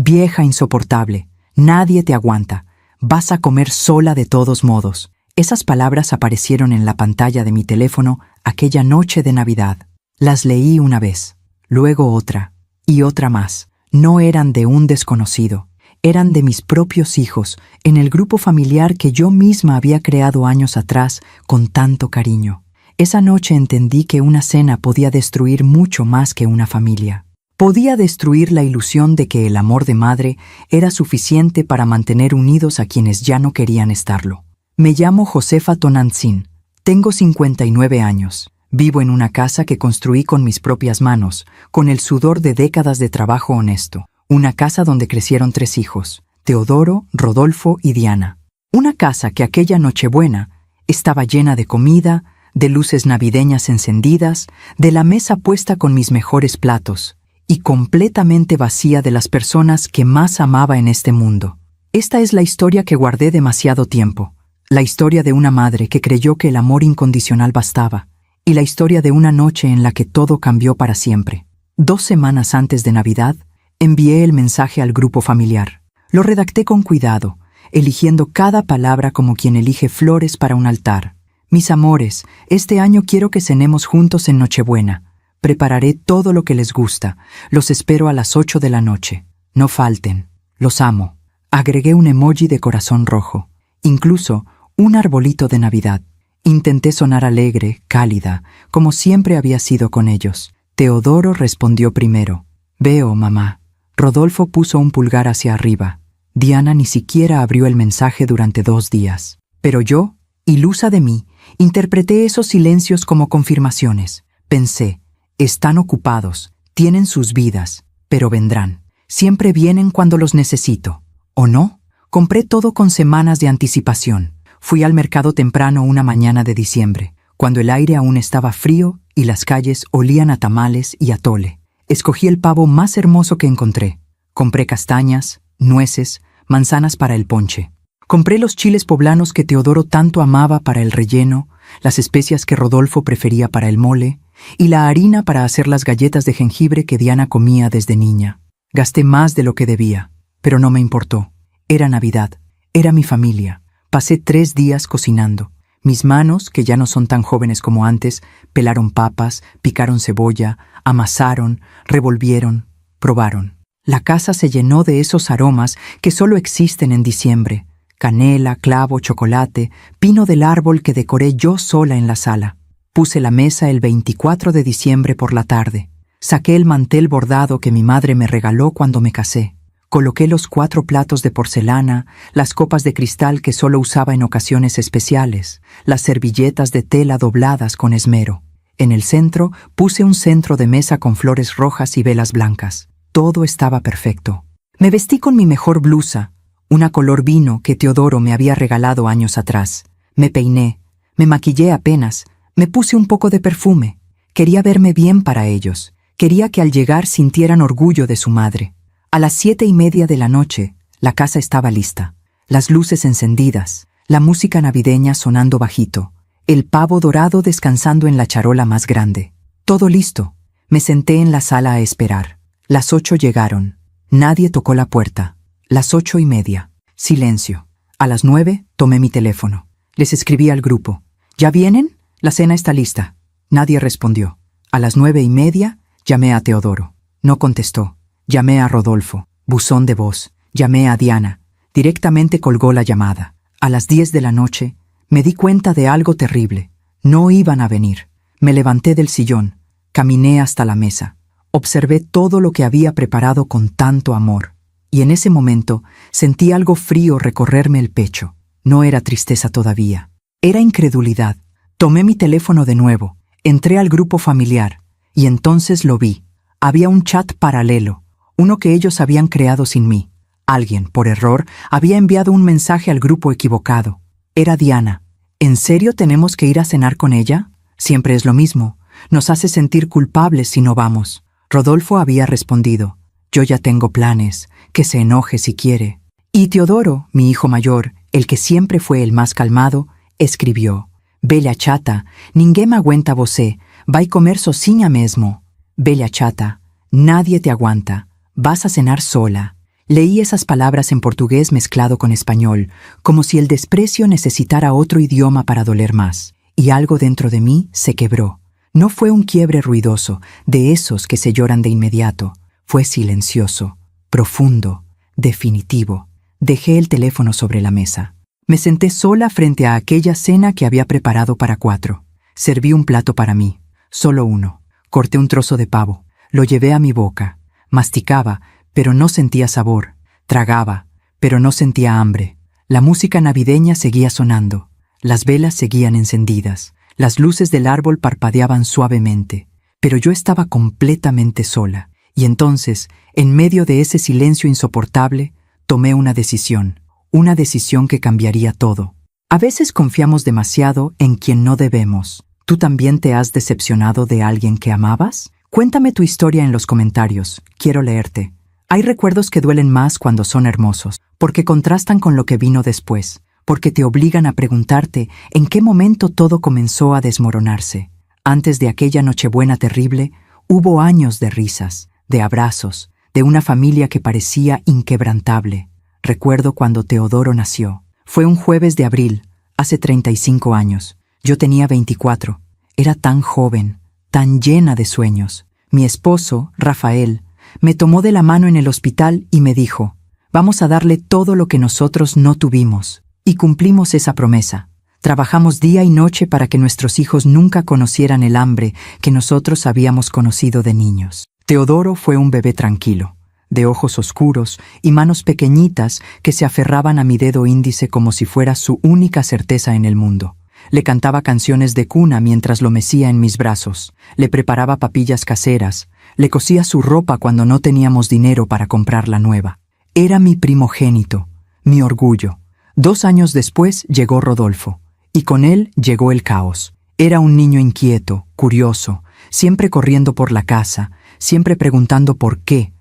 Vieja insoportable, nadie te aguanta. Vas a comer sola de todos modos. Esas palabras aparecieron en la pantalla de mi teléfono aquella noche de Navidad. Las leí una vez, luego otra, y otra más. No eran de un desconocido, eran de mis propios hijos, en el grupo familiar que yo misma había creado años atrás con tanto cariño. Esa noche entendí que una cena podía destruir mucho más que una familia. Podía destruir la ilusión de que el amor de madre era suficiente para mantener unidos a quienes ya no querían estarlo. Me llamo Josefa Tonantzin, tengo 59 años. Vivo en una casa que construí con mis propias manos, con el sudor de décadas de trabajo honesto. Una casa donde crecieron 3 hijos, Teodoro, Rodolfo y Diana. Una casa que aquella Nochebuena estaba llena de comida, de luces navideñas encendidas, de la mesa puesta con mis mejores platos, y completamente vacía de las personas que más amaba en este mundo. Esta es la historia que guardé demasiado tiempo. La historia de una madre que creyó que el amor incondicional bastaba, y la historia de una noche en la que todo cambió para siempre. 2 semanas antes de Navidad, envié el mensaje al grupo familiar. Lo redacté con cuidado, eligiendo cada palabra como quien elige flores para un altar. Mis amores, este año quiero que cenemos juntos en Nochebuena. Prepararé todo lo que les gusta. Los espero a las 8 de la noche. No falten. Los amo. Agregué un emoji de corazón rojo. Incluso un arbolito de Navidad. Intenté sonar alegre, cálida, como siempre había sido con ellos. Teodoro respondió primero. Veo, mamá. Rodolfo puso un pulgar hacia arriba. Diana ni siquiera abrió el mensaje durante 2 días. Pero yo, ilusa de mí, interpreté esos silencios como confirmaciones. Pensé, están ocupados, tienen sus vidas, pero vendrán. Siempre vienen cuando los necesito. ¿O no? Compré todo con semanas de anticipación. Fui al mercado temprano una mañana de diciembre, cuando el aire aún estaba frío y las calles olían a tamales y atole. Escogí el pavo más hermoso que encontré. Compré castañas, nueces, manzanas para el ponche. Compré los chiles poblanos que Teodoro tanto amaba para el relleno, las especias que Rodolfo prefería para el mole, y la harina para hacer las galletas de jengibre que Diana comía desde niña. Gasté más de lo que debía, pero no me importó. Era Navidad, era mi familia. Pasé 3 días cocinando. Mis manos, que ya no son tan jóvenes como antes, pelaron papas, picaron cebolla, amasaron, revolvieron, probaron. La casa se llenó de esos aromas que solo existen en diciembre. Canela, clavo, chocolate, pino del árbol que decoré yo sola en la sala. Puse la mesa el 24 de diciembre por la tarde. Saqué el mantel bordado que mi madre me regaló cuando me casé. Coloqué los 4 platos de porcelana, las copas de cristal que solo usaba en ocasiones especiales, las servilletas de tela dobladas con esmero. En el centro puse un centro de mesa con flores rojas y velas blancas. Todo estaba perfecto. Me vestí con mi mejor blusa, una color vino que Teodoro me había regalado años atrás. Me peiné, me maquillé apenas, me puse un poco de perfume. Quería verme bien para ellos. Quería que al llegar sintieran orgullo de su madre. A las 7:30 de la noche, la casa estaba lista. Las luces encendidas, la música navideña sonando bajito, el pavo dorado descansando en la charola más grande. Todo listo. Me senté en la sala a esperar. Las 8 llegaron. Nadie tocó la puerta. Las 8:30. Silencio. A las 9 tomé mi teléfono. Les escribí al grupo. ¿Ya vienen? La cena está lista. Nadie respondió. A las 9:30 llamé a Teodoro. No contestó. Llamé a Rodolfo. Buzón de voz. Llamé a Diana. Directamente colgó la llamada. A las 10 de la noche me di cuenta de algo terrible. No iban a venir. Me levanté del sillón. Caminé hasta la mesa. Observé todo lo que había preparado con tanto amor. Y en ese momento sentí algo frío recorrerme el pecho. No era tristeza todavía. Era incredulidad. Tomé mi teléfono de nuevo. Entré al grupo familiar. Y entonces lo vi. Había un chat paralelo. Uno que ellos habían creado sin mí. Alguien, por error, había enviado un mensaje al grupo equivocado. Era Diana. ¿En serio tenemos que ir a cenar con ella? Siempre es lo mismo. Nos hace sentir culpables si no vamos. Rodolfo había respondido. Yo ya tengo planes. Que se enoje si quiere. Y Teodoro, mi hijo mayor, el que siempre fue el más calmado, escribió. Bella chata, ninguém aguenta você. Vai comer sozinha mesmo. Bella chata, nadie te aguanta. Vas a cenar sola. Leí esas palabras en portugués mezclado con español, como si el desprecio necesitara otro idioma para doler más, y algo dentro de mí se quebró. No fue un quiebre ruidoso, de esos que se lloran de inmediato. Fue silencioso, profundo, definitivo. Dejé el teléfono sobre la mesa. Me senté sola frente a aquella cena que había preparado para 4. Serví un plato para mí, solo uno. Corté un trozo de pavo, lo llevé a mi boca. Masticaba, pero no sentía sabor. Tragaba, pero no sentía hambre. La música navideña seguía sonando. Las velas seguían encendidas. Las luces del árbol parpadeaban suavemente. Pero yo estaba completamente sola. Y entonces, en medio de ese silencio insoportable, tomé una decisión que cambiaría todo. A veces confiamos demasiado en quien no debemos. ¿Tú también te has decepcionado de alguien que amabas? Cuéntame tu historia en los comentarios. Quiero leerte. Hay recuerdos que duelen más cuando son hermosos, porque contrastan con lo que vino después, porque te obligan a preguntarte en qué momento todo comenzó a desmoronarse. Antes de aquella Nochebuena terrible, hubo años de risas, de abrazos, de una familia que parecía inquebrantable. Recuerdo cuando Teodoro nació. Fue un jueves de abril, hace 35 años. Yo tenía 24. Era tan joven, tan llena de sueños. Mi esposo, Rafael, me tomó de la mano en el hospital y me dijo: «Vamos a darle todo lo que nosotros no tuvimos». Y cumplimos esa promesa. Trabajamos día y noche para que nuestros hijos nunca conocieran el hambre que nosotros habíamos conocido de niños. Teodoro fue un bebé tranquilo, de ojos oscuros y manos pequeñitas que se aferraban a mi dedo índice como si fuera su única certeza en el mundo. Le cantaba canciones de cuna mientras lo mecía en mis brazos, le preparaba papillas caseras, le cosía su ropa cuando no teníamos dinero para comprarla nueva. Era mi primogénito, mi orgullo. 2 años después llegó Rodolfo, y con él llegó el caos. Era un niño inquieto, curioso, siempre corriendo por la casa, siempre preguntando por qué.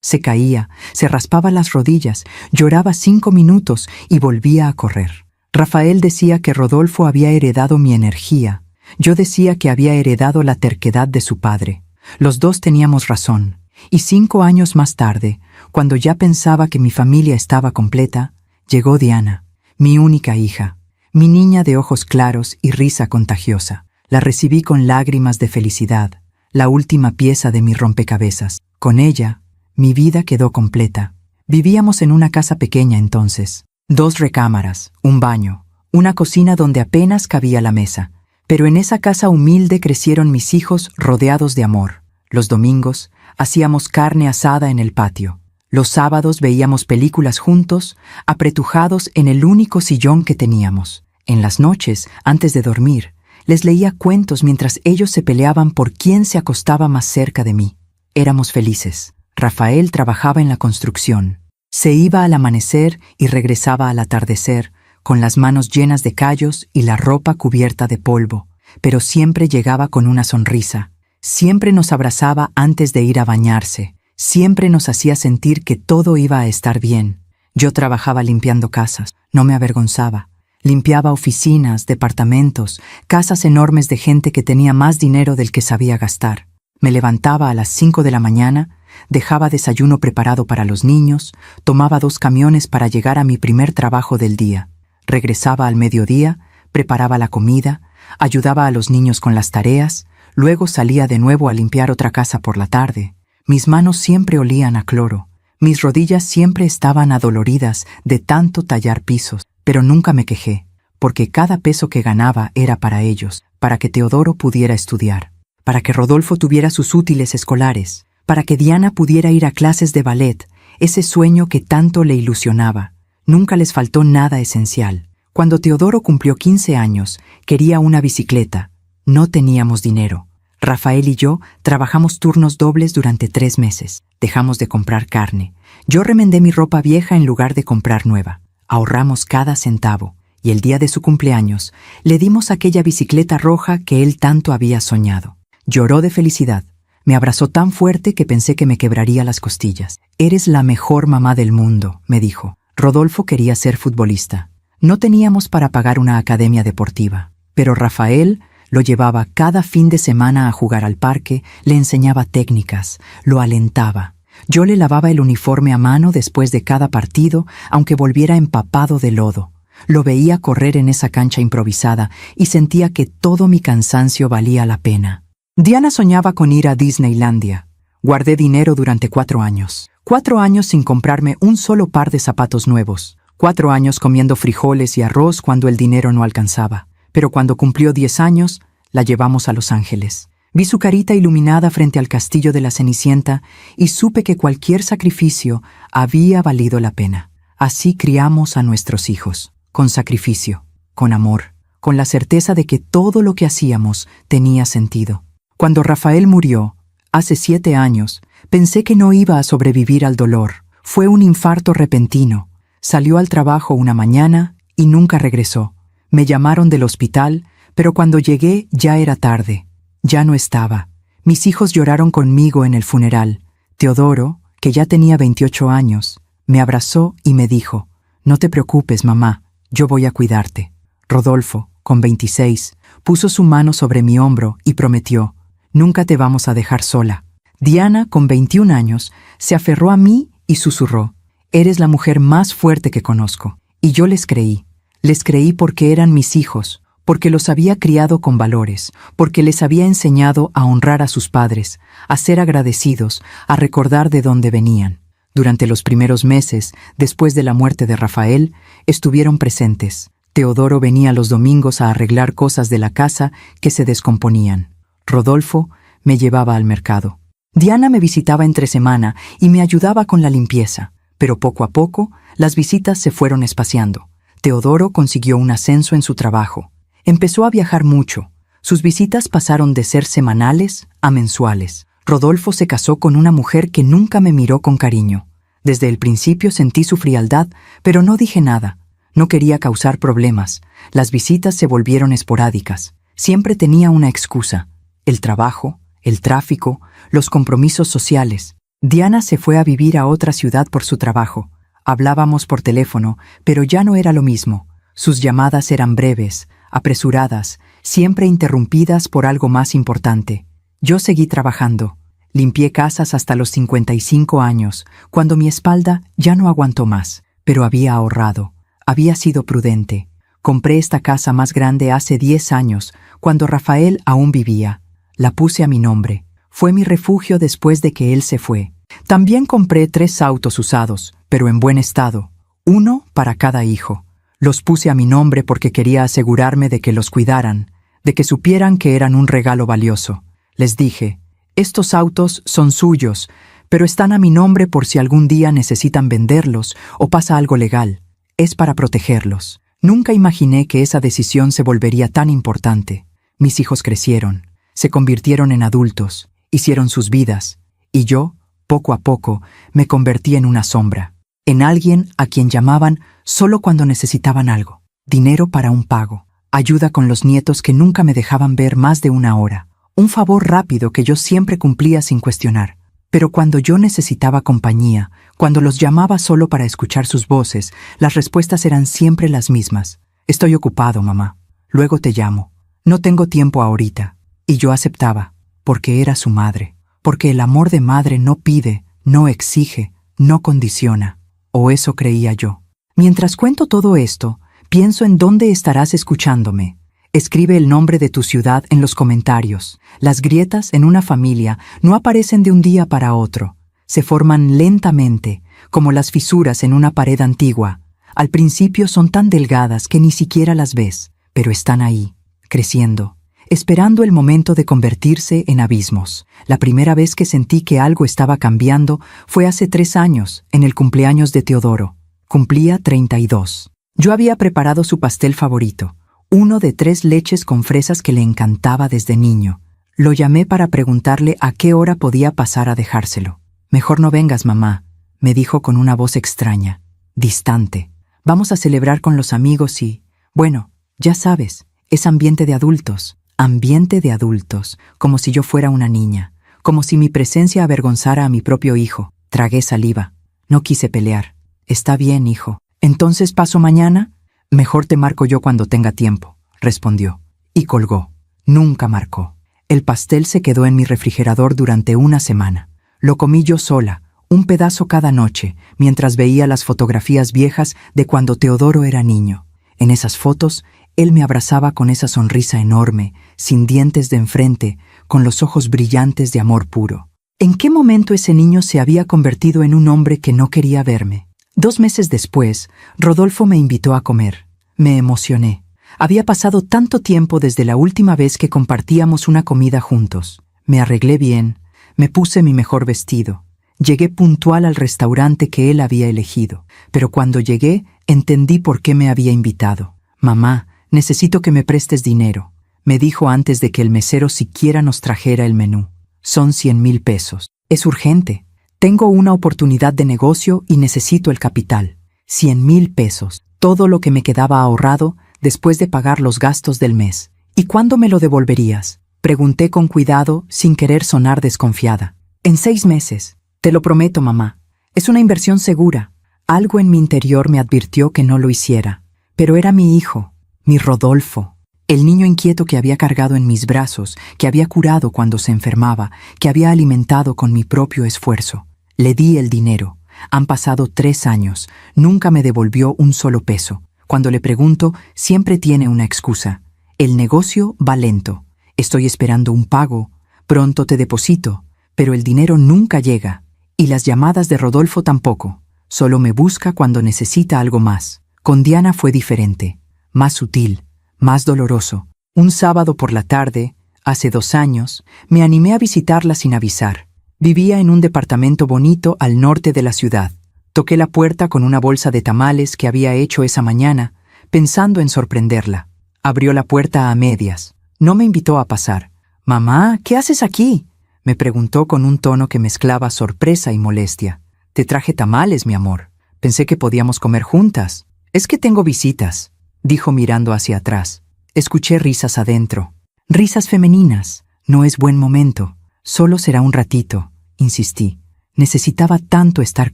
Se caía, se raspaba las rodillas, lloraba 5 minutos y volvía a correr. Rafael decía que Rodolfo había heredado mi energía. Yo decía que había heredado la terquedad de su padre. Los dos teníamos razón. Y 5 años más tarde, cuando ya pensaba que mi familia estaba completa, llegó Diana, mi única hija, mi niña de ojos claros y risa contagiosa. La recibí con lágrimas de felicidad, la última pieza de mi rompecabezas. Con ella, mi vida quedó completa. Vivíamos en una casa pequeña entonces. 2 recámaras, un baño, una cocina donde apenas cabía la mesa. Pero en esa casa humilde crecieron mis hijos rodeados de amor. Los domingos hacíamos carne asada en el patio. Los sábados veíamos películas juntos, apretujados en el único sillón que teníamos. En las noches, antes de dormir, les leía cuentos mientras ellos se peleaban por quién se acostaba más cerca de mí. Éramos felices. Rafael trabajaba en la construcción. Se iba al amanecer y regresaba al atardecer, con las manos llenas de callos y la ropa cubierta de polvo, pero siempre llegaba con una sonrisa. Siempre nos abrazaba antes de ir a bañarse. Siempre nos hacía sentir que todo iba a estar bien. Yo trabajaba limpiando casas, no me avergonzaba. Limpiaba oficinas, departamentos, casas enormes de gente que tenía más dinero del que sabía gastar. Me levantaba a las 5 de la mañana, dejaba desayuno preparado para los niños, tomaba 2 camiones para llegar a mi primer trabajo del día. Regresaba al mediodía, preparaba la comida, ayudaba a los niños con las tareas, luego salía de nuevo a limpiar otra casa por la tarde. Mis manos siempre olían a cloro, mis rodillas siempre estaban adoloridas de tanto tallar pisos, pero nunca me quejé, porque cada peso que ganaba era para ellos, para que Teodoro pudiera estudiar, para que Rodolfo tuviera sus útiles escolares, para que Diana pudiera ir a clases de ballet, ese sueño que tanto le ilusionaba. Nunca les faltó nada esencial. Cuando Teodoro cumplió 15 años, quería una bicicleta. No teníamos dinero. Rafael y yo trabajamos turnos dobles durante 3 meses. Dejamos de comprar carne. Yo remendé mi ropa vieja en lugar de comprar nueva. Ahorramos cada centavo, y el día de su cumpleaños le dimos aquella bicicleta roja que él tanto había soñado. Lloró de felicidad. Me abrazó tan fuerte que pensé que me quebraría las costillas. «Eres la mejor mamá del mundo», me dijo. Rodolfo quería ser futbolista. No teníamos para pagar una academia deportiva, pero Rafael lo llevaba cada fin de semana a jugar al parque, le enseñaba técnicas, lo alentaba. Yo le lavaba el uniforme a mano después de cada partido, aunque volviera empapado de lodo. Lo veía correr en esa cancha improvisada y sentía que todo mi cansancio valía la pena. Diana soñaba con ir a Disneylandia. Guardé dinero durante 4 años. 4 años sin comprarme un solo par de zapatos nuevos. 4 años comiendo frijoles y arroz cuando el dinero no alcanzaba. Pero cuando cumplió 10 años, la llevamos a Los Ángeles. Vi su carita iluminada frente al castillo de la Cenicienta y supe que cualquier sacrificio había valido la pena. Así criamos a nuestros hijos, con sacrificio, con amor, con la certeza de que todo lo que hacíamos tenía sentido. Cuando Rafael murió, hace 7 años, pensé que no iba a sobrevivir al dolor. Fue un infarto repentino. Salió al trabajo una mañana y nunca regresó. Me llamaron del hospital, pero cuando llegué ya era tarde. Ya no estaba. Mis hijos lloraron conmigo en el funeral. Teodoro, que ya tenía 28 años, me abrazó y me dijo: «No te preocupes, mamá, yo voy a cuidarte». Rodolfo, con 26, puso su mano sobre mi hombro y prometió: «Nunca te vamos a dejar sola». Diana, con 21 años, se aferró a mí y susurró: «Eres la mujer más fuerte que conozco». Y yo les creí. Les creí porque eran mis hijos, porque los había criado con valores, porque les había enseñado a honrar a sus padres, a ser agradecidos, a recordar de dónde venían. Durante los primeros meses, después de la muerte de Rafael, estuvieron presentes. Teodoro venía los domingos a arreglar cosas de la casa que se descomponían. Rodolfo me llevaba al mercado. Diana me visitaba entre semana y me ayudaba con la limpieza, pero poco a poco las visitas se fueron espaciando. Teodoro consiguió un ascenso en su trabajo. Empezó a viajar mucho. Sus visitas pasaron de ser semanales a mensuales. Rodolfo se casó con una mujer que nunca me miró con cariño. Desde el principio sentí su frialdad, pero no dije nada. No quería causar problemas. Las visitas se volvieron esporádicas. Siempre tenía una excusa: el trabajo, el tráfico, los compromisos sociales. Diana se fue a vivir a otra ciudad por su trabajo. Hablábamos por teléfono, pero ya no era lo mismo. Sus llamadas eran breves, apresuradas, siempre interrumpidas por algo más importante. Yo seguí trabajando. Limpié casas hasta los 55 años, cuando mi espalda ya no aguantó más. Pero había ahorrado. Había sido prudente. Compré esta casa más grande hace 10 años, cuando Rafael aún vivía. La puse a mi nombre. Fue mi refugio después de que él se fue. También compré 3 autos usados, pero en buen estado. 1 para cada hijo. Los puse a mi nombre porque quería asegurarme de que los cuidaran, de que supieran que eran un regalo valioso. Les dije: «Estos autos son suyos, pero están a mi nombre por si algún día necesitan venderlos o pasa algo legal. Es para protegerlos». Nunca imaginé que esa decisión se volvería tan importante. Mis hijos crecieron, se convirtieron en adultos, hicieron sus vidas, y yo, poco a poco, me convertí en una sombra. En alguien a quien llamaban solo cuando necesitaban algo: dinero para un pago, ayuda con los nietos que nunca me dejaban ver más de 1 hora, un favor rápido que yo siempre cumplía sin cuestionar. Pero cuando yo necesitaba compañía, cuando los llamaba solo para escuchar sus voces, las respuestas eran siempre las mismas: «Estoy ocupado, mamá. Luego te llamo. No tengo tiempo ahorita». Y yo aceptaba, porque era su madre, porque el amor de madre no pide, no exige, no condiciona. O eso creía yo. Mientras cuento todo esto, pienso en dónde estarás escuchándome. Escribe el nombre de tu ciudad en los comentarios. Las grietas en una familia no aparecen de un día para otro. Se forman lentamente, como las fisuras en una pared antigua. Al principio son tan delgadas que ni siquiera las ves, pero están ahí, creciendo, esperando el momento de convertirse en abismos. La primera vez que sentí que algo estaba cambiando fue hace 3 años, en el cumpleaños de Teodoro. Cumplía 32. Yo había preparado su pastel favorito, uno de 3 leches con fresas que le encantaba desde niño. Lo llamé para preguntarle a qué hora podía pasar a dejárselo. «Mejor no vengas, mamá», me dijo con una voz extraña, distante. «Vamos a celebrar con los amigos y, bueno, ya sabes, es ambiente de adultos». Ambiente de adultos, como si yo fuera una niña, como si mi presencia avergonzara a mi propio hijo. Tragué saliva. No quise pelear. «Está bien, hijo. ¿Entonces paso mañana?» «Mejor te marco yo cuando tenga tiempo», respondió. Y colgó. Nunca marcó. El pastel se quedó en mi refrigerador durante 1 semana. Lo comí yo sola, un pedazo cada noche, mientras veía las fotografías viejas de cuando Teodoro era niño. En esas fotos, él me abrazaba con esa sonrisa enorme, sin dientes de enfrente, con los ojos brillantes de amor puro. ¿En qué momento ese niño se había convertido en un hombre que no quería verme? 2 meses después, Rodolfo me invitó a comer. Me emocioné. Había pasado tanto tiempo desde la última vez que compartíamos una comida juntos. Me arreglé bien, me puse mi mejor vestido. Llegué puntual al restaurante que él había elegido, pero cuando llegué, entendí por qué me había invitado. «Mamá, necesito que me prestes dinero», me dijo antes de que el mesero siquiera nos trajera el menú. «Son 100,000 pesos. Es urgente. Tengo una oportunidad de negocio y necesito el capital. 100,000 pesos, todo lo que me quedaba ahorrado después de pagar los gastos del mes. ¿Y cuándo me lo devolverías?», pregunté con cuidado, sin querer sonar desconfiada. «En 6 meses. Te lo prometo, mamá. Es una inversión segura». Algo en mi interior me advirtió que no lo hiciera. Pero era mi hijo, mi Rodolfo, el niño inquieto que había cargado en mis brazos, que había curado cuando se enfermaba, que había alimentado con mi propio esfuerzo. Le di el dinero. Han pasado 3 años. Nunca me devolvió un solo peso. Cuando le pregunto, siempre tiene una excusa. «El negocio va lento. Estoy esperando un pago. Pronto te deposito». Pero el dinero nunca llega. Y las llamadas de Rodolfo tampoco. Solo me busca cuando necesita algo más. Con Diana fue diferente. Más sutil, más doloroso. Un sábado por la tarde, hace 2 años, me animé a visitarla sin avisar. Vivía en un departamento bonito al norte de la ciudad. Toqué la puerta con una bolsa de tamales que había hecho esa mañana, pensando en sorprenderla. Abrió la puerta a medias. No me invitó a pasar. «Mamá, ¿qué haces aquí?», me preguntó con un tono que mezclaba sorpresa y molestia. «Te traje tamales, mi amor. Pensé que podíamos comer juntas». «Es que tengo visitas», dijo mirando hacia atrás. Escuché risas adentro. Risas femeninas. «No es buen momento. Solo será un ratito», insistí. Necesitaba tanto estar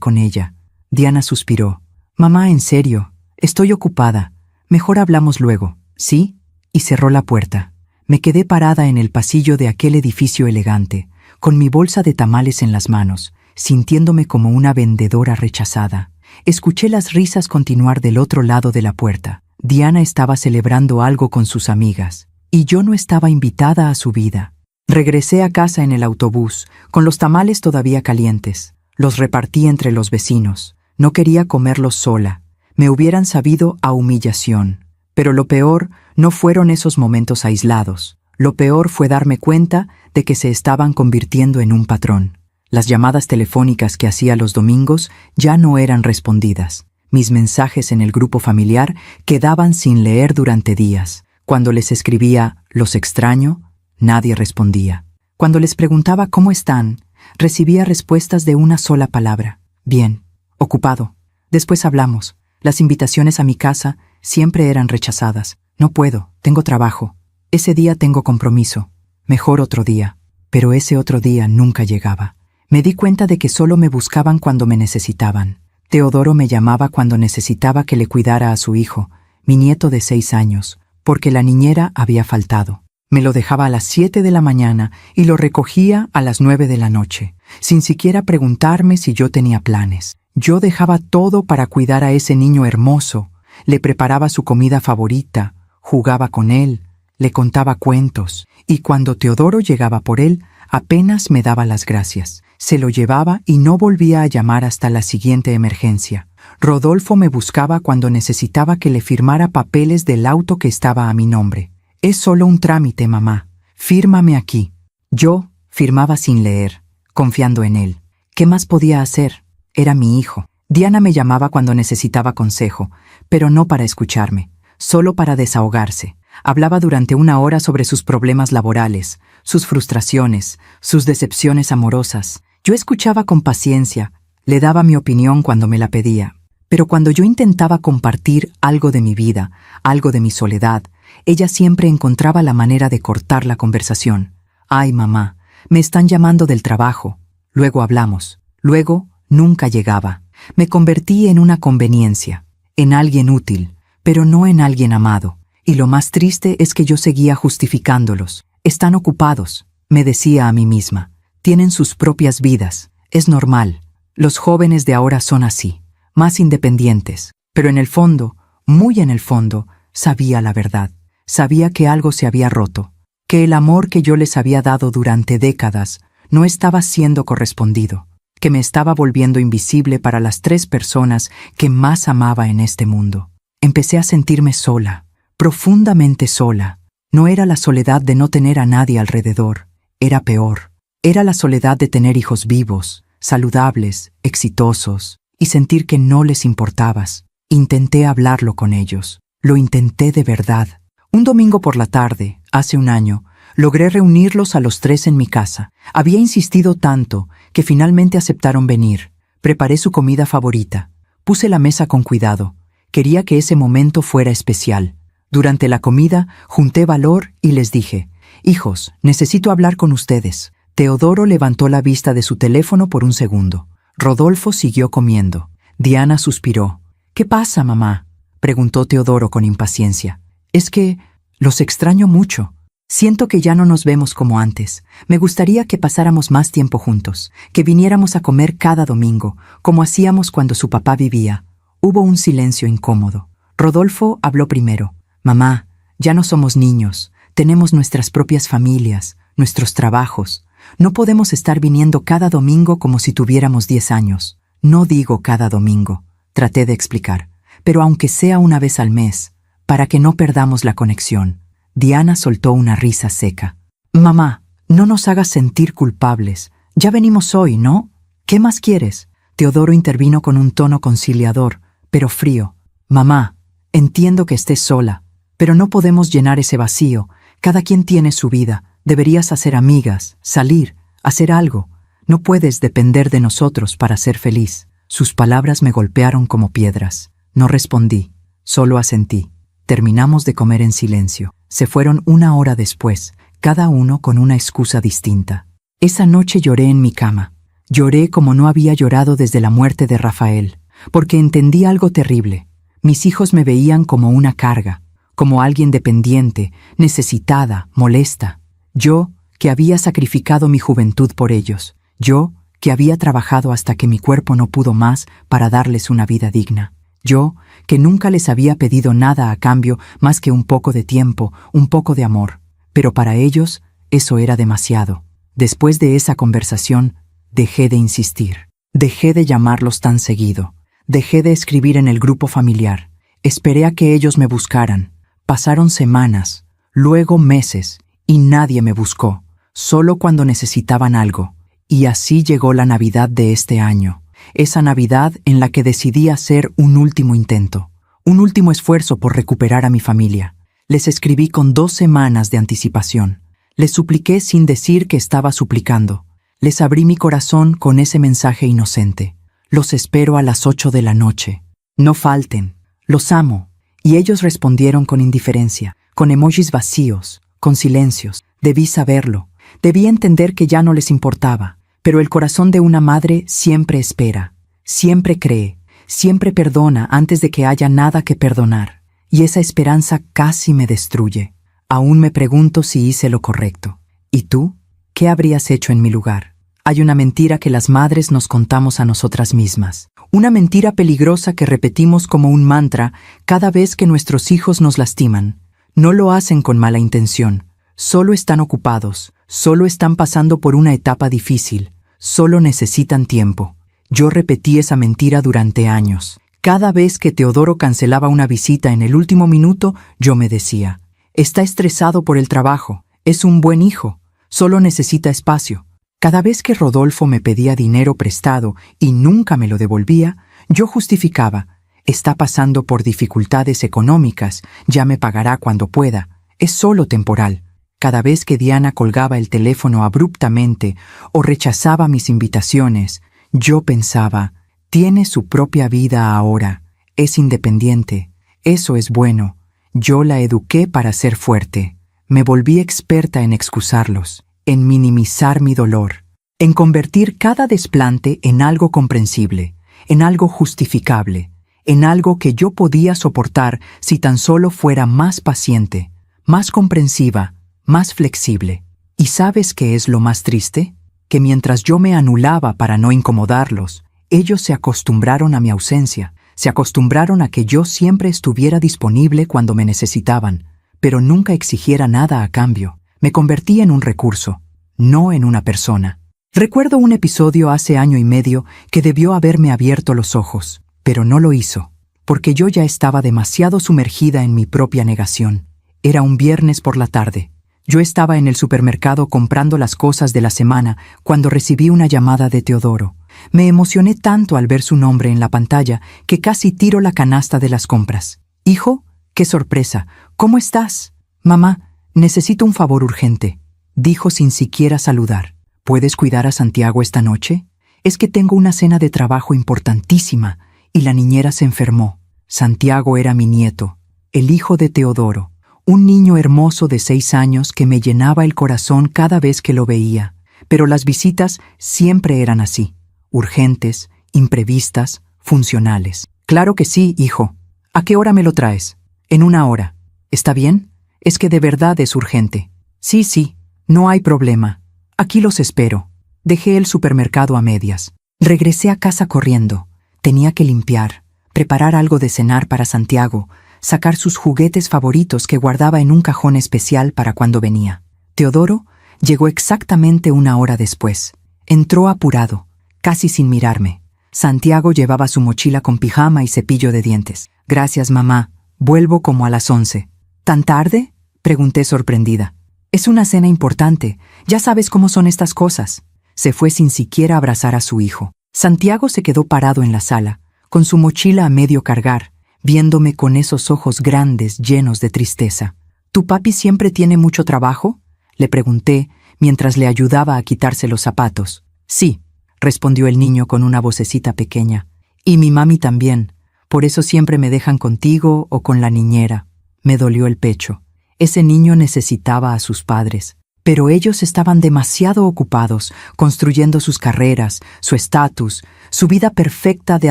con ella. Diana suspiró. «Mamá, en serio. Estoy ocupada. Mejor hablamos luego, ¿sí?», y cerró la puerta. Me quedé parada en el pasillo de aquel edificio elegante, con mi bolsa de tamales en las manos, sintiéndome como una vendedora rechazada. Escuché las risas continuar del otro lado de la puerta. Diana estaba celebrando algo con sus amigas, y yo no estaba invitada a su vida. Regresé a casa en el autobús, con los tamales todavía calientes. Los repartí entre los vecinos. No quería comerlos sola. Me hubieran sabido a humillación. Pero lo peor no fueron esos momentos aislados. Lo peor fue darme cuenta de que se estaban convirtiendo en un patrón. Las llamadas telefónicas que hacía los domingos ya no eran respondidas. Mis mensajes en el grupo familiar quedaban sin leer durante días. Cuando les escribía «los extraño», nadie respondía. Cuando les preguntaba «¿cómo están?», recibía respuestas de una sola palabra: «Bien, ocupado. Después hablamos». Las invitaciones a mi casa siempre eran rechazadas. «No puedo, tengo trabajo. Ese día tengo compromiso. Mejor otro día». Pero ese otro día nunca llegaba. Me di cuenta de que solo me buscaban cuando me necesitaban. Teodoro me llamaba cuando necesitaba que le cuidara a su hijo, mi nieto de 6 años, porque la niñera había faltado. Me lo dejaba a las 7 de la mañana y lo recogía a las 9 de la noche, sin siquiera preguntarme si yo tenía planes. Yo dejaba todo para cuidar a ese niño hermoso. Le preparaba su comida favorita, jugaba con él, le contaba cuentos, y cuando Teodoro llegaba por él, apenas me daba las gracias. Se lo llevaba y no volvía a llamar hasta la siguiente emergencia. Rodolfo me buscaba cuando necesitaba que le firmara papeles del auto que estaba a mi nombre. «Es solo un trámite, mamá. Fírmame aquí». Yo firmaba sin leer, confiando en él. ¿Qué más podía hacer? Era mi hijo. Diana me llamaba cuando necesitaba consejo, pero no para escucharme, solo para desahogarse. Hablaba durante 1 hora sobre sus problemas laborales, sus frustraciones, sus decepciones amorosas. Yo escuchaba con paciencia, le daba mi opinión cuando me la pedía. Pero cuando yo intentaba compartir algo de mi vida, algo de mi soledad, ella siempre encontraba la manera de cortar la conversación. «Ay, mamá, me están llamando del trabajo. Luego hablamos». Luego nunca llegaba. Me convertí en una conveniencia, en alguien útil, pero no en alguien amado. Y lo más triste es que yo seguía justificándolos. «Están ocupados», me decía a mí misma. «Tienen sus propias vidas. Es normal. Los jóvenes de ahora son así, más independientes, pero en el fondo, muy en el fondo, sabía la verdad. Sabía que algo se había roto, que el amor que yo les había dado durante décadas no estaba siendo correspondido, que me estaba volviendo invisible para las 3 personas que más amaba en este mundo. Empecé a sentirme sola, profundamente sola. No era la soledad de no tener a nadie alrededor, era peor. Era la soledad de tener hijos vivos, saludables, exitosos, y sentir que no les importabas. Intenté hablarlo con ellos. Lo intenté de verdad. Un domingo por la tarde, hace un año, logré reunirlos a los 3 en mi casa. Había insistido tanto que finalmente aceptaron venir. Preparé su comida favorita. Puse la mesa con cuidado. Quería que ese momento fuera especial. Durante la comida, junté valor y les dije: «Hijos, necesito hablar con ustedes». Teodoro levantó la vista de su teléfono por un segundo. Rodolfo siguió comiendo. Diana suspiró. «¿Qué pasa, mamá?», preguntó Teodoro con impaciencia. «Es que los extraño mucho. Siento que ya no nos vemos como antes. Me gustaría que pasáramos más tiempo juntos, que viniéramos a comer cada domingo, como hacíamos cuando su papá vivía». Hubo un silencio incómodo. Rodolfo habló primero. «Mamá, ya no somos niños. Tenemos nuestras propias familias, nuestros trabajos. No podemos estar viniendo cada domingo como si tuviéramos 10 años. No digo cada domingo», traté de explicar, «pero aunque sea una vez al mes, para que no perdamos la conexión». Diana soltó una risa seca. «Mamá, no nos hagas sentir culpables. Ya venimos hoy, ¿no? ¿Qué más quieres?». Teodoro intervino con un tono conciliador, pero frío. «Mamá, entiendo que estés sola, pero no podemos llenar ese vacío. Cada quien tiene su vida. Deberías hacer amigas, salir, hacer algo. No puedes depender de nosotros para ser feliz». Sus palabras me golpearon como piedras. No respondí, solo asentí. Terminamos de comer en silencio. Se fueron 1 hora después, cada uno con una excusa distinta. Esa noche lloré en mi cama. Lloré como no había llorado desde la muerte de Rafael, porque entendí algo terrible. Mis hijos me veían como una carga, como alguien dependiente, necesitada, molesta. Yo, que había sacrificado mi juventud por ellos. Yo, que había trabajado hasta que mi cuerpo no pudo más para darles una vida digna. Yo, que nunca les había pedido nada a cambio más que un poco de tiempo, un poco de amor. Pero para ellos, eso era demasiado. Después de esa conversación, dejé de insistir. Dejé de llamarlos tan seguido. Dejé de escribir en el grupo familiar. Esperé a que ellos me buscaran. Pasaron semanas, luego meses, y nadie me buscó, solo cuando necesitaban algo. Y así llegó la Navidad de este año. Esa Navidad en la que decidí hacer un último intento, un último esfuerzo por recuperar a mi familia. Les escribí con 2 semanas de anticipación. Les supliqué sin decir que estaba suplicando. Les abrí mi corazón con ese mensaje inocente. «Los espero a las 8 de la noche. No falten. Los amo». Y ellos respondieron con indiferencia, con emojis vacíos, con silencios. Debí saberlo. Debí entender que ya no les importaba. Pero el corazón de una madre siempre espera, siempre cree, siempre perdona antes de que haya nada que perdonar. Y esa esperanza casi me destruye. Aún me pregunto si hice lo correcto. ¿Y tú? ¿Qué habrías hecho en mi lugar? Hay una mentira que las madres nos contamos a nosotras mismas. Una mentira peligrosa que repetimos como un mantra cada vez que nuestros hijos nos lastiman. No lo hacen con mala intención. Solo están ocupados. Solo están pasando por una etapa difícil. Solo necesitan tiempo. Yo repetí esa mentira durante años. Cada vez que Teodoro cancelaba una visita en el último minuto, yo me decía: «Está estresado por el trabajo. Es un buen hijo. Solo necesita espacio». Cada vez que Rodolfo me pedía dinero prestado y nunca me lo devolvía, yo justificaba: «Está pasando por dificultades económicas. Ya me pagará cuando pueda. Es solo temporal». Cada vez que Diana colgaba el teléfono abruptamente o rechazaba mis invitaciones, yo pensaba: tiene su propia vida ahora, es independiente, eso es bueno. Yo la eduqué para ser fuerte. Me volví experta en excusarlos, en minimizar mi dolor, en convertir cada desplante en algo comprensible, en algo justificable, en algo que yo podía soportar si tan solo fuera más paciente, más comprensiva, más flexible. ¿Y sabes qué es lo más triste? Que mientras yo me anulaba para no incomodarlos, Ellos se acostumbraron a mi ausencia, se acostumbraron a que yo siempre estuviera disponible cuando me necesitaban, pero nunca exigiera nada a cambio. Me convertí en un recurso, no en una persona. Recuerdo un episodio hace año y medio que debió haberme abierto los ojos, pero no lo hizo, porque yo ya estaba demasiado sumergida en mi propia negación. Era un viernes por la tarde. Yo estaba en el supermercado comprando las cosas de la semana cuando recibí una llamada de Teodoro. Me emocioné tanto al ver su nombre en la pantalla que casi tiro la canasta de las compras. «Hijo, qué sorpresa. ¿Cómo estás?» «Mamá, necesito un favor urgente», dijo sin siquiera saludar. «¿Puedes cuidar a Santiago esta noche? Es que tengo una cena de trabajo importantísima y la niñera se enfermó». Santiago era mi nieto, el hijo de Teodoro, un niño hermoso de 6 años que me llenaba el corazón cada vez que lo veía. Pero las visitas siempre eran así, urgentes, imprevistas, funcionales. «Claro que sí, hijo. ¿A qué hora me lo traes?» «En 1 hora. ¿Está bien? Es que de verdad es urgente». Sí, no hay problema. Aquí los espero». Dejé el supermercado a medias. Regresé a casa corriendo. Tenía que limpiar, preparar algo de cenar para Santiago, sacar sus juguetes favoritos que guardaba en un cajón especial para cuando venía. Teodoro llegó exactamente 1 hora después. Entró apurado, casi sin mirarme. Santiago llevaba su mochila con pijama y cepillo de dientes. «Gracias, mamá. Vuelvo como a las 11. ¿Tan tarde?», pregunté sorprendida. «Es una cena importante. Ya sabes cómo son estas cosas». Se fue sin siquiera abrazar a su hijo. Santiago se quedó parado en la sala, con su mochila a medio cargar, viéndome con esos ojos grandes llenos de tristeza. «¿Tu papi siempre tiene mucho trabajo?», le pregunté mientras le ayudaba a quitarse los zapatos. «Sí», respondió el niño con una vocecita pequeña. «Y mi mami también. Por eso siempre me dejan contigo o con la niñera». Me dolió el pecho. Ese niño necesitaba a sus padres, pero ellos estaban demasiado ocupados construyendo sus carreras, su estatus, su vida perfecta de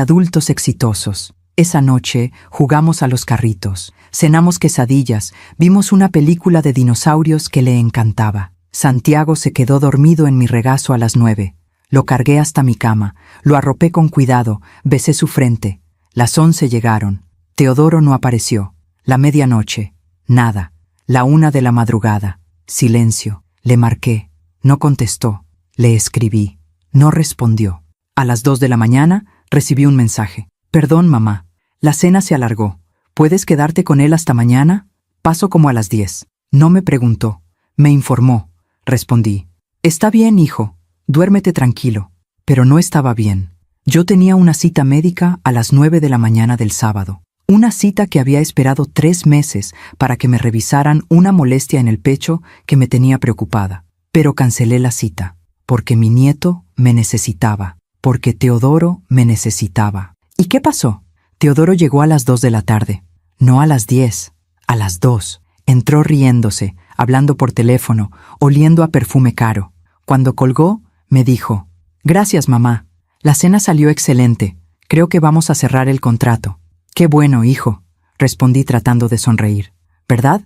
adultos exitosos. Esa noche jugamos a los carritos, cenamos quesadillas, vimos una película de dinosaurios que le encantaba. Santiago se quedó dormido en mi regazo a las 9. Lo cargué hasta mi cama, lo arropé con cuidado, besé su frente. Las 11 llegaron. Teodoro no apareció. La medianoche. Nada. La 1 de la madrugada. Silencio. Le marqué. No contestó. Le escribí. No respondió. A las 2 de la mañana recibí un mensaje. «Perdón, mamá. La cena se alargó. ¿Puedes quedarte con él hasta mañana? Paso como a las 10. No me preguntó. Me informó. Respondí. «Está bien, hijo. Duérmete tranquilo». Pero no estaba bien. Yo tenía una cita médica a las 9 de la mañana del sábado. Una cita que había esperado 3 meses para que me revisaran una molestia en el pecho que me tenía preocupada. Pero cancelé la cita, porque mi nieto me necesitaba, porque Teodoro me necesitaba. ¿Y qué pasó? Teodoro llegó a las 2 de la tarde. No a las 10, a las 2. Entró riéndose, hablando por teléfono, oliendo a perfume caro. Cuando colgó, me dijo: «Gracias, mamá. La cena salió excelente. Creo que vamos a cerrar el contrato». «Qué bueno, hijo», respondí tratando de sonreír. «¿Verdad?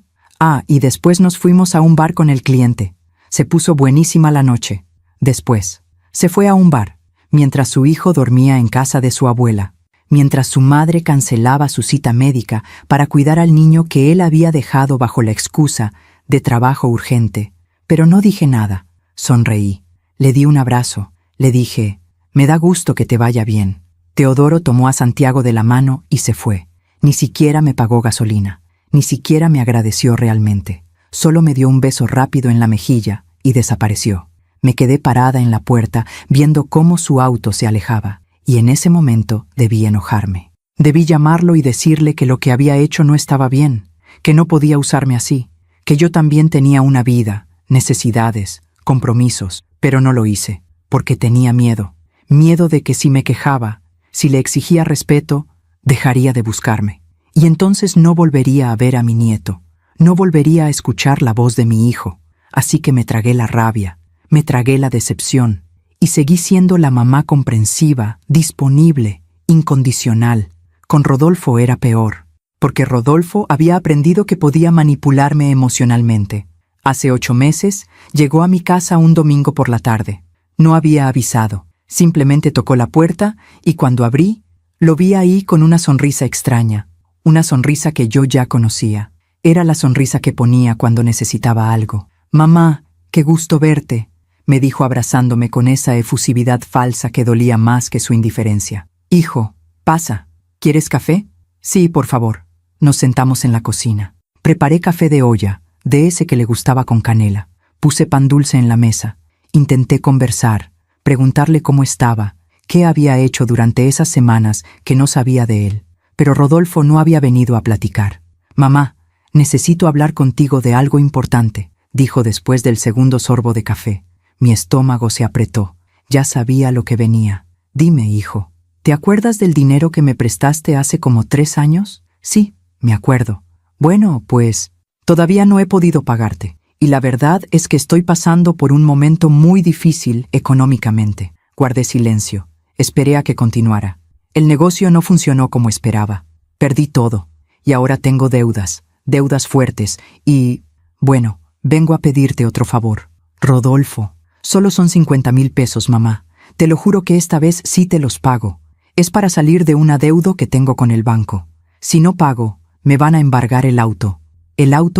Y después nos fuimos a un bar con el cliente. Se puso buenísima la noche. Después, se fue a un bar, mientras su hijo dormía en casa de su abuela, mientras su madre cancelaba su cita médica para cuidar al niño que él había dejado bajo la excusa de trabajo urgente. Pero no dije nada. Sonreí. Le di un abrazo. Le dije: «Me da gusto que te vaya bien». Teodoro tomó a Santiago de la mano y se fue. Ni siquiera me pagó gasolina. Ni siquiera me agradeció realmente. Solo me dio un beso rápido en la mejilla y desapareció. Me quedé parada en la puerta viendo cómo su auto se alejaba. Y en ese momento debí enojarme. Debí llamarlo y decirle que lo que había hecho no estaba bien, que no podía usarme así, que yo también tenía una vida, necesidades, compromisos, pero no lo hice, porque tenía miedo. Miedo de que si me quejaba, si le exigía respeto, dejaría de buscarme. Y entonces no volvería a ver a mi nieto, no volvería a escuchar la voz de mi hijo. Así que me tragué la rabia, me tragué la decepción, y seguí siendo la mamá comprensiva, disponible, incondicional. Con Rodolfo era peor, porque Rodolfo había aprendido que podía manipularme emocionalmente. Hace 8 meses llegó a mi casa un domingo por la tarde. No había avisado. Simplemente tocó la puerta y cuando abrí, lo vi ahí con una sonrisa extraña, una sonrisa que yo ya conocía. Era la sonrisa que ponía cuando necesitaba algo. «Mamá, qué gusto verte», me dijo abrazándome con esa efusividad falsa que dolía más que su indiferencia. «Hijo, pasa. ¿Quieres café?» «Sí, por favor». Nos sentamos en la cocina. Preparé café de olla, de ese que le gustaba con canela. Puse pan dulce en la mesa. Intenté conversar, preguntarle cómo estaba, qué había hecho durante esas semanas que no sabía de él. Pero Rodolfo no había venido a platicar. «Mamá, necesito hablar contigo de algo importante», dijo después del segundo sorbo de café. Mi estómago se apretó. Ya sabía lo que venía. «Dime, hijo, ¿te acuerdas del dinero que me prestaste hace como 3 años?» «Sí, me acuerdo». «Bueno, pues, todavía no he podido pagarte. Y la verdad es que estoy pasando por un momento muy difícil económicamente». Guardé silencio. Esperé a que continuara. El negocio no funcionó como esperaba. Perdí todo. Y ahora tengo deudas fuertes y... Bueno, vengo a pedirte otro favor. «Rodolfo, solo son 50,000 pesos, mamá. Te lo juro que esta vez sí te los pago. Es para salir de un adeudo que tengo con el banco. Si no pago, me van a embargar el auto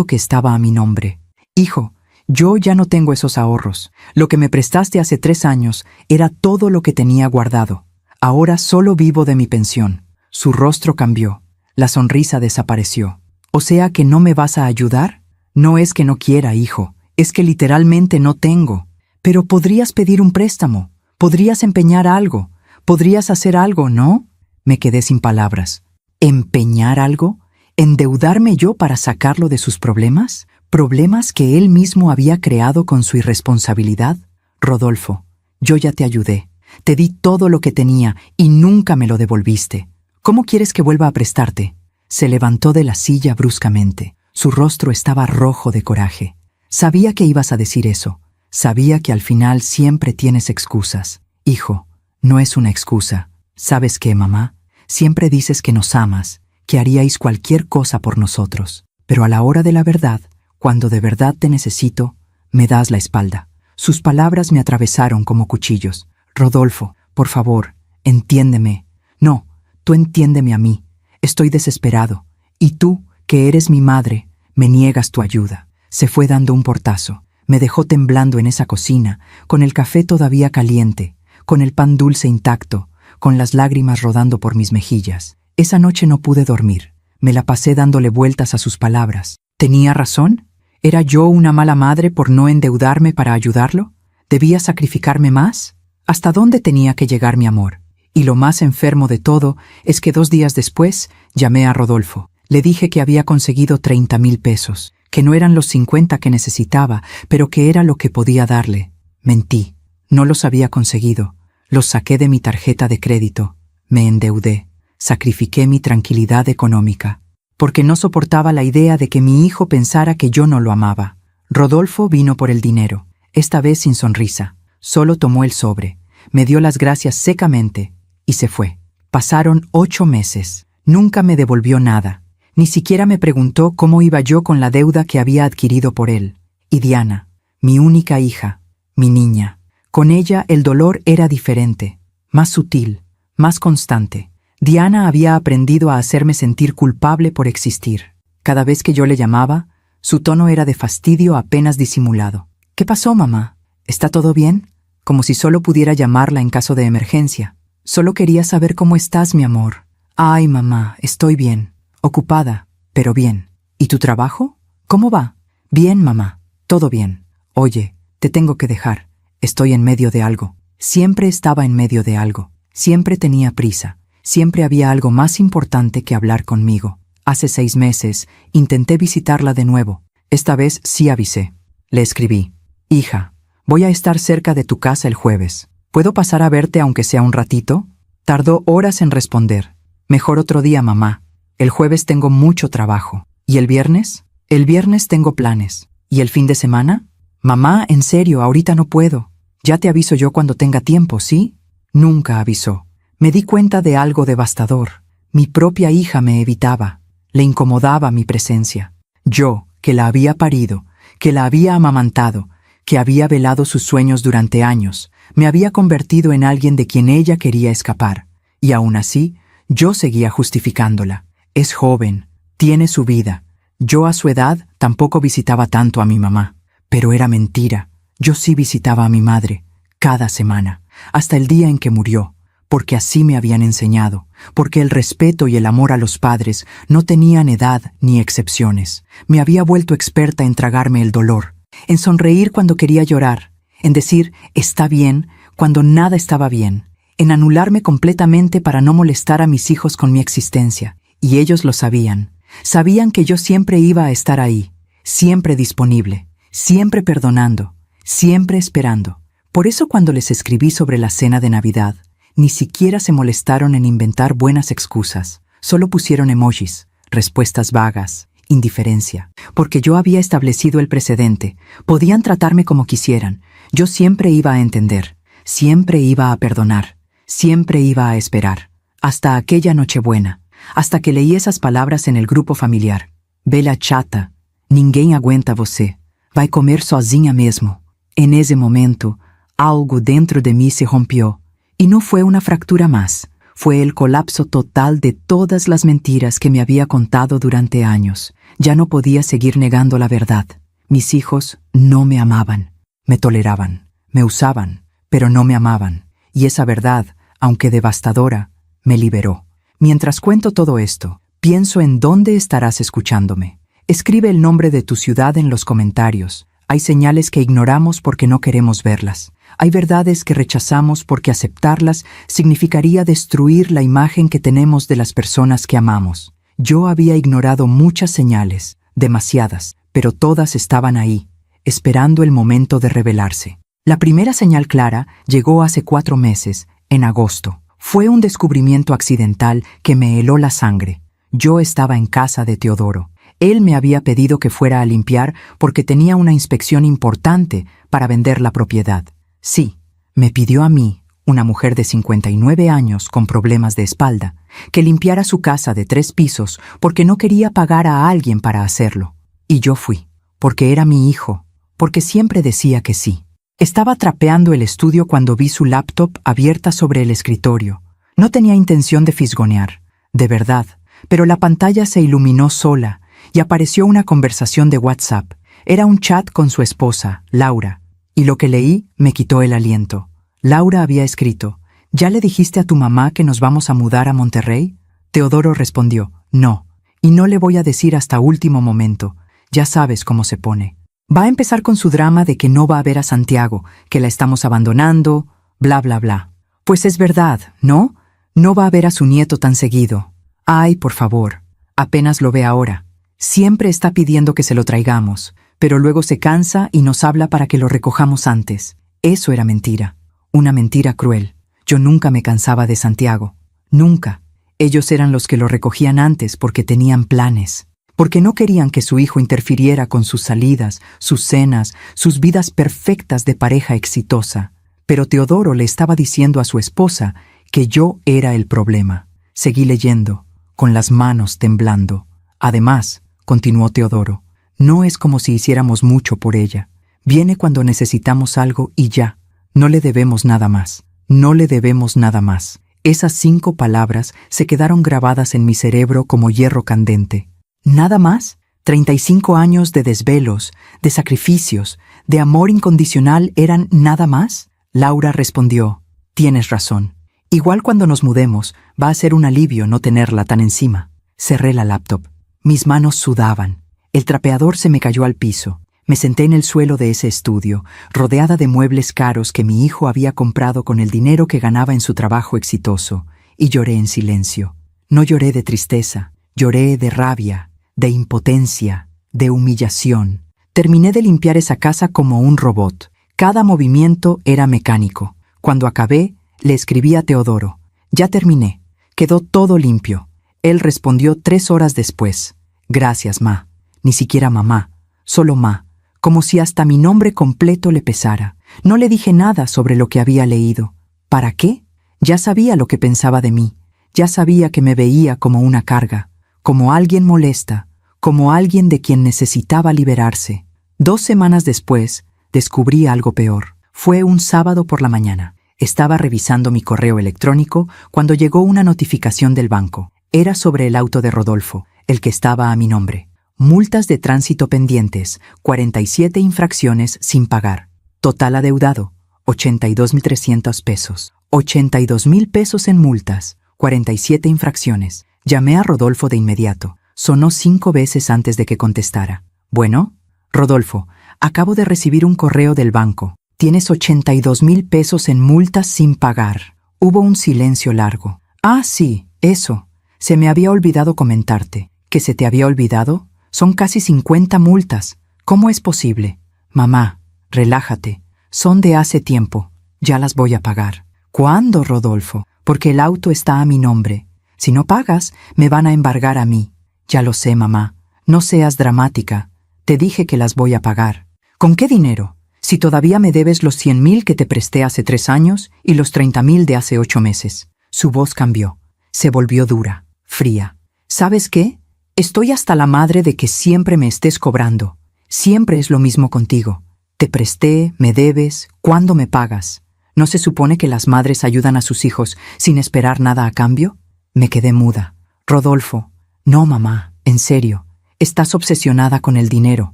que estaba a mi nombre. Hijo, yo ya no tengo esos ahorros. Lo que me prestaste hace 3 años era todo lo que tenía guardado. Ahora solo vivo de mi pensión». Su rostro cambió. La sonrisa desapareció. «¿O sea que no me vas a ayudar?» «No es que no quiera, hijo. Es que literalmente no tengo. Pero podrías pedir un préstamo. Podrías empeñar algo. Podrías hacer algo, ¿no?» Me quedé sin palabras. ¿Empeñar algo? ¿Endeudarme yo para sacarlo de sus problemas? ¿Problemas que él mismo había creado con su irresponsabilidad? «Rodolfo, yo ya te ayudé. Te di todo lo que tenía y nunca me lo devolviste. ¿Cómo quieres que vuelva a prestarte?» Se levantó de la silla bruscamente. Su rostro estaba rojo de coraje. «Sabía que ibas a decir eso. Sabía que al final siempre tienes excusas». «Hijo, no es una excusa. ¿Sabes qué, mamá? Siempre dices que nos amas, que haríais cualquier cosa por nosotros. Pero a la hora de la verdad, cuando de verdad te necesito, me das la espalda». Sus palabras me atravesaron como cuchillos. «Rodolfo, por favor, entiéndeme». «No, tú entiéndeme a mí. Estoy desesperado. Y tú, que eres mi madre, me niegas tu ayuda». Se fue dando un portazo. Me dejó temblando en esa cocina, con el café todavía caliente, con el pan dulce intacto, con las lágrimas rodando por mis mejillas. Esa noche no pude dormir. Me la pasé dándole vueltas a sus palabras. ¿Tenía razón? ¿Era yo una mala madre por no endeudarme para ayudarlo? ¿Debía sacrificarme más? ¿Hasta dónde tenía que llegar mi amor? Y lo más enfermo de todo es que 2 días después llamé a Rodolfo. Le dije que había conseguido 30,000 pesos, que no eran los 50 que necesitaba, pero que era lo que podía darle. Mentí. No los había conseguido. Los saqué de mi tarjeta de crédito. Me endeudé. Sacrifiqué mi tranquilidad económica, porque no soportaba la idea de que mi hijo pensara que yo no lo amaba. Rodolfo vino por el dinero, esta vez sin sonrisa. Solo tomó el sobre, me dio las gracias secamente y se fue. Pasaron 8 meses. Nunca me devolvió nada. Ni siquiera me preguntó cómo iba yo con la deuda que había adquirido por él. Y Diana, mi única hija, mi niña. Con ella el dolor era diferente, más sutil, más constante. Diana había aprendido a hacerme sentir culpable por existir. Cada vez que yo le llamaba, su tono era de fastidio apenas disimulado. «¿Qué pasó, mamá? ¿Está todo bien?» Como si solo pudiera llamarla en caso de emergencia. «Solo quería saber cómo estás, mi amor». «Ay, mamá, estoy bien. Ocupada, pero bien. ¿Y tu trabajo? ¿Cómo va?» «Bien, mamá. Todo bien. Oye, te tengo que dejar. Estoy en medio de algo». Siempre estaba en medio de algo. Siempre tenía prisa. Siempre había algo más importante que hablar conmigo. Hace 6 meses intenté visitarla de nuevo. Esta vez sí avisé. Le escribí: «Hija, voy a estar cerca de tu casa el jueves. ¿Puedo pasar a verte aunque sea un ratito?» Tardó horas en responder. «Mejor otro día, mamá. El jueves tengo mucho trabajo. ¿Y el viernes?» «El viernes tengo planes. ¿Y el fin de semana?» «Mamá, en serio, ahorita no puedo. Ya te aviso yo cuando tenga tiempo, ¿sí?» Nunca avisó. Me di cuenta de algo devastador. Mi propia hija me evitaba. Le incomodaba mi presencia. Yo, que la había parido, que la había amamantado, que había velado sus sueños durante años, Me había convertido en alguien de quien ella quería escapar. Y aún así, yo seguía justificándola. Es joven, tiene su vida. Yo a su edad tampoco visitaba tanto a mi mamá. Pero era mentira. Yo sí visitaba a mi madre, cada semana, hasta el día en que murió, porque así me habían enseñado, porque el respeto y el amor a los padres no tenían edad ni excepciones. Me había vuelto experta en tragarme el dolor, en sonreír cuando quería llorar, en decir «está bien» cuando nada estaba bien, en anularme completamente para no molestar a mis hijos con mi existencia. Y ellos lo sabían. Sabían que yo siempre iba a estar ahí, siempre disponible, siempre perdonando, siempre esperando. Por eso cuando les escribí sobre la cena de Navidad, ni siquiera se molestaron en inventar buenas excusas. Solo pusieron emojis, respuestas vagas, indiferencia. Porque yo había establecido el precedente. Podían tratarme como quisieran. Yo siempre iba a entender. Siempre iba a perdonar. Siempre iba a esperar. Hasta aquella Nochebuena. Hasta que leí esas palabras en el grupo familiar. Bela chata, ninguém aguenta você. Vai comer sozinha mesmo. En ese momento, algo dentro de mí se rompió. Y no fue una fractura más. Fue el colapso total de todas las mentiras que me había contado durante años. Ya no podía seguir negando la verdad. Mis hijos no me amaban. Me toleraban. Me usaban. Pero no me amaban. Y esa verdad, aunque devastadora, me liberó. Mientras cuento todo esto, pienso en dónde estarás escuchándome. Escribe el nombre de tu ciudad en los comentarios. Hay señales que ignoramos porque no queremos verlas. Hay verdades que rechazamos porque aceptarlas significaría destruir la imagen que tenemos de las personas que amamos. Yo había ignorado muchas señales, demasiadas, pero todas estaban ahí, esperando el momento de revelarse. La primera señal clara llegó hace 4 meses, en agosto. Fue un descubrimiento accidental que me heló la sangre. Yo estaba en casa de Teodoro. Él me había pedido que fuera a limpiar porque tenía una inspección importante para vender la propiedad. Sí, me pidió a mí, una mujer de 59 años con problemas de espalda, que limpiara su casa de 3 pisos porque no quería pagar a alguien para hacerlo. Y yo fui, porque era mi hijo, porque siempre decía que sí. Estaba trapeando el estudio cuando vi su laptop abierta sobre el escritorio. No tenía intención de fisgonear, de verdad, pero la pantalla se iluminó sola y apareció una conversación de WhatsApp. Era un chat con su esposa, Laura, y lo que leí me quitó el aliento. Laura había escrito: ¿Ya le dijiste a tu mamá que nos vamos a mudar a Monterrey? Teodoro respondió: No, y no le voy a decir hasta último momento. Ya sabes cómo se pone. Va a empezar con su drama de que no va a ver a Santiago, que la estamos abandonando, bla bla bla. Pues es verdad, ¿no? No va a ver a su nieto tan seguido. Ay, por favor, apenas lo ve ahora. Siempre está pidiendo que se lo traigamos, pero luego se cansa y nos habla para que lo recojamos antes. Eso era mentira, una mentira cruel. Yo nunca me cansaba de Santiago, nunca. Ellos eran los que lo recogían antes porque tenían planes, porque no querían que su hijo interfiriera con sus salidas, sus cenas, sus vidas perfectas de pareja exitosa. Pero Teodoro le estaba diciendo a su esposa que yo era el problema. Seguí leyendo, con las manos temblando. Además, continuó Teodoro, no es como si hiciéramos mucho por ella. Viene cuando necesitamos algo y ya. No le debemos nada más. No le debemos nada más. Esas 5 palabras se quedaron grabadas en mi cerebro como hierro candente. ¿Nada más? 35 años de desvelos, de sacrificios, de amor incondicional eran nada más. Laura respondió: Tienes razón. Igual cuando nos mudemos, va a ser un alivio no tenerla tan encima. Cerré la laptop. Mis manos sudaban. El trapeador se me cayó al piso. Me senté en el suelo de ese estudio, rodeada de muebles caros que mi hijo había comprado con el dinero que ganaba en su trabajo exitoso, y lloré en silencio. No lloré de tristeza, lloré de rabia, de impotencia, de humillación. Terminé de limpiar esa casa como un robot. Cada movimiento era mecánico. Cuando acabé, le escribí a Teodoro: Ya terminé. Quedó todo limpio. Él respondió 3 horas después: Gracias, ma. Ni siquiera mamá, solo ma. Como si hasta mi nombre completo le pesara. No le dije nada sobre lo que había leído. ¿Para qué? Ya sabía lo que pensaba de mí. Ya sabía que me veía como una carga, como alguien molesta, como alguien de quien necesitaba liberarse. 2 semanas después, descubrí algo peor. Fue un sábado por la mañana. Estaba revisando mi correo electrónico cuando llegó una notificación del banco. Era sobre el auto de Rodolfo, el que estaba a mi nombre. Multas de tránsito pendientes, 47 infracciones sin pagar. Total adeudado, 82.300 pesos. 82.000 pesos en multas, 47 infracciones. Llamé a Rodolfo de inmediato. Sonó 5 veces antes de que contestara. Bueno, Rodolfo, acabo de recibir un correo del banco. Tienes 82.000 pesos en multas sin pagar. Hubo un silencio largo. Ah, sí, eso. Se me había olvidado comentarte. ¿Que se te había olvidado? Son casi 50 multas. ¿Cómo es posible? Mamá, relájate. Son de hace tiempo. Ya las voy a pagar. ¿Cuándo, Rodolfo? Porque el auto está a mi nombre. Si no pagas, me van a embargar a mí. Ya lo sé, mamá. No seas dramática. Te dije que las voy a pagar. ¿Con qué dinero? Si todavía me debes los 100.000 que te presté hace 3 años y los 30.000 de hace 8 meses. Su voz cambió. Se volvió dura, fría. ¿Sabes qué? Estoy hasta la madre de que siempre me estés cobrando. Siempre es lo mismo contigo. Te presté, me debes, ¿cuándo me pagas? ¿No se supone que las madres ayudan a sus hijos sin esperar nada a cambio? Me quedé muda. Rodolfo, no, mamá, en serio. Estás obsesionada con el dinero.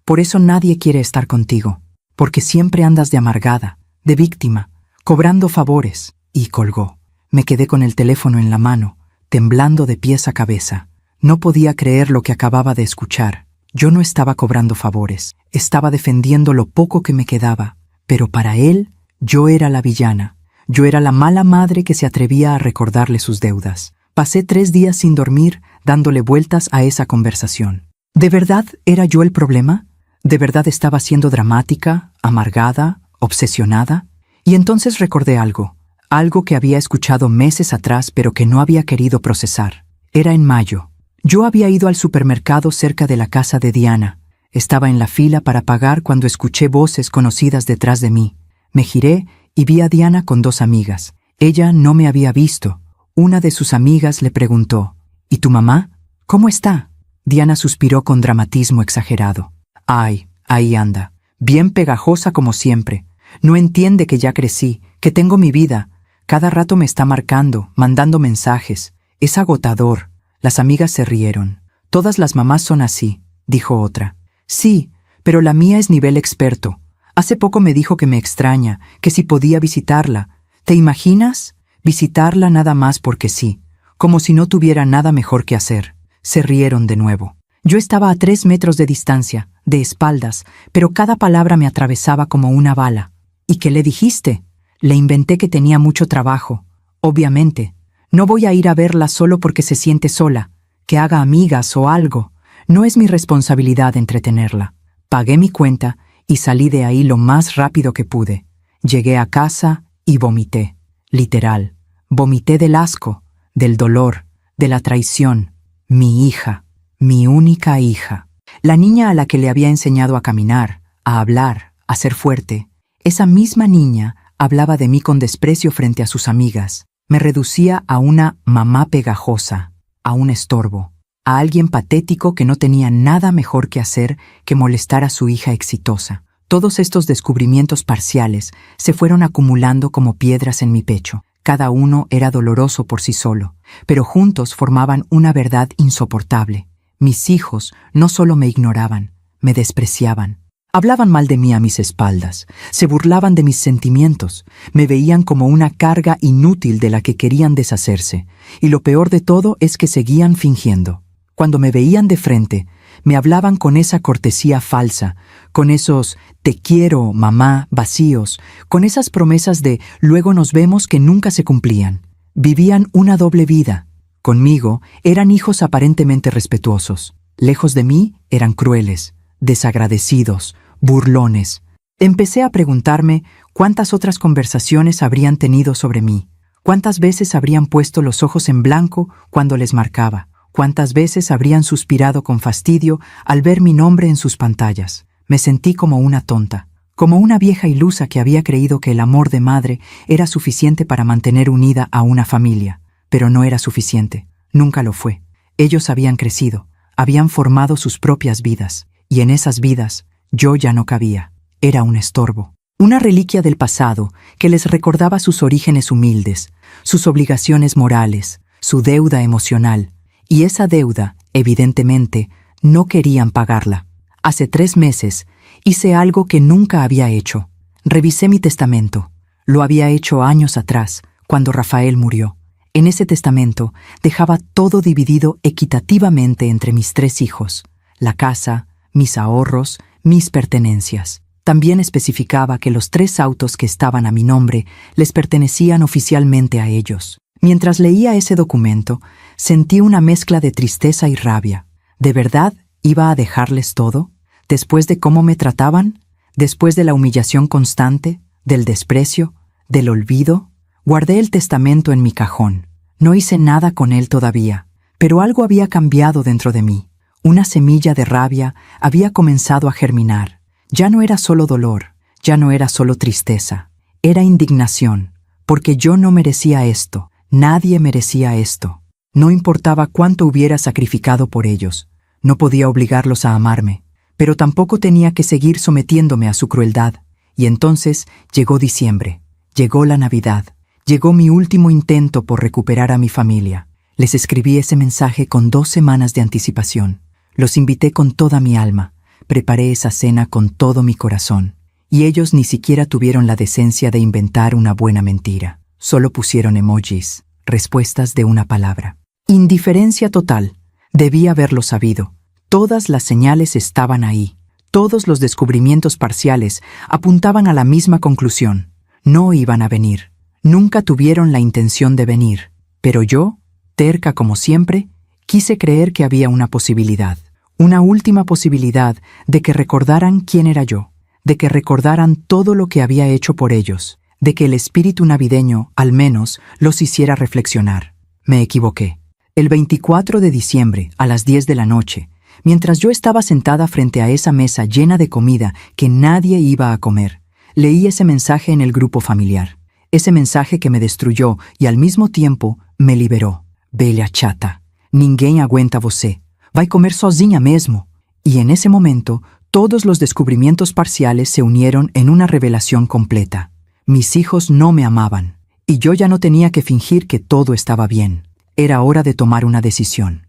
Por eso nadie quiere estar contigo. Porque siempre andas de amargada, de víctima, cobrando favores. Y colgó. Me quedé con el teléfono en la mano, temblando de pies a cabeza. No podía creer lo que acababa de escuchar. Yo no estaba cobrando favores. Estaba defendiendo lo poco que me quedaba. Pero para él, yo era la villana. Yo era la mala madre que se atrevía a recordarle sus deudas. Pasé 3 días sin dormir, dándole vueltas a esa conversación. ¿De verdad era yo el problema? ¿De verdad estaba siendo dramática, amargada, obsesionada? Y entonces recordé algo que había escuchado meses atrás pero que no había querido procesar. Era en mayo. Yo había ido al supermercado cerca de la casa de Diana. Estaba en la fila para pagar cuando escuché voces conocidas detrás de mí. Me giré y vi a Diana con 2 amigas. Ella no me había visto. Una de sus amigas le preguntó, ¿y tu mamá? ¿Cómo está? Diana suspiró con dramatismo exagerado. Ay, ahí anda, bien pegajosa como siempre. No entiende que ya crecí, que tengo mi vida. Cada rato me está marcando, mandando mensajes. Es agotador. Las amigas se rieron. Todas las mamás son así, dijo otra. Sí, pero la mía es nivel experto. Hace poco me dijo que me extraña, que si podía visitarla. ¿Te imaginas? Visitarla nada más porque sí, como si no tuviera nada mejor que hacer. Se rieron de nuevo. Yo estaba a 3 metros de distancia, de espaldas, pero cada palabra me atravesaba como una bala. ¿Y qué le dijiste? Le inventé que tenía mucho trabajo. Obviamente. No voy a ir a verla solo porque se siente sola, que haga amigas o algo. No es mi responsabilidad entretenerla. Pagué mi cuenta y salí de ahí lo más rápido que pude. Llegué a casa y vomité. Literal. Vomité del asco, del dolor, de la traición. Mi hija, mi única hija. La niña a la que le había enseñado a caminar, a hablar, a ser fuerte. Esa misma niña hablaba de mí con desprecio frente a sus amigas. Me reducía a una mamá pegajosa, a un estorbo, a alguien patético que no tenía nada mejor que hacer que molestar a su hija exitosa. Todos estos descubrimientos parciales se fueron acumulando como piedras en mi pecho. Cada uno era doloroso por sí solo, pero juntos formaban una verdad insoportable. Mis hijos no solo me ignoraban, me despreciaban. Hablaban mal de mí a mis espaldas, se burlaban de mis sentimientos, me veían como una carga inútil de la que querían deshacerse, y lo peor de todo es que seguían fingiendo. Cuando me veían de frente, me hablaban con esa cortesía falsa, con esos «te quiero, mamá» vacíos, con esas promesas de «luego nos vemos» que nunca se cumplían. Vivían una doble vida. Conmigo eran hijos aparentemente respetuosos. Lejos de mí eran crueles, desagradecidos, burlones. Empecé a preguntarme cuántas otras conversaciones habrían tenido sobre mí, cuántas veces habrían puesto los ojos en blanco cuando les marcaba, cuántas veces habrían suspirado con fastidio al ver mi nombre en sus pantallas. Me sentí como una tonta, como una vieja ilusa que había creído que el amor de madre era suficiente para mantener unida a una familia, pero no era suficiente, nunca lo fue. Ellos habían crecido, habían formado sus propias vidas, y en esas vidas yo ya no cabía, era un estorbo. una reliquia del pasado que les recordaba sus orígenes humildes, sus obligaciones morales, su deuda emocional, y esa deuda, evidentemente, no querían pagarla. Hace 3 meses hice algo que nunca había hecho. Revisé mi testamento. Lo había hecho años atrás, cuando Rafael murió. En ese testamento dejaba todo dividido equitativamente entre mis 3 hijos, la casa, mis ahorros, mis pertenencias. También especificaba que los 3 autos que estaban a mi nombre les pertenecían oficialmente a ellos. Mientras leía ese documento, sentí una mezcla de tristeza y rabia. ¿De verdad iba a dejarles todo? ¿Después de cómo me trataban? ¿Después de la humillación constante? ¿Del desprecio? ¿Del olvido? Guardé el testamento en mi cajón. No hice nada con él todavía, pero algo había cambiado dentro de mí. Una semilla de rabia había comenzado a germinar. Ya no era solo dolor, ya no era solo tristeza. Era indignación, porque yo no merecía esto. Nadie merecía esto. No importaba cuánto hubiera sacrificado por ellos. No podía obligarlos a amarme, pero tampoco tenía que seguir sometiéndome a su crueldad. Y entonces llegó diciembre, llegó la Navidad, llegó mi último intento por recuperar a mi familia. Les escribí ese mensaje con 2 semanas de anticipación. Los invité con toda mi alma, preparé esa cena con todo mi corazón, y ellos ni siquiera tuvieron la decencia de inventar una buena mentira. Solo pusieron emojis, respuestas de una palabra. Indiferencia total. Debí haberlo sabido. Todas las señales estaban ahí. Todos los descubrimientos parciales apuntaban a la misma conclusión. No iban a venir. Nunca tuvieron la intención de venir. Pero yo, terca como siempre, quise creer que había una posibilidad. Una última posibilidad de que recordaran quién era yo, de que recordaran todo lo que había hecho por ellos, de que el espíritu navideño, al menos, los hiciera reflexionar. Me equivoqué. El 24 de diciembre, a las 10 de la noche, mientras yo estaba sentada frente a esa mesa llena de comida que nadie iba a comer, leí ese mensaje en el grupo familiar. Ese mensaje que me destruyó y al mismo tiempo me liberó. Velha chata, ninguém aguenta você. Vai comer sozinha mesmo. Y en ese momento, todos los descubrimientos parciales se unieron en una revelación completa. Mis hijos no me amaban, y yo ya no tenía que fingir que todo estaba bien. Era hora de tomar una decisión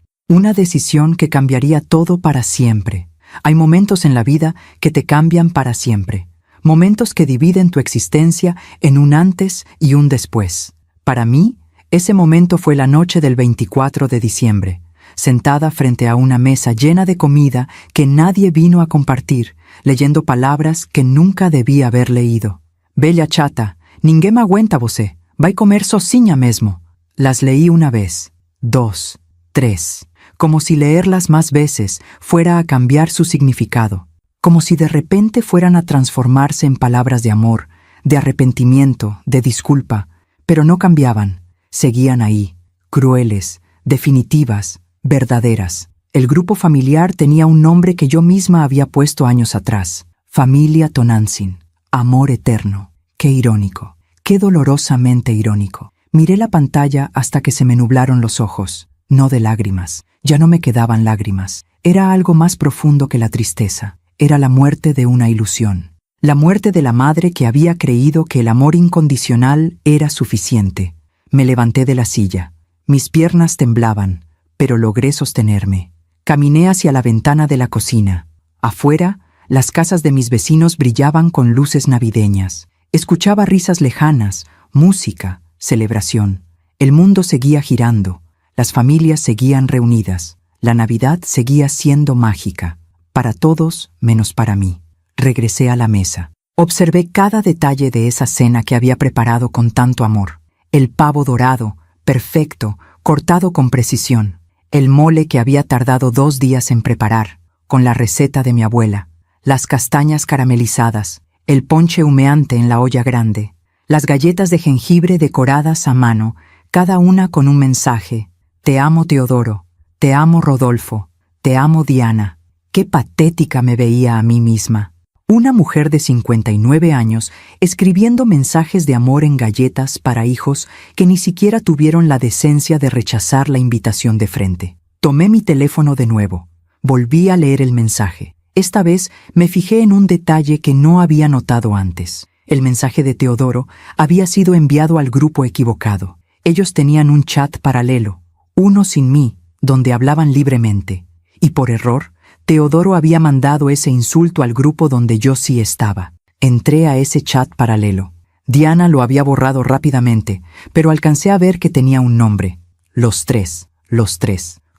que cambiaría todo para siempre. Hay momentos en la vida que te cambian para siempre, momentos que dividen tu existencia en un antes y un después. Para mí, ese momento fue la noche del 24 de diciembre, sentada frente a una mesa llena de comida que nadie vino a compartir, leyendo palabras que nunca debí haber leído. Velha chata, ninguém aguenta você, vai comer sozinha mesmo. Las leí 1 vez, 2, 3, como si leerlas más veces fuera a cambiar su significado, como si de repente fueran a transformarse en palabras de amor, de arrepentimiento, de disculpa, pero no cambiaban, seguían ahí, crueles, definitivas, verdaderas. El grupo familiar tenía un nombre que yo misma había puesto años atrás, Familia Tonantzin. Amor eterno. Qué irónico, qué dolorosamente irónico. Miré la pantalla hasta que se me nublaron los ojos. No de lágrimas, ya no me quedaban lágrimas. Era algo más profundo que la tristeza. Era la muerte de una ilusión. La muerte de la madre que había creído que el amor incondicional era suficiente. Me levanté de la silla. Mis piernas temblaban, pero logré sostenerme. Caminé hacia la ventana de la cocina. Afuera, las casas de mis vecinos brillaban con luces navideñas. Escuchaba risas lejanas, música, celebración. El mundo seguía girando. Las familias seguían reunidas. La Navidad seguía siendo mágica. Para todos, menos para mí. Regresé a la mesa. Observé cada detalle de esa cena que había preparado con tanto amor. El pavo dorado, perfecto, cortado con precisión. El mole que había tardado 2 días en preparar, con la receta de mi abuela. Las castañas caramelizadas, el ponche humeante en la olla grande, las galletas de jengibre decoradas a mano, cada una con un mensaje. Te amo, Teodoro. Te amo, Rodolfo. Te amo, Diana. Qué patética me veía a mí misma. Una mujer de 59 años escribiendo mensajes de amor en galletas para hijos que ni siquiera tuvieron la decencia de rechazar la invitación de frente. Tomé mi teléfono de nuevo. Volví a leer el mensaje. Esta vez me fijé en un detalle que no había notado antes. El mensaje de Teodoro había sido enviado al grupo equivocado. Ellos tenían un chat paralelo, uno sin mí, donde hablaban libremente. Y por error, Teodoro había mandado ese insulto al grupo donde yo sí estaba. Entré a ese chat paralelo. Diana lo había borrado rápidamente, pero alcancé a ver que tenía un nombre. Los tres,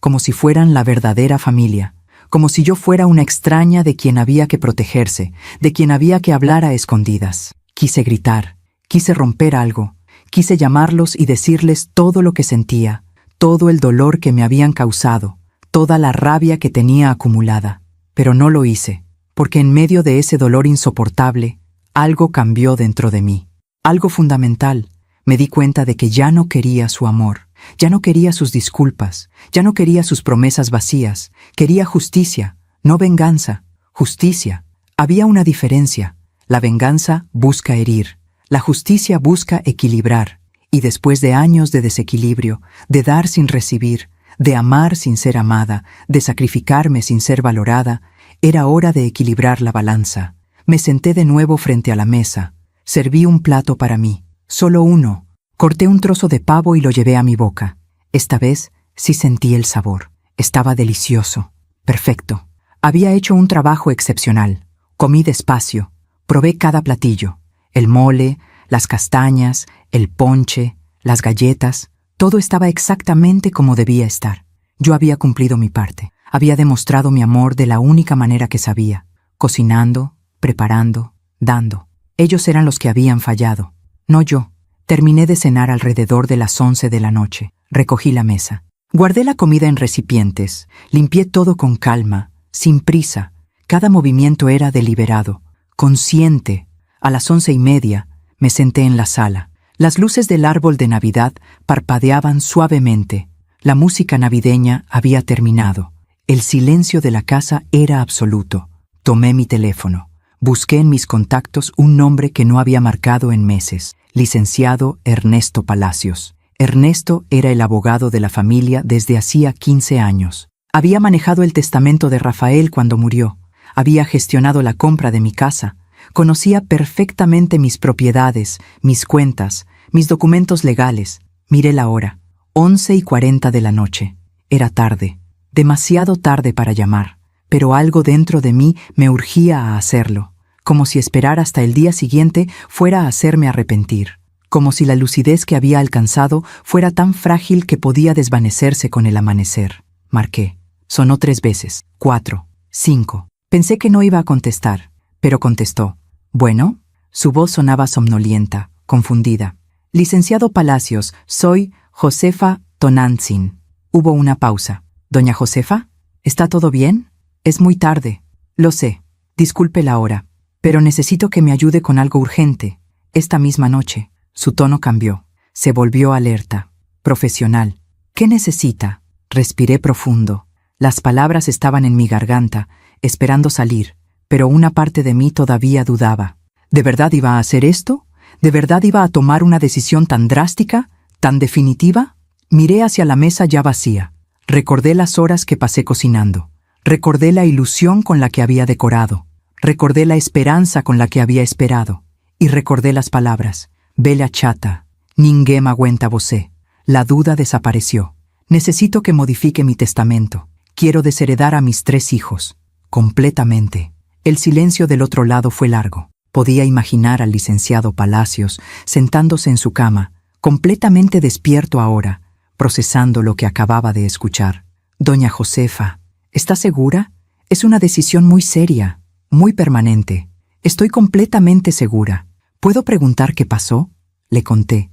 como si fueran la verdadera familia, como si yo fuera una extraña de quien había que protegerse, de quien había que hablar a escondidas. Quise gritar, quise romper algo, quise llamarlos y decirles todo lo que sentía, todo el dolor que me habían causado, toda la rabia que tenía acumulada. Pero no lo hice, porque en medio de ese dolor insoportable, algo cambió dentro de mí. Algo fundamental. Me di cuenta de que ya no quería su amor, ya no quería sus disculpas, ya no quería sus promesas vacías. Quería justicia, no venganza. Justicia. Había una diferencia. La venganza busca herir, la justicia busca equilibrar. Y después de años de desequilibrio, de dar sin recibir, de amar sin ser amada, de sacrificarme sin ser valorada, era hora de equilibrar la balanza. Me senté de nuevo frente a la mesa. Serví un plato para mí, solo uno. Corté un trozo de pavo y lo llevé a mi boca. Esta vez sí sentí el sabor. Estaba delicioso, perfecto. Había hecho un trabajo excepcional. Comí despacio, probé cada platillo. El mole, las castañas, el ponche, las galletas, todo estaba exactamente como debía estar. Yo había cumplido mi parte. Había demostrado mi amor de la única manera que sabía, cocinando, preparando, dando. Ellos eran los que habían fallado, no yo. Terminé de cenar alrededor de las 11 de la noche. Recogí la mesa. Guardé la comida en recipientes. Limpié todo con calma, sin prisa. Cada movimiento era deliberado, consciente. A las 11:30 me senté en la sala. Las luces del árbol de Navidad parpadeaban suavemente. La música navideña había terminado. El silencio de la casa era absoluto. Tomé mi teléfono. Busqué en mis contactos un nombre que no había marcado en meses. Licenciado Ernesto Palacios. Ernesto era el abogado de la familia desde hacía 15 años. Había manejado el testamento de Rafael cuando murió. Había gestionado la compra de mi casa. Conocía perfectamente mis propiedades, mis cuentas, mis documentos legales. Miré la hora. 11:40 de la noche. Era tarde. Demasiado tarde para llamar. Pero algo dentro de mí me urgía a hacerlo. Como si esperar hasta el día siguiente fuera a hacerme arrepentir. Como si la lucidez que había alcanzado fuera tan frágil que podía desvanecerse con el amanecer. Marqué. Sonó 3 veces, 4, 5. Pensé que no iba a contestar, pero contestó. ¿Bueno? Su voz sonaba somnolienta, confundida. Licenciado Palacios, soy Josefa Tonantzin. Hubo una pausa. ¿Doña Josefa? ¿Está todo bien? Es muy tarde. Lo sé. Disculpe la hora. Pero necesito que me ayude con algo urgente. Esta misma noche. Su tono cambió. Se volvió alerta. Profesional. ¿Qué necesita? Respiré profundo. Las palabras estaban en mi garganta, esperando salir, pero una parte de mí todavía dudaba. ¿De verdad iba a hacer esto? ¿De verdad iba a tomar una decisión tan drástica, tan definitiva? Miré hacia la mesa ya vacía. Recordé las horas que pasé cocinando. Recordé la ilusión con la que había decorado. Recordé la esperanza con la que había esperado. Y recordé las palabras. Bella chata, ninguém aguenta você. La duda desapareció. Necesito que modifique mi testamento. Quiero desheredar a mis 3 hijos. Completamente. El silencio del otro lado fue largo. Podía imaginar al licenciado Palacios sentándose en su cama, completamente despierto ahora, procesando lo que acababa de escuchar. Doña Josefa, ¿está segura? Es una decisión muy seria, muy permanente. Estoy completamente segura. ¿Puedo preguntar qué pasó? Le conté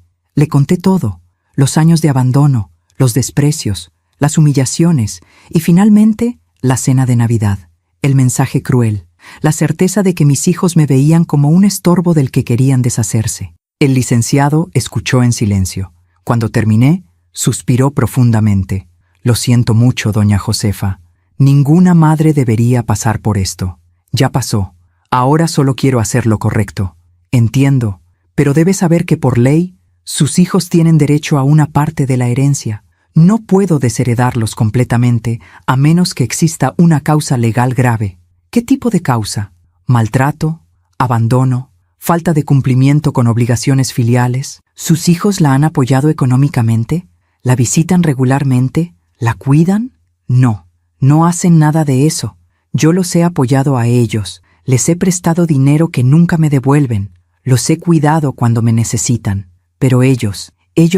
todo. Los años de abandono, los desprecios, las humillaciones y finalmente la cena de Navidad. El mensaje cruel, la certeza de que mis hijos me veían como un estorbo del que querían deshacerse. El licenciado escuchó en silencio. Cuando terminé, suspiró profundamente. Lo siento mucho, doña Josefa. Ninguna madre debería pasar por esto. Ya pasó. Ahora solo quiero hacer lo correcto. Entiendo, pero debe saber que por ley, sus hijos tienen derecho a una parte de la herencia. No puedo desheredarlos completamente a menos que exista una causa legal grave. ¿Qué tipo de causa? ¿Maltrato? ¿Abandono? falta de cumplimiento con obligaciones filiales. ¿Sus hijos la han apoyado económicamente? ¿La visitan regularmente? ¿La cuidan? No, no hacen nada de eso. Yo los he apoyado a ellos, les he prestado dinero que nunca me devuelven, los he cuidado cuando me necesitan, pero ellos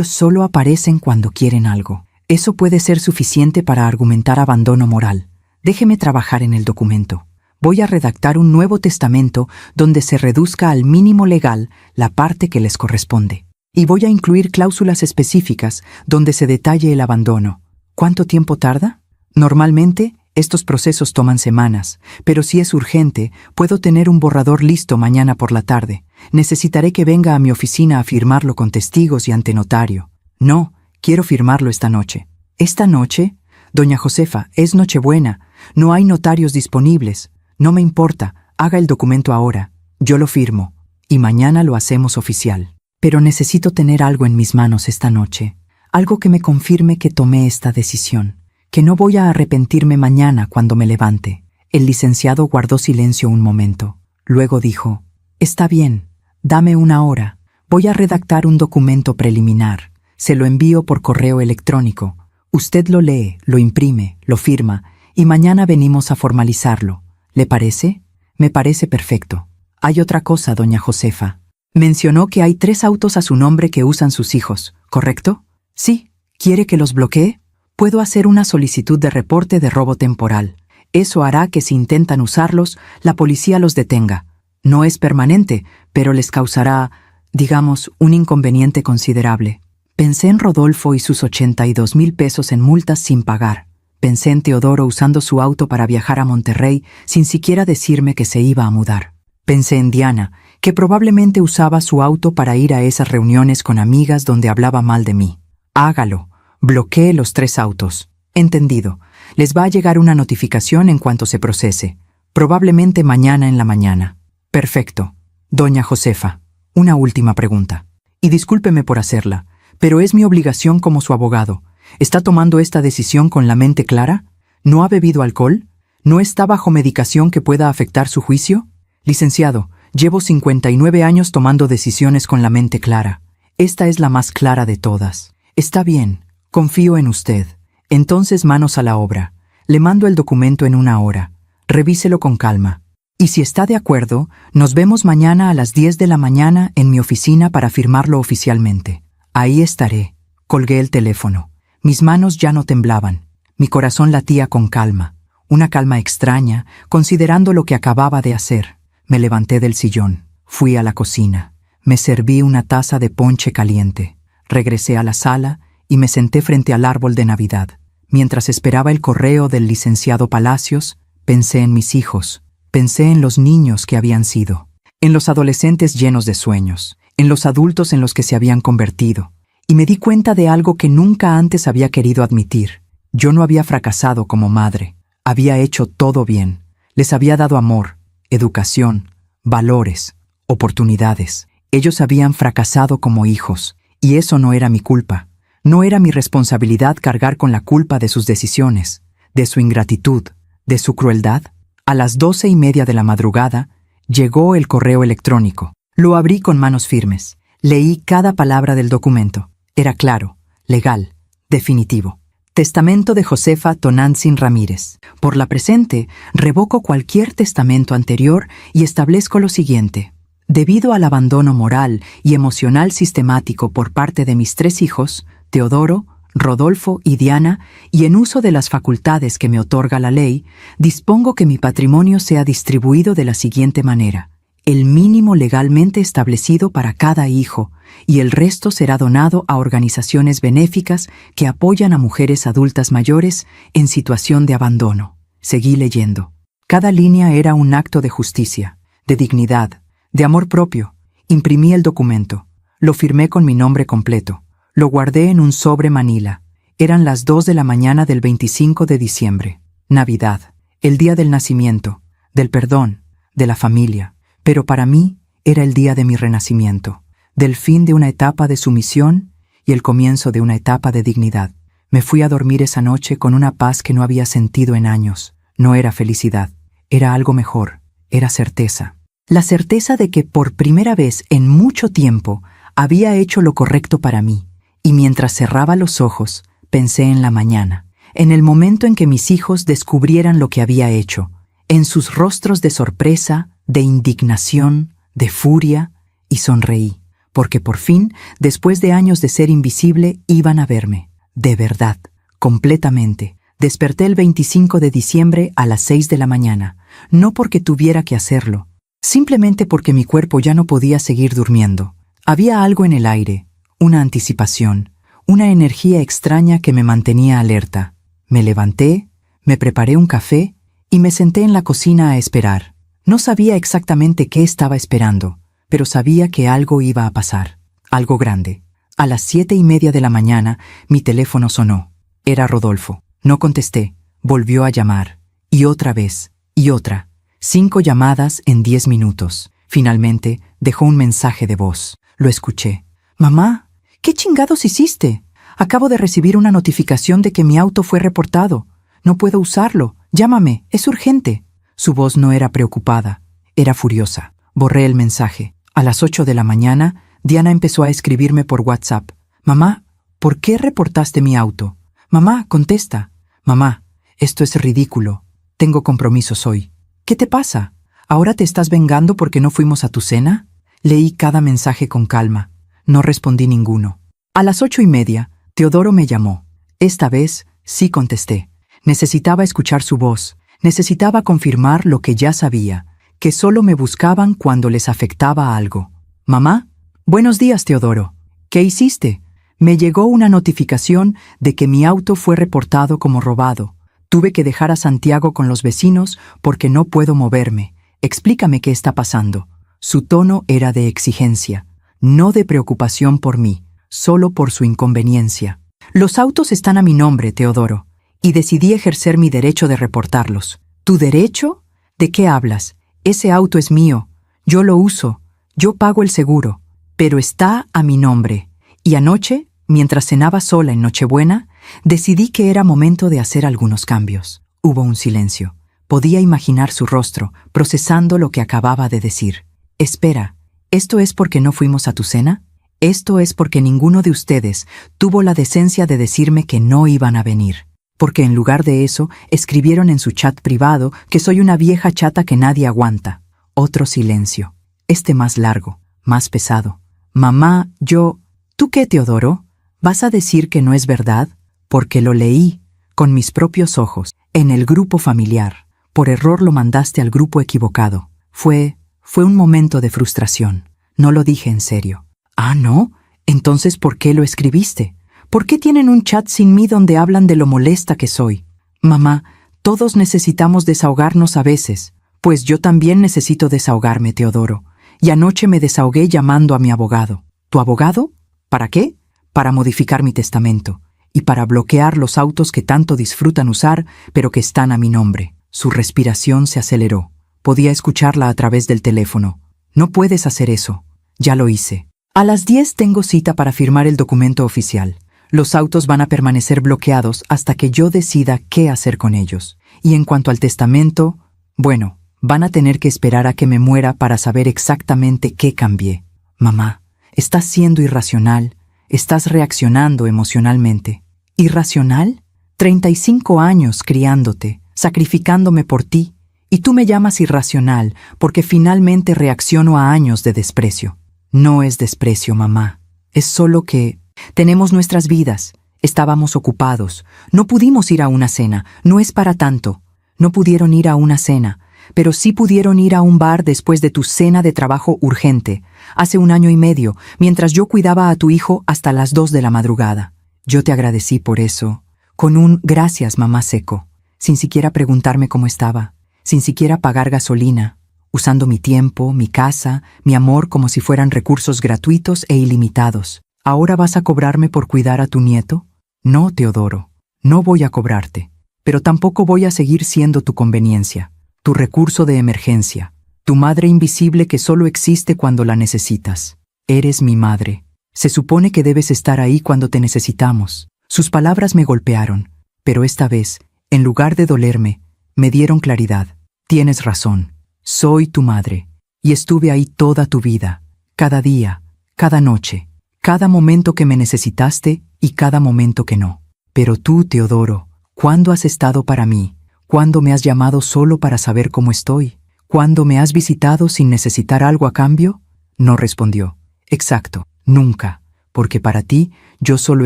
solo aparecen cuando quieren algo. Eso puede ser suficiente para argumentar abandono moral. Déjeme trabajar en el documento. Voy a redactar un nuevo testamento donde se reduzca al mínimo legal la parte que les corresponde. Y voy a incluir cláusulas específicas donde se detalle el abandono. ¿Cuánto tiempo tarda? Normalmente, estos procesos toman semanas, pero si es urgente, puedo tener un borrador listo mañana por la tarde. Necesitaré que venga a mi oficina a firmarlo con testigos y ante notario. No, quiero firmarlo esta noche. ¿Esta noche? Doña Josefa, es Nochebuena. No hay notarios disponibles. No me importa, haga el documento ahora. Yo lo firmo. Y mañana lo hacemos oficial. Pero necesito tener algo en mis manos esta noche. Algo que me confirme que tomé esta decisión. Que no voy a arrepentirme mañana cuando me levante. El licenciado guardó silencio un momento. Luego dijo: Está bien, dame una hora. Voy a redactar un documento preliminar. Se lo envío por correo electrónico. Usted lo lee, lo imprime, lo firma, y mañana venimos a formalizarlo. ¿Le parece? Me parece perfecto. Hay otra cosa, doña Josefa. Mencionó que hay 3 autos a su nombre que usan sus hijos, ¿correcto? Sí. ¿Quiere que los bloquee? Puedo hacer una solicitud de reporte de robo temporal. Eso hará que si intentan usarlos, la policía los detenga. No es permanente, pero les causará, digamos, un inconveniente considerable. Pensé en Rodolfo y sus 82,000 pesos en multas sin pagar. Pensé en Teodoro usando su auto para viajar a Monterrey sin siquiera decirme que se iba a mudar. Pensé en Diana, que probablemente usaba su auto para ir a esas reuniones con amigas donde hablaba mal de mí. Hágalo. Bloquee los 3 autos. Entendido. Les va a llegar una notificación en cuanto se procese. Probablemente mañana en la mañana. Perfecto. Doña Josefa, una última pregunta. Y discúlpeme por hacerla, pero es mi obligación como su abogado. ¿Está tomando esta decisión con la mente clara? ¿No ha bebido alcohol? ¿No está bajo medicación que pueda afectar su juicio? Licenciado, llevo 59 años tomando decisiones con la mente clara. Esta es la más clara de todas. Está bien, confío en usted. Entonces manos a la obra. Le mando el documento en una hora. Revíselo con calma. Y si está de acuerdo, nos vemos mañana a las 10 de la mañana en mi oficina para firmarlo oficialmente. Ahí estaré. Colgué el teléfono. Mis manos ya no temblaban. Mi corazón latía con calma. Una calma extraña, considerando lo que acababa de hacer. Me levanté del sillón. Fui a la cocina. Me serví una taza de ponche caliente. Regresé a la sala y me senté frente al árbol de Navidad. Mientras esperaba el correo del licenciado Palacios, pensé en mis hijos. Pensé en los niños que habían sido. En los adolescentes llenos de sueños. En los adultos en los que se habían convertido. Y me di cuenta de algo que nunca antes había querido admitir. Yo no había fracasado como madre. Había hecho todo bien. Les había dado amor, educación, valores, oportunidades. Ellos habían fracasado como hijos, y eso no era mi culpa. No era mi responsabilidad cargar con la culpa de sus decisiones, de su ingratitud, de su crueldad. A las 12:30 de la madrugada, llegó el correo electrónico. Lo abrí con manos firmes. Leí cada palabra del documento. Era claro, legal, definitivo. Testamento de Josefa Tonantzin Ramírez. Por la presente, revoco cualquier testamento anterior y establezco lo siguiente. Debido al abandono moral y emocional sistemático por parte de mis 3 hijos, Teodoro, Rodolfo y Diana, y en uso de las facultades que me otorga la ley, dispongo que mi patrimonio sea distribuido de la siguiente manera. El mínimo legalmente establecido para cada hijo, y el resto será donado a organizaciones benéficas que apoyan a mujeres adultas mayores en situación de abandono. Seguí leyendo. Cada línea era un acto de justicia, de dignidad, de amor propio. Imprimí el documento. Lo firmé con mi nombre completo. Lo guardé en un sobre manila. Eran las 2 de la mañana del 25 de diciembre. Navidad. El día del nacimiento, del perdón, de la familia. Pero para mí era el día de mi renacimiento, del fin de una etapa de sumisión y el comienzo de una etapa de dignidad. Me fui a dormir esa noche con una paz que no había sentido en años. No era felicidad, era algo mejor, era certeza. La certeza de que por primera vez en mucho tiempo había hecho lo correcto para mí, y mientras cerraba los ojos, pensé en la mañana, en el momento en que mis hijos descubrieran lo que había hecho, en sus rostros de sorpresa, de indignación, de furia, y sonreí, porque por fin, después de años de ser invisible, iban a verme, de verdad, completamente. Desperté el 25 de diciembre a las 6 de la mañana, no porque tuviera que hacerlo, simplemente porque mi cuerpo ya no podía seguir durmiendo. Había algo en el aire, una anticipación, una energía extraña que me mantenía alerta. Me levanté, me preparé un café y me senté en la cocina a esperar. No sabía exactamente qué estaba esperando, pero sabía que algo iba a pasar, algo grande. A las 7:30 de la mañana, mi teléfono sonó. Era Rodolfo. No contesté. Volvió a llamar. Y otra vez. Y otra. 5 llamadas en 10 minutos. Finalmente, dejó un mensaje de voz. Lo escuché. «Mamá, ¿qué chingados hiciste? Acabo de recibir una notificación de que mi auto fue reportado. No puedo usarlo. Llámame. Es urgente». Su voz no era preocupada. Era furiosa. Borré el mensaje. A las 8 de la mañana, Diana empezó a escribirme por WhatsApp. «Mamá, ¿por qué reportaste mi auto? Mamá, contesta. Mamá, esto es ridículo. Tengo compromisos hoy. ¿Qué te pasa? ¿Ahora te estás vengando porque no fuimos a tu cena?» Leí cada mensaje con calma. No respondí ninguno. A las 8:30, Teodoro me llamó. Esta vez sí contesté. Necesitaba escuchar su voz. Necesitaba confirmar lo que ya sabía, que solo me buscaban cuando les afectaba algo. «Mamá, buenos días, Teodoro. ¿Qué hiciste? Me llegó una notificación de que mi auto fue reportado como robado. Tuve que dejar a Santiago con los vecinos porque no puedo moverme. Explícame qué está pasando». Su tono era de exigencia, no de preocupación por mí, solo por su inconveniencia. «Los autos están a mi nombre, Teodoro, y decidí ejercer mi derecho de reportarlos». «¿Tu derecho? ¿De qué hablas? Ese auto es mío. Yo lo uso. Yo pago el seguro. Pero está a mi nombre. Y anoche, mientras cenaba sola en Nochebuena, decidí que era momento de hacer algunos cambios». Hubo un silencio. Podía imaginar su rostro, procesando lo que acababa de decir. «Espera, ¿esto es porque no fuimos a tu cena? Esto es porque ninguno de ustedes tuvo la decencia de decirme que no iban a venir. Porque en lugar de eso, escribieron en su chat privado que soy una vieja chata que nadie aguanta». Otro silencio. Este más largo, más pesado. «Mamá, yo... ¿Tú qué, Teodoro? ¿Vas a decir que no es verdad? Porque lo leí, con mis propios ojos, en el grupo familiar. Por error lo mandaste al grupo equivocado. Fue un momento de frustración. No lo dije en serio». «¿Ah, no? Entonces, ¿por qué lo escribiste? ¿Por qué tienen un chat sin mí donde hablan de lo molesta que soy?» «Mamá, todos necesitamos desahogarnos a veces. Pues yo también necesito desahogarme, Teodoro. Y anoche me desahogué llamando a mi abogado». «¿Tu abogado? ¿Para qué?» «Para modificar mi testamento. Y para bloquear los autos que tanto disfrutan usar, pero que están a mi nombre». Su respiración se aceleró. Podía escucharla a través del teléfono. «No puedes hacer eso. Ya lo hice. A las 10 tengo cita para firmar el documento oficial. Los autos van a permanecer bloqueados hasta que yo decida qué hacer con ellos. Y en cuanto al testamento, bueno, van a tener que esperar a que me muera para saber exactamente qué cambié». «Mamá, estás siendo irracional. Estás reaccionando emocionalmente». «¿Irracional? 35 años criándote, sacrificándome por ti, y tú me llamas irracional porque finalmente reacciono a años de desprecio». «No es desprecio, mamá. Es solo que tenemos nuestras vidas. Estábamos ocupados. No pudimos ir a una cena. No es para tanto. No pudieron ir a una cena, pero sí pudieron ir a un bar después de tu cena de trabajo urgente, hace 1 año y medio, mientras yo cuidaba a tu hijo hasta las 2 de la madrugada. Yo te agradecí por eso, con un gracias, mamá seco, sin siquiera preguntarme cómo estaba, sin siquiera pagar gasolina, usando mi tiempo, mi casa, mi amor como si fueran recursos gratuitos e ilimitados. ¿Ahora vas a cobrarme por cuidar a tu nieto? No, Teodoro, no voy a cobrarte, pero tampoco voy a seguir siendo tu conveniencia, tu recurso de emergencia, tu madre invisible que solo existe cuando la necesitas. Eres mi madre. Se supone que debes estar ahí cuando te necesitamos». Sus palabras me golpearon, pero esta vez, en lugar de dolerme, me dieron claridad. «Tienes razón. Soy tu madre. Y estuve ahí toda tu vida, cada día, cada noche, cada momento que me necesitaste y cada momento que no. Pero tú, Teodoro, ¿cuándo has estado para mí? ¿Cuándo me has llamado solo para saber cómo estoy? ¿Cuándo me has visitado sin necesitar algo a cambio? No respondió. Exacto, nunca, porque para ti yo solo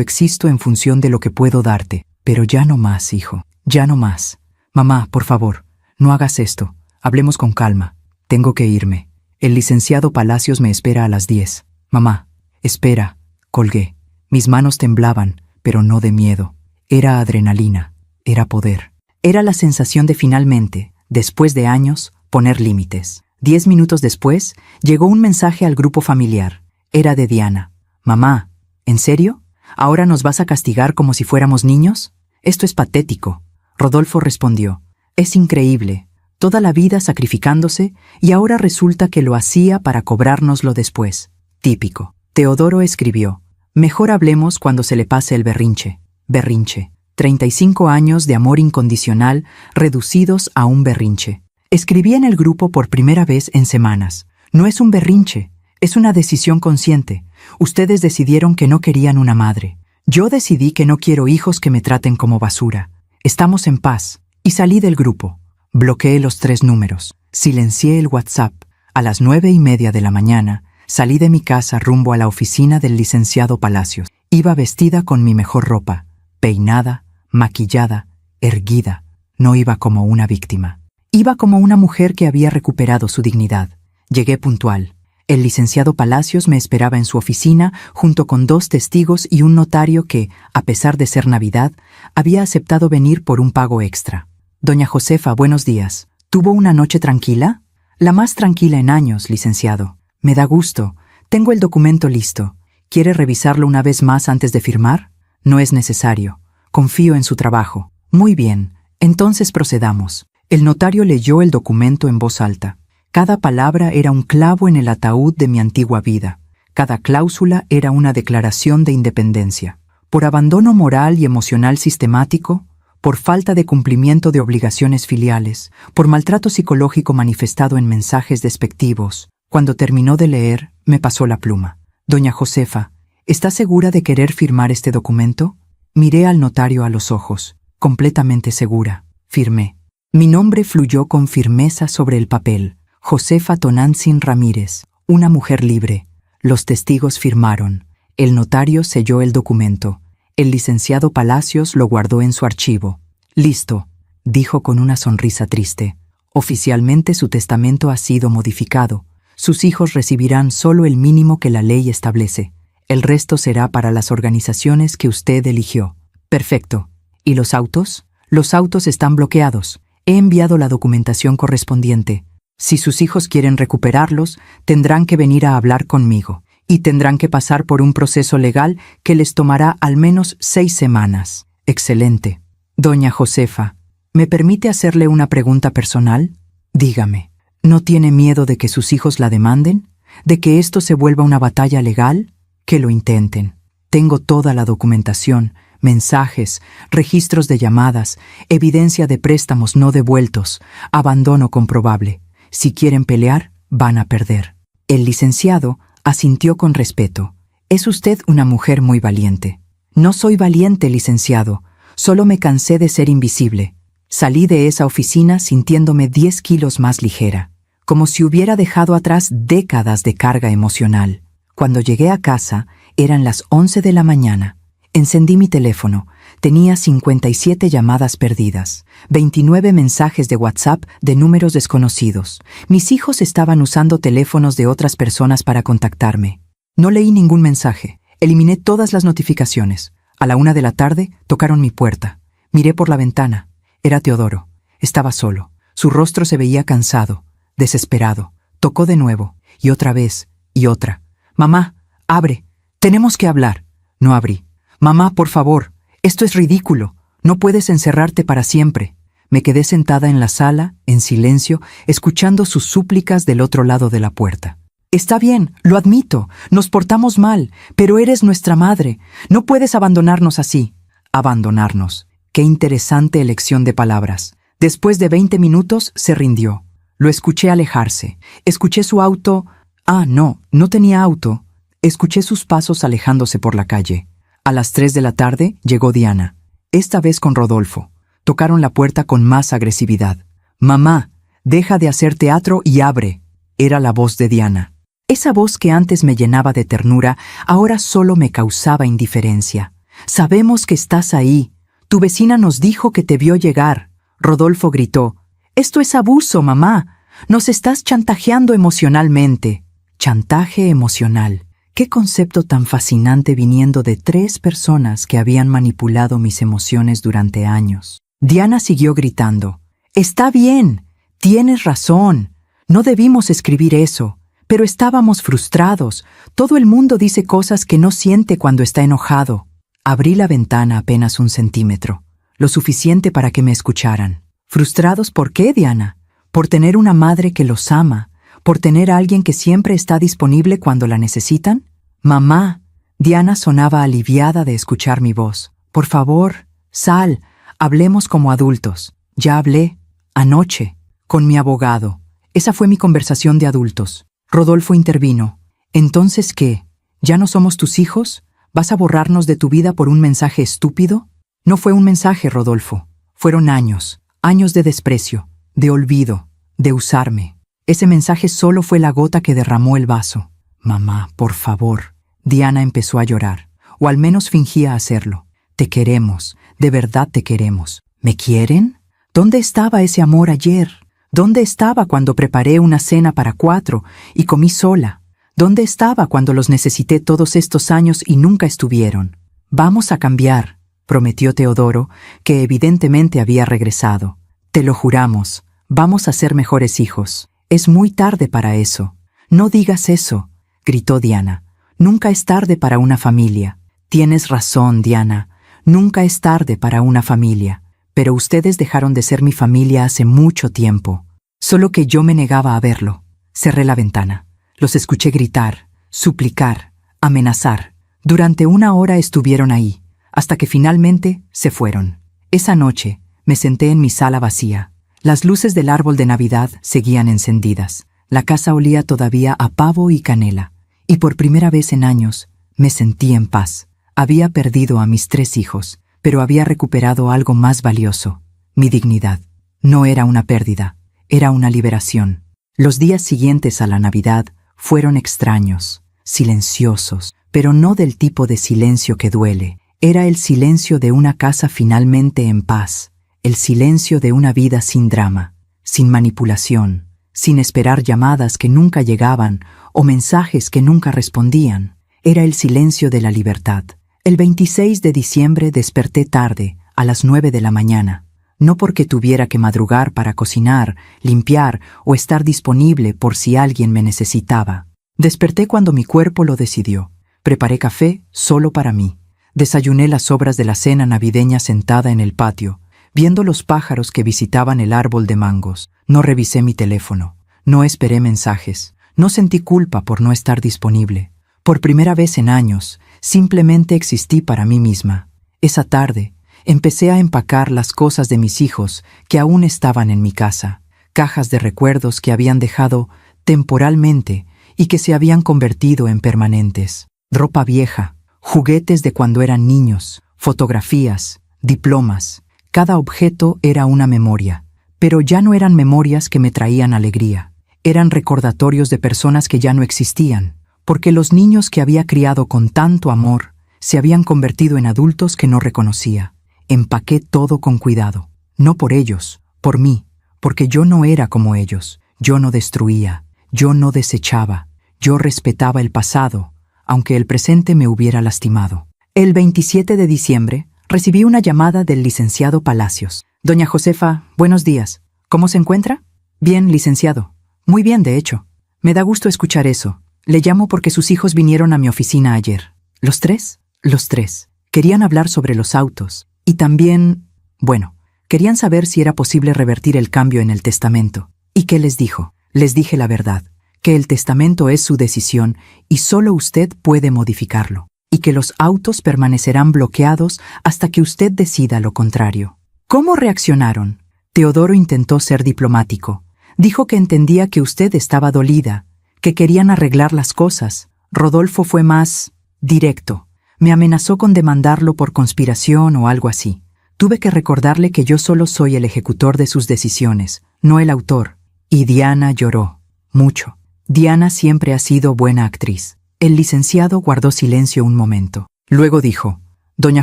existo en función de lo que puedo darte. Pero ya no más, hijo, ya no más. Mamá, por favor, no hagas esto. Hablemos con calma. Tengo que irme. El licenciado Palacios me espera a las 10. Mamá, espera. Colgué. Mis manos temblaban, pero no de miedo. Era adrenalina. Era poder. Era la sensación de finalmente, después de años, poner límites. 10 minutos después, llegó un mensaje al grupo familiar. Era de Diana. Mamá, ¿en serio? ¿Ahora nos vas a castigar como si fuéramos niños? Esto es patético. Rodolfo respondió. Es increíble. Toda la vida sacrificándose y ahora resulta que lo hacía para cobrárnoslo después. Típico. Teodoro escribió. Mejor hablemos cuando se le pase el berrinche. Berrinche. 35 años de amor incondicional reducidos a un berrinche. Escribí en el grupo por primera vez en semanas. No es un berrinche, es una decisión consciente. Ustedes decidieron que no querían una madre. Yo decidí que no quiero hijos que me traten como basura. Estamos en paz. Y salí del grupo. Bloqueé los 3 números. Silencié el WhatsApp. A las 9:30 de la mañana, salí de mi casa rumbo a la oficina del licenciado Palacios. Iba vestida con mi mejor ropa, peinada, maquillada, erguida. No iba como una víctima. Iba como una mujer que había recuperado su dignidad. Llegué puntual. El licenciado Palacios me esperaba en su oficina junto con 2 testigos y un notario que, a pesar de ser Navidad, había aceptado venir por un pago extra. Doña Josefa, buenos días. ¿Tuvo una noche tranquila? La más tranquila en años, licenciado. Me da gusto. Tengo el documento listo. ¿Quiere revisarlo una vez más antes de firmar? No es necesario. Confío en su trabajo. Muy bien. Entonces procedamos. El notario leyó el documento en voz alta. Cada palabra era un clavo en el ataúd de mi antigua vida. Cada cláusula era una declaración de independencia. Por abandono moral y emocional sistemático, por falta de cumplimiento de obligaciones filiales, por maltrato psicológico manifestado en mensajes despectivos. Cuando terminó de leer, me pasó la pluma. Doña Josefa, ¿está segura de querer firmar este documento? Miré al notario a los ojos. Completamente segura. Firmé. Mi nombre fluyó con firmeza sobre el papel. Josefa Tonantzin Ramírez, una mujer libre. Los testigos firmaron. El notario selló el documento. El licenciado Palacios lo guardó en su archivo. Listo, dijo con una sonrisa triste. Oficialmente su testamento ha sido modificado. Sus hijos recibirán solo el mínimo que la ley establece. El resto será para las organizaciones que usted eligió. Perfecto. ¿Y los autos? Los autos están bloqueados. He enviado la documentación correspondiente. Si sus hijos quieren recuperarlos, tendrán que venir a hablar conmigo. Y tendrán que pasar por un proceso legal que les tomará al menos 6 semanas. Excelente. Doña Josefa, ¿me permite hacerle una pregunta personal? Dígame, ¿no tiene miedo de que sus hijos la demanden? ¿De que esto se vuelva una batalla legal? Que lo intenten. Tengo toda la documentación, mensajes, registros de llamadas, evidencia de préstamos no devueltos, abandono comprobable. Si quieren pelear, van a perder. El licenciado asintió con respeto. Es usted una mujer muy valiente. No soy valiente, licenciado. Solo me cansé de ser invisible. Salí de esa oficina sintiéndome 10 kilos más ligera, como si hubiera dejado atrás décadas de carga emocional. Cuando llegué a casa, eran las 11 de la mañana. Encendí mi teléfono. Tenía 57 llamadas perdidas, 29 mensajes de WhatsApp de números desconocidos. Mis hijos estaban usando teléfonos de otras personas para contactarme. No leí ningún mensaje. Eliminé todas las notificaciones. A la 1 de la tarde tocaron mi puerta. Miré por la ventana. Era Teodoro. Estaba solo. Su rostro se veía cansado, desesperado. Tocó de nuevo, y otra vez, y otra. «Mamá, abre. Tenemos que hablar». No abrí. «Mamá, por favor. Esto es ridículo. No puedes encerrarte para siempre». Me quedé sentada en la sala, en silencio, escuchando sus súplicas del otro lado de la puerta. «Está bien, lo admito. Nos portamos mal, pero eres nuestra madre. No puedes abandonarnos así». Abandonarnos. Qué interesante elección de palabras. Después de 20 minutos se rindió. Lo escuché alejarse. Escuché su auto. Ah, no, no tenía auto. Escuché sus pasos alejándose por la calle. A las 3 de la tarde llegó Diana, esta vez con Rodolfo. Tocaron la puerta con más agresividad. «Mamá, deja de hacer teatro y abre», era la voz de Diana. Esa voz que antes me llenaba de ternura, ahora solo me causaba indiferencia. «Sabemos que estás ahí. Tu vecina nos dijo que te vio llegar». Rodolfo gritó. «Esto es abuso, mamá. Nos estás chantajeando emocionalmente». Chantaje emocional. Qué concepto tan fascinante viniendo de 3 personas que habían manipulado mis emociones durante años. Diana siguió gritando. «Está bien, tienes razón. No debimos escribir eso, pero estábamos frustrados. Todo el mundo dice cosas que no siente cuando está enojado». Abrí la ventana apenas 1 centímetro, lo suficiente para que me escucharan. ¿Frustrados por qué, Diana? ¿Por tener una madre que los ama? ¿Por tener a alguien que siempre está disponible cuando la necesitan? «Mamá». Diana sonaba aliviada de escuchar mi voz. «Por favor, sal, hablemos como adultos». «Ya hablé, anoche, con mi abogado». Esa fue mi conversación de adultos. Rodolfo intervino. «¿Entonces qué? ¿Ya no somos tus hijos? ¿Vas a borrarnos de tu vida por un mensaje estúpido?» No fue un mensaje, Rodolfo. Fueron años, años de desprecio, de olvido, de usarme. Ese mensaje solo fue la gota que derramó el vaso. «Mamá, por favor». Diana empezó a llorar, o al menos fingía hacerlo. «Te queremos, de verdad te queremos». ¿Me quieren? ¿Dónde estaba ese amor ayer? ¿Dónde estaba cuando preparé una cena para 4 y comí sola? ¿Dónde estaba cuando los necesité todos estos años y nunca estuvieron? «Vamos a cambiar», prometió Teodoro, que evidentemente había regresado. «Te lo juramos, vamos a ser mejores hijos. Es muy tarde para eso». «No digas eso», gritó Diana. «Nunca es tarde para una familia». «Tienes razón, Diana. Nunca es tarde para una familia. Pero ustedes dejaron de ser mi familia hace mucho tiempo. Solo que yo me negaba a verlo». Cerré la ventana. Los escuché gritar, suplicar, amenazar. Durante 1 hora estuvieron ahí, hasta que finalmente se fueron. Esa noche me senté en mi sala vacía. Las luces del árbol de Navidad seguían encendidas. La casa olía todavía a pavo y canela. Y por primera vez en años me sentí en paz. Había perdido a mis 3 hijos, pero había recuperado algo más valioso: mi dignidad. No era una pérdida, era una liberación. Los días siguientes a la Navidad fueron extraños, silenciosos, pero no del tipo de silencio que duele. Era el silencio de una casa finalmente en paz, el silencio de una vida sin drama, sin manipulación, sin esperar llamadas que nunca llegaban o mensajes que nunca respondían. Era el silencio de la libertad. El 26 de diciembre desperté tarde, a las 9 de la mañana. No porque tuviera que madrugar para cocinar, limpiar o estar disponible por si alguien me necesitaba. Desperté cuando mi cuerpo lo decidió. Preparé café solo para mí. Desayuné las sobras de la cena navideña sentada en el patio, viendo los pájaros que visitaban el árbol de mangos. No revisé mi teléfono. No esperé mensajes. No sentí culpa por no estar disponible. Por primera vez en años, simplemente existí para mí misma. Esa tarde, empecé a empacar las cosas de mis hijos que aún estaban en mi casa, cajas de recuerdos que habían dejado temporalmente y que se habían convertido en permanentes. Ropa vieja, juguetes de cuando eran niños, fotografías, diplomas. Cada objeto era una memoria, pero ya no eran memorias que me traían alegría. Eran recordatorios de personas que ya no existían, porque los niños que había criado con tanto amor se habían convertido en adultos que no reconocía. Empaqué todo con cuidado, no por ellos, por mí, porque yo no era como ellos. Yo no destruía, yo no desechaba, yo respetaba el pasado, aunque el presente me hubiera lastimado. El 27 de diciembre recibí una llamada del licenciado Palacios. «Doña Josefa, buenos días. ¿Cómo se encuentra?» «Bien, licenciado. Muy bien, de hecho. Me da gusto escuchar eso. Le llamo porque sus hijos vinieron a mi oficina ayer». «¿Los 3?» «Los 3. Querían hablar sobre los autos. Y también, bueno, querían saber si era posible revertir el cambio en el testamento». «¿Y qué les dijo?» «Les dije la verdad, que el testamento es su decisión y solo usted puede modificarlo, y que los autos permanecerán bloqueados hasta que usted decida lo contrario». «¿Cómo reaccionaron?» Teodoro intentó ser diplomático. Dijo que entendía que usted estaba dolida, que querían arreglar las cosas. Rodolfo fue más directo. Me amenazó con demandarlo por conspiración o algo así. Tuve que recordarle que yo solo soy el ejecutor de sus decisiones, no el autor. Y Diana lloró. Mucho. Diana siempre ha sido buena actriz. El licenciado guardó silencio un momento. Luego dijo: Doña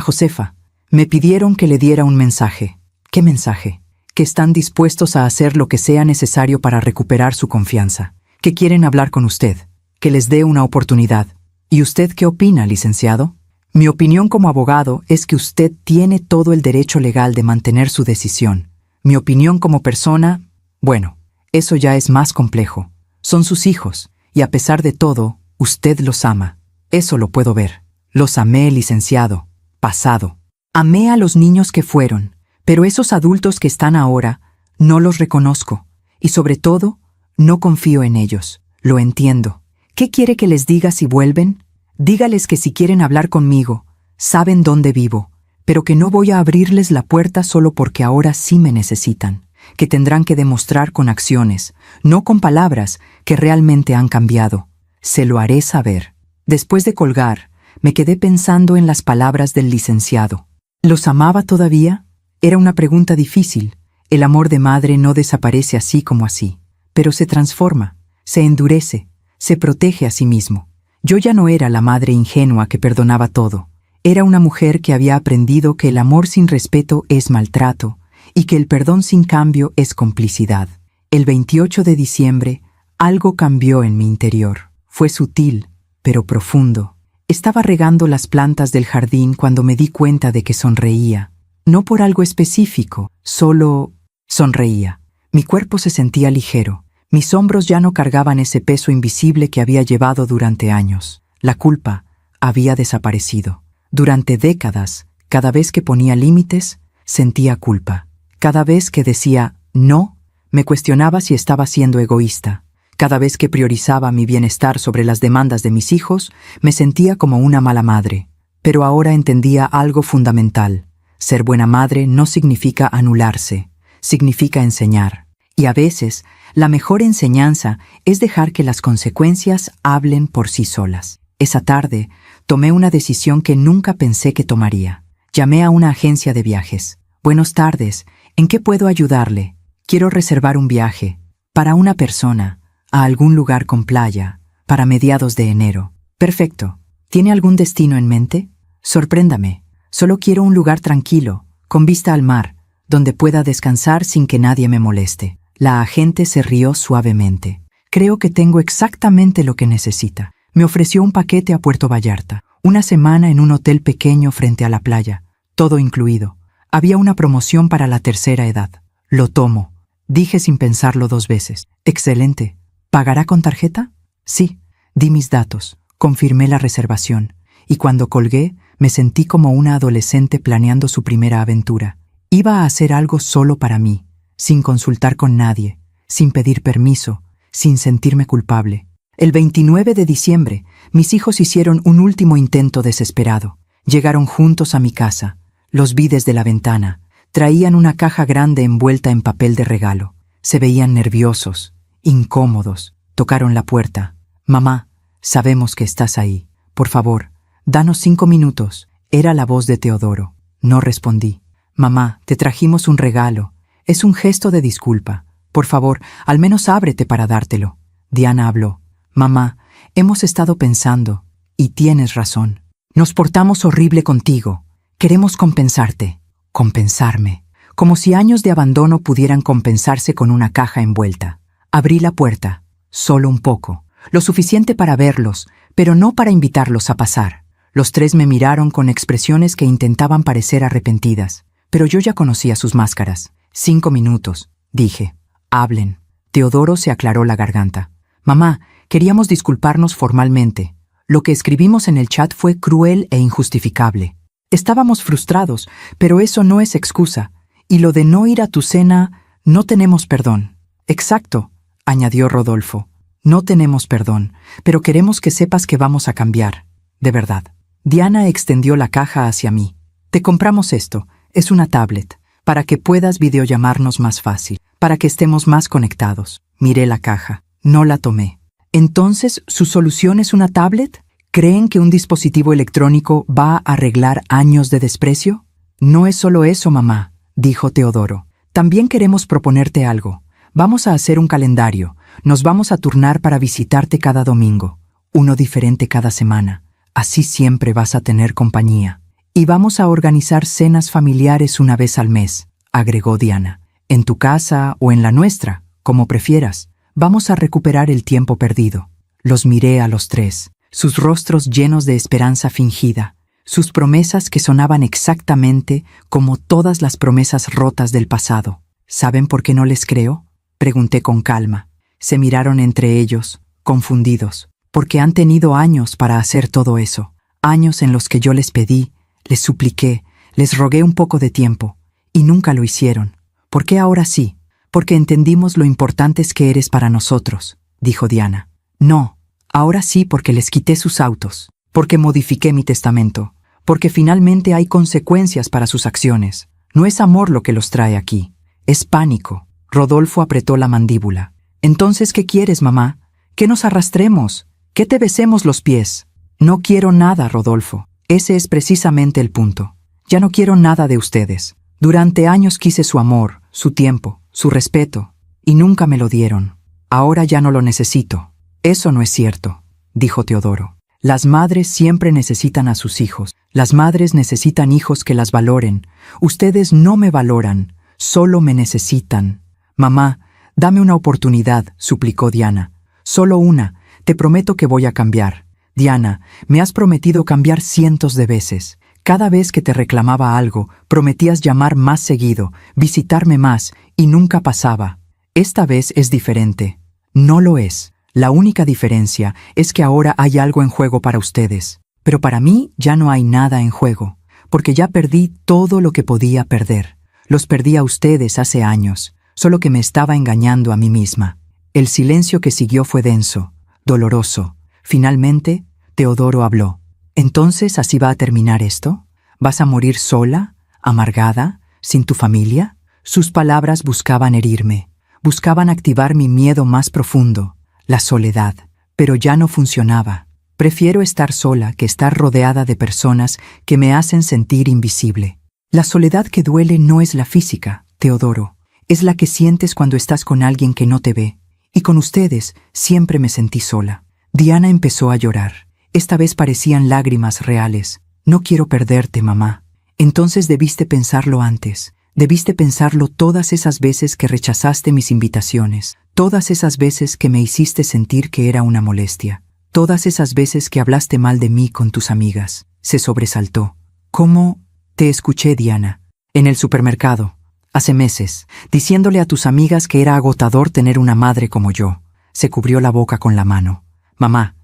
Josefa, me pidieron que le diera un mensaje. ¿Qué mensaje? Que están dispuestos a hacer lo que sea necesario para recuperar su confianza. Que quieren hablar con usted. Que les dé una oportunidad. ¿Y usted qué opina, licenciado? Mi opinión como abogado es que usted tiene todo el derecho legal de mantener su decisión. Mi opinión como persona, bueno, eso ya es más complejo. Son sus hijos, y a pesar de todo, usted los ama. Eso lo puedo ver. Los amé, licenciado. Pasado. Amé a los niños que fueron, pero esos adultos que están ahora, no los reconozco. Y sobre todo, no confío en ellos. Lo entiendo. ¿Qué quiere que les diga si vuelven? Dígales que si quieren hablar conmigo, saben dónde vivo, pero que no voy a abrirles la puerta solo porque ahora sí me necesitan, que tendrán que demostrar con acciones, no con palabras, que realmente han cambiado. Se lo haré saber. Después de colgar, me quedé pensando en las palabras del licenciado. ¿Los amaba todavía? Era una pregunta difícil. El amor de madre no desaparece así como así, pero se transforma, se endurece, se protege a sí mismo. Yo ya no era la madre ingenua que perdonaba todo. Era una mujer que había aprendido que el amor sin respeto es maltrato y que el perdón sin cambio es complicidad. El 28 de diciembre, algo cambió en mi interior. Fue sutil, pero profundo. Estaba regando las plantas del jardín cuando me di cuenta de que sonreía. No por algo específico, solo sonreía. Mi cuerpo se sentía ligero. Mis hombros ya no cargaban ese peso invisible que había llevado durante años. La culpa había desaparecido. Durante décadas, cada vez que ponía límites, sentía culpa. Cada vez que decía no, me cuestionaba si estaba siendo egoísta. Cada vez que priorizaba mi bienestar sobre las demandas de mis hijos, me sentía como una mala madre. Pero ahora entendía algo fundamental. Ser buena madre no significa anularse, significa enseñar. Y a veces, la mejor enseñanza es dejar que las consecuencias hablen por sí solas. Esa tarde, tomé una decisión que nunca pensé que tomaría. Llamé a una agencia de viajes. Buenas tardes, ¿en qué puedo ayudarle? Quiero reservar un viaje, para una persona, a algún lugar con playa, para mediados de enero. Perfecto. ¿Tiene algún destino en mente? Sorpréndame. Solo quiero un lugar tranquilo, con vista al mar, donde pueda descansar sin que nadie me moleste. La agente se rió suavemente. Creo que tengo exactamente lo que necesita. Me ofreció un paquete a Puerto Vallarta, una semana en un hotel pequeño frente a la playa, todo incluido. Había una promoción para la tercera edad. Lo tomo, dije sin pensarlo 2 veces. Excelente. ¿Pagará con tarjeta? Sí. Di mis datos, confirmé la reservación, y cuando colgué, me sentí como una adolescente planeando su primera aventura. Iba a hacer algo solo para mí, sin consultar con nadie, sin pedir permiso, sin sentirme culpable. El 29 de diciembre, mis hijos hicieron un último intento desesperado. Llegaron juntos a mi casa. Los vi desde la ventana. Traían una caja grande envuelta en papel de regalo. Se veían nerviosos, incómodos. Tocaron la puerta. Mamá, sabemos que estás ahí. Por favor, danos 5 minutos. Era la voz de Teodoro. No respondí. Mamá, te trajimos un regalo. Es un gesto de disculpa. Por favor, al menos ábrete para dártelo. Diana habló. Mamá, hemos estado pensando, y tienes razón. Nos portamos horrible contigo. Queremos compensarte. Compensarme. Como si años de abandono pudieran compensarse con una caja envuelta. Abrí la puerta. Solo un poco. Lo suficiente para verlos, pero no para invitarlos a pasar. Los 3 me miraron con expresiones que intentaban parecer arrepentidas, pero yo ya conocía sus máscaras. 5 minutos, dije. Hablen. Teodoro se aclaró la garganta. Mamá, queríamos disculparnos formalmente. Lo que escribimos en el chat fue cruel e injustificable. Estábamos frustrados, pero eso no es excusa. Y lo de no ir a tu cena, no tenemos perdón. Exacto, añadió Rodolfo. No tenemos perdón, pero queremos que sepas que vamos a cambiar. De verdad. Diana extendió la caja hacia mí. Te compramos esto. Es una tablet, para que puedas videollamarnos más fácil, para que estemos más conectados. Miré la caja. No la tomé. ¿Entonces su solución es una tablet? ¿Creen que un dispositivo electrónico va a arreglar años de desprecio? No es solo eso, mamá, dijo Teodoro. También queremos proponerte algo. Vamos a hacer un calendario. Nos vamos a turnar para visitarte cada domingo. Uno diferente cada semana. Así siempre vas a tener compañía. Y vamos a organizar cenas familiares una vez al mes, agregó Diana. En tu casa o en la nuestra, como prefieras. Vamos a recuperar el tiempo perdido. Los miré a los tres, sus rostros llenos de esperanza fingida, sus promesas que sonaban exactamente como todas las promesas rotas del pasado. ¿Saben por qué no les creo? Pregunté con calma. Se miraron entre ellos, confundidos, porque han tenido años para hacer todo eso. Años en los que yo les pedí, les supliqué, les rogué un poco de tiempo, y nunca lo hicieron. ¿Por qué ahora sí? Porque entendimos lo importantes que eres para nosotros, dijo Diana. No, ahora sí porque les quité sus autos, porque modifiqué mi testamento, porque finalmente hay consecuencias para sus acciones. No es amor lo que los trae aquí, es pánico. Rodolfo apretó la mandíbula. Entonces, ¿qué quieres, mamá? ¿Que nos arrastremos? ¿Que te besemos los pies? No quiero nada, Rodolfo. Ese es precisamente el punto. Ya no quiero nada de ustedes. Durante años quise su amor, su tiempo, su respeto, y nunca me lo dieron. Ahora ya no lo necesito. Eso no es cierto, dijo Teodoro. Las madres siempre necesitan a sus hijos. Las madres necesitan hijos que las valoren. Ustedes no me valoran, solo me necesitan. Mamá, dame una oportunidad, suplicó Diana. Solo una. Te prometo que voy a cambiar. Diana, me has prometido cambiar cientos de veces. Cada vez que te reclamaba algo, prometías llamar más seguido, visitarme más, y nunca pasaba. Esta vez es diferente. No lo es. La única diferencia es que ahora hay algo en juego para ustedes. Pero para mí ya no hay nada en juego, porque ya perdí todo lo que podía perder. Los perdí a ustedes hace años, solo que me estaba engañando a mí misma. El silencio que siguió fue denso, doloroso. Finalmente, Teodoro habló. ¿Entonces así va a terminar esto? ¿Vas a morir sola, amargada, sin tu familia? Sus palabras buscaban herirme, buscaban activar mi miedo más profundo, la soledad, pero ya no funcionaba. Prefiero estar sola que estar rodeada de personas que me hacen sentir invisible. La soledad que duele no es la física, Teodoro, es la que sientes cuando estás con alguien que no te ve. Y con ustedes siempre me sentí sola. Diana empezó a llorar. Esta vez parecían lágrimas reales. No quiero perderte, mamá. Entonces debiste pensarlo antes. Debiste pensarlo todas esas veces que rechazaste mis invitaciones. Todas esas veces que me hiciste sentir que era una molestia. Todas esas veces que hablaste mal de mí con tus amigas. Se sobresaltó. ¿Cómo? Te escuché, Diana. En el supermercado. Hace meses. Diciéndole a tus amigas que era agotador tener una madre como yo. Se cubrió la boca con la mano. Mamá,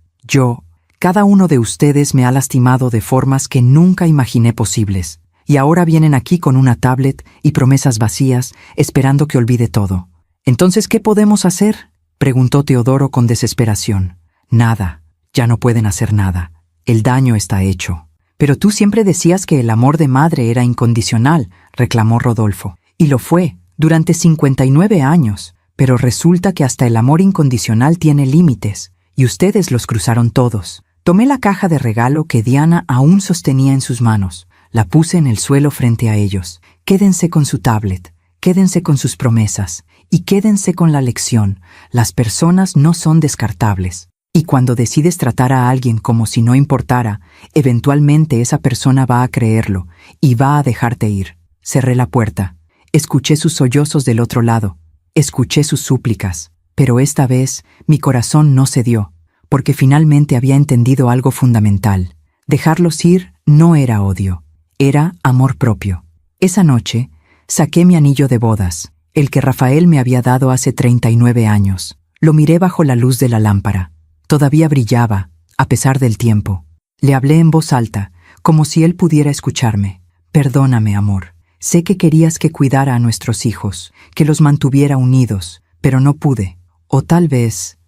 cada uno de ustedes me ha lastimado de formas que nunca imaginé posibles, y ahora vienen aquí con una tablet y promesas vacías, esperando que olvide todo. ¿Entonces qué podemos hacer?, preguntó Teodoro con desesperación. Nada, ya no pueden hacer nada. El daño está hecho. Pero tú siempre decías que el amor de madre era incondicional, reclamó Rodolfo. Y lo fue, durante 59 años. Pero resulta que hasta el amor incondicional tiene límites. Y ustedes los cruzaron todos. Tomé la caja de regalo que Diana aún sostenía en sus manos. La puse en el suelo frente a ellos. Quédense con su tablet, quédense con sus promesas, y quédense con la lección. Las personas no son descartables. Y cuando decides tratar a alguien como si no importara, eventualmente esa persona va a creerlo, y va a dejarte ir. Cerré la puerta. Escuché sus sollozos del otro lado. Escuché sus súplicas. Pero esta vez mi corazón no cedió, porque finalmente había entendido algo fundamental. Dejarlos ir no era odio, era amor propio. Esa noche saqué mi anillo de bodas, el que Rafael me había dado hace 39 años. Lo miré bajo la luz de la lámpara. Todavía brillaba, a pesar del tiempo. Le hablé en voz alta, como si él pudiera escucharme. Perdóname, amor. Sé que querías que cuidara a nuestros hijos, que los mantuviera unidos, pero no pude. O tal vez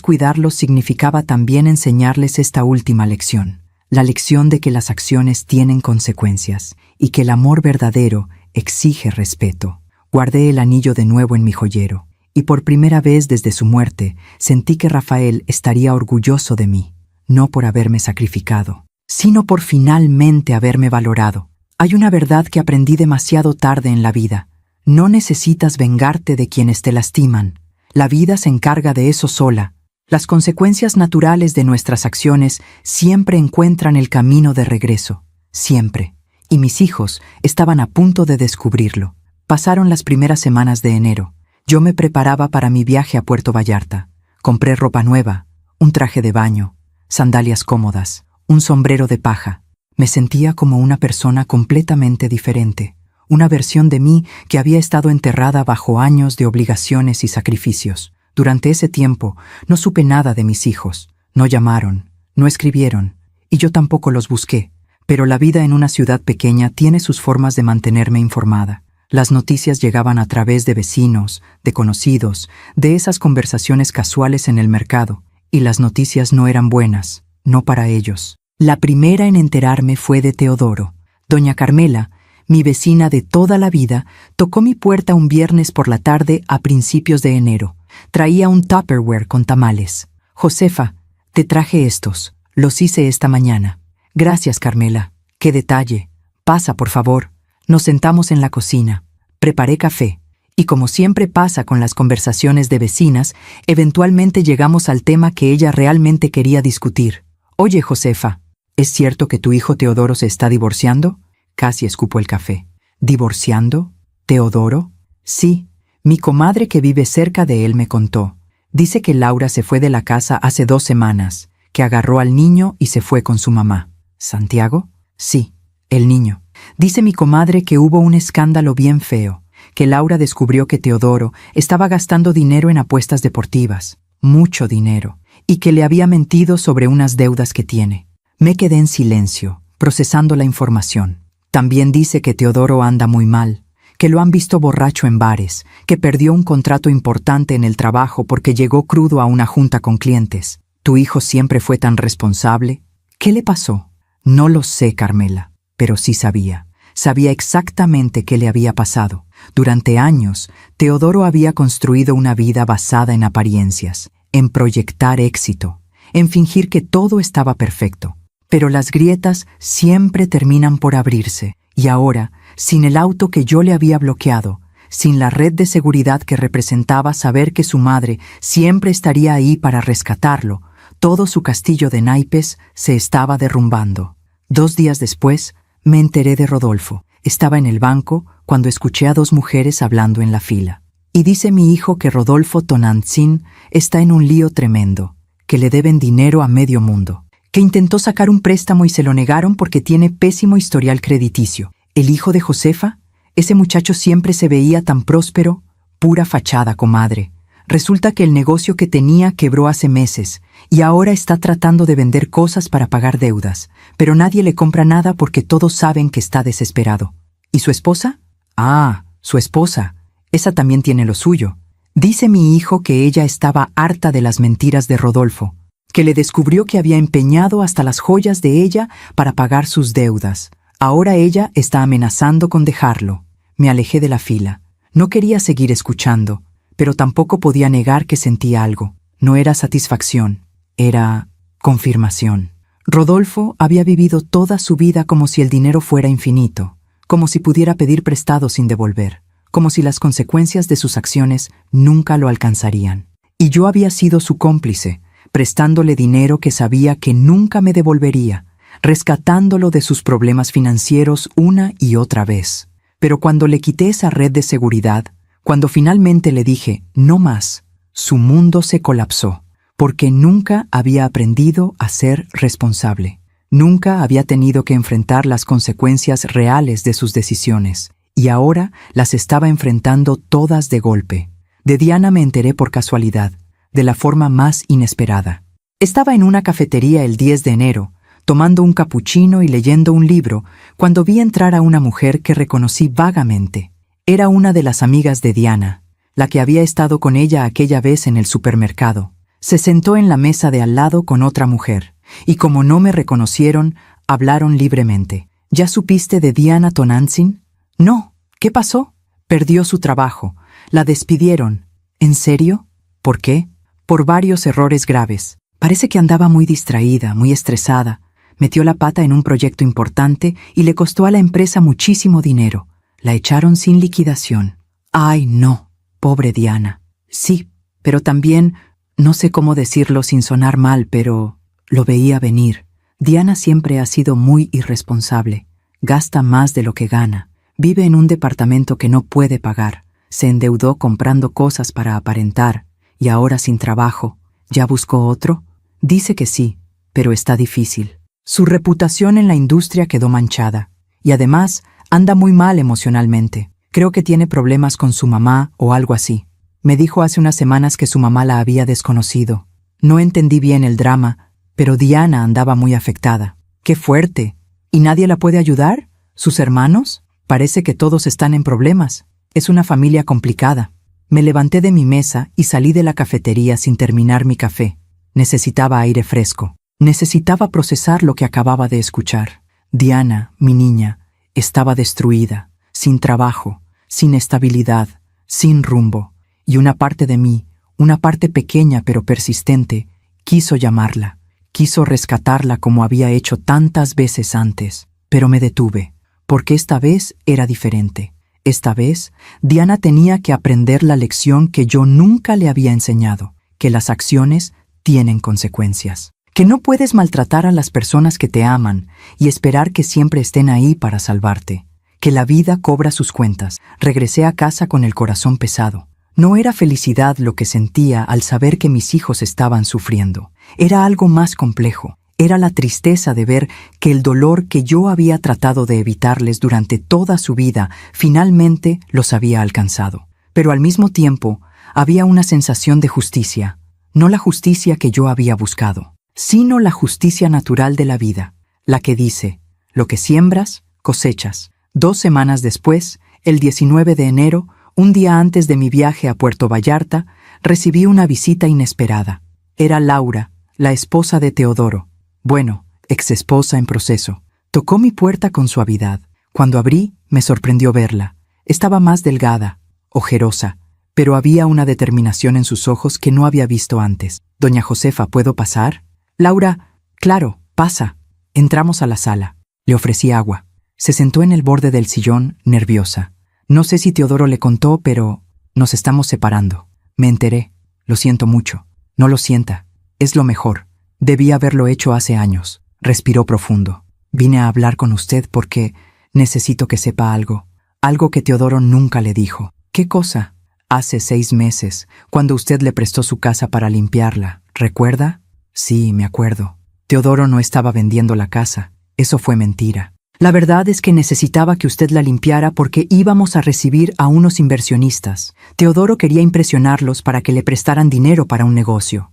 cuidarlos significaba también enseñarles esta última lección. La lección de que las acciones tienen consecuencias y que el amor verdadero exige respeto. Guardé el anillo de nuevo en mi joyero y por primera vez desde su muerte sentí que Rafael estaría orgulloso de mí, no por haberme sacrificado, sino por finalmente haberme valorado. Hay una verdad que aprendí demasiado tarde en la vida. No necesitas vengarte de quienes te lastiman. La vida se encarga de eso sola. Las consecuencias naturales de nuestras acciones siempre encuentran el camino de regreso. Siempre. Y mis hijos estaban a punto de descubrirlo. Pasaron las primeras semanas de enero. Yo me preparaba para mi viaje a Puerto Vallarta. Compré ropa nueva, un traje de baño, sandalias cómodas, un sombrero de paja. Me sentía como una persona completamente diferente. Una versión de mí que había estado enterrada bajo años de obligaciones y sacrificios. Durante ese tiempo no supe nada de mis hijos. No llamaron, no escribieron, y yo tampoco los busqué. Pero la vida en una ciudad pequeña tiene sus formas de mantenerme informada. Las noticias llegaban a través de vecinos, de conocidos, de esas conversaciones casuales en el mercado, y las noticias no eran buenas, no para ellos. La primera en enterarme fue de Teodoro. Doña Carmela, mi vecina de toda la vida, tocó mi puerta un viernes por la tarde a principios de enero. Traía un Tupperware con tamales. «Josefa, te traje estos. Los hice esta mañana». «Gracias, Carmela. Qué detalle. Pasa, por favor». Nos sentamos en la cocina. Preparé café. Y como siempre pasa con las conversaciones de vecinas, eventualmente llegamos al tema que ella realmente quería discutir. «Oye, Josefa, ¿es cierto que tu hijo Teodoro se está divorciando?» Casi escupo el café. ¿Divorciando? ¿Teodoro? Sí. Mi comadre que vive cerca de él me contó. Dice que Laura se fue de la casa hace 2 semanas, que agarró al niño y se fue con su mamá. ¿Santiago? Sí, el niño. Dice mi comadre que hubo un escándalo bien feo, que Laura descubrió que Teodoro estaba gastando dinero en apuestas deportivas, mucho dinero, y que le había mentido sobre unas deudas que tiene. Me quedé en silencio, procesando la información. También dice que Teodoro anda muy mal, que lo han visto borracho en bares, que perdió un contrato importante en el trabajo porque llegó crudo a una junta con clientes. ¿Tu hijo siempre fue tan responsable? ¿Qué le pasó? No lo sé, Carmela, pero sí sabía. Sabía exactamente qué le había pasado. Durante años, Teodoro había construido una vida basada en apariencias, en proyectar éxito, en fingir que todo estaba perfecto. Pero las grietas siempre terminan por abrirse, y ahora, sin el auto que yo le había bloqueado, sin la red de seguridad que representaba saber que su madre siempre estaría ahí para rescatarlo, todo su castillo de naipes se estaba derrumbando. 2 días después, me enteré de Rodolfo. Estaba en el banco cuando escuché a 2 mujeres hablando en la fila. Y dice mi hijo que Rodolfo Tonantzin está en un lío tremendo, que le deben dinero a medio mundo, que intentó sacar un préstamo y se lo negaron porque tiene pésimo historial crediticio. ¿El hijo de Josefa? Ese muchacho siempre se veía tan próspero. Pura fachada, comadre. Resulta que el negocio que tenía quebró hace meses y ahora está tratando de vender cosas para pagar deudas, pero nadie le compra nada porque todos saben que está desesperado. ¿Y su esposa? Ah, su esposa. Esa también tiene lo suyo. Dice mi hijo que ella estaba harta de las mentiras de Rodolfo, que le descubrió que había empeñado hasta las joyas de ella para pagar sus deudas. Ahora ella está amenazando con dejarlo. Me alejé de la fila. No quería seguir escuchando, pero tampoco podía negar que sentía algo. No era satisfacción, era confirmación. Rodolfo había vivido toda su vida como si el dinero fuera infinito, como si pudiera pedir prestado sin devolver, como si las consecuencias de sus acciones nunca lo alcanzarían. Y yo había sido su cómplice, prestándole dinero que sabía que nunca me devolvería, rescatándolo de sus problemas financieros una y otra vez. Pero cuando le quité esa red de seguridad, cuando finalmente le dije «no más», su mundo se colapsó, porque nunca había aprendido a ser responsable. Nunca había tenido que enfrentar las consecuencias reales de sus decisiones, y ahora las estaba enfrentando todas de golpe. De Diana me enteré por casualidad, de la forma más inesperada. Estaba en una cafetería el 10 de enero, tomando un capuchino y leyendo un libro, cuando vi entrar a una mujer que reconocí vagamente. Era una de las amigas de Diana, la que había estado con ella aquella vez en el supermercado. Se sentó en la mesa de al lado con otra mujer, y como no me reconocieron, hablaron libremente. ¿Ya supiste de Diana Tonantzin? No. ¿Qué pasó? Perdió su trabajo. La despidieron. ¿En serio? ¿Por qué? Por varios errores graves. Parece que andaba muy distraída, muy estresada. Metió la pata en un proyecto importante y le costó a la empresa muchísimo dinero. La echaron sin liquidación. ¡Ay, no! Pobre Diana. Sí, pero también, no sé cómo decirlo sin sonar mal, pero lo veía venir. Diana siempre ha sido muy irresponsable. Gasta más de lo que gana. Vive en un departamento que no puede pagar. Se endeudó comprando cosas para aparentar. Y ahora sin trabajo. ¿Ya buscó otro? Dice que sí, pero está difícil. Su reputación en la industria quedó manchada. Y además, anda muy mal emocionalmente. Creo que tiene problemas con su mamá o algo así. Me dijo hace unas semanas que su mamá la había desconocido. No entendí bien el drama, pero Diana andaba muy afectada. ¡Qué fuerte! ¿Y nadie la puede ayudar? ¿Sus hermanos? Parece que todos están en problemas. Es una familia complicada. Me levanté de mi mesa y salí de la cafetería sin terminar mi café. Necesitaba aire fresco. Necesitaba procesar lo que acababa de escuchar. Diana, mi niña, estaba destruida, sin trabajo, sin estabilidad, sin rumbo. Y una parte de mí, una parte pequeña pero persistente, quiso llamarla, quiso rescatarla como había hecho tantas veces antes. Pero me detuve, porque esta vez era diferente. Esta vez, Diana tenía que aprender la lección que yo nunca le había enseñado, que las acciones tienen consecuencias. Que no puedes maltratar a las personas que te aman y esperar que siempre estén ahí para salvarte. Que la vida cobra sus cuentas. Regresé a casa con el corazón pesado. No era felicidad lo que sentía al saber que mis hijos estaban sufriendo. Era algo más complejo. Era la tristeza de ver que el dolor que yo había tratado de evitarles durante toda su vida finalmente los había alcanzado. Pero al mismo tiempo, había una sensación de justicia. No la justicia que yo había buscado, sino la justicia natural de la vida, la que dice, lo que siembras, cosechas. 2 semanas después, el 19 de enero, un día antes de mi viaje a Puerto Vallarta, recibí una visita inesperada. Era Laura, la esposa de Teodoro. Bueno, exesposa en proceso. Tocó mi puerta con suavidad. Cuando abrí, me sorprendió verla. Estaba más delgada, ojerosa, pero había una determinación en sus ojos que no había visto antes. «Doña Josefa, ¿puedo pasar?» «Laura, claro, pasa». Entramos a la sala. Le ofrecí agua. Se sentó en el borde del sillón, nerviosa. No sé si Teodoro le contó, pero nos estamos separando. Me enteré. Lo siento mucho. No lo sienta. Es lo mejor. Debí haberlo hecho hace años. Respiró profundo. Vine a hablar con usted porque necesito que sepa algo. Algo que Teodoro nunca le dijo. ¿Qué cosa? Hace 6 meses, cuando usted le prestó su casa para limpiarla. ¿Recuerda? Sí, me acuerdo. Teodoro no estaba vendiendo la casa. Eso fue mentira. La verdad es que necesitaba que usted la limpiara porque íbamos a recibir a unos inversionistas. Teodoro quería impresionarlos para que le prestaran dinero para un negocio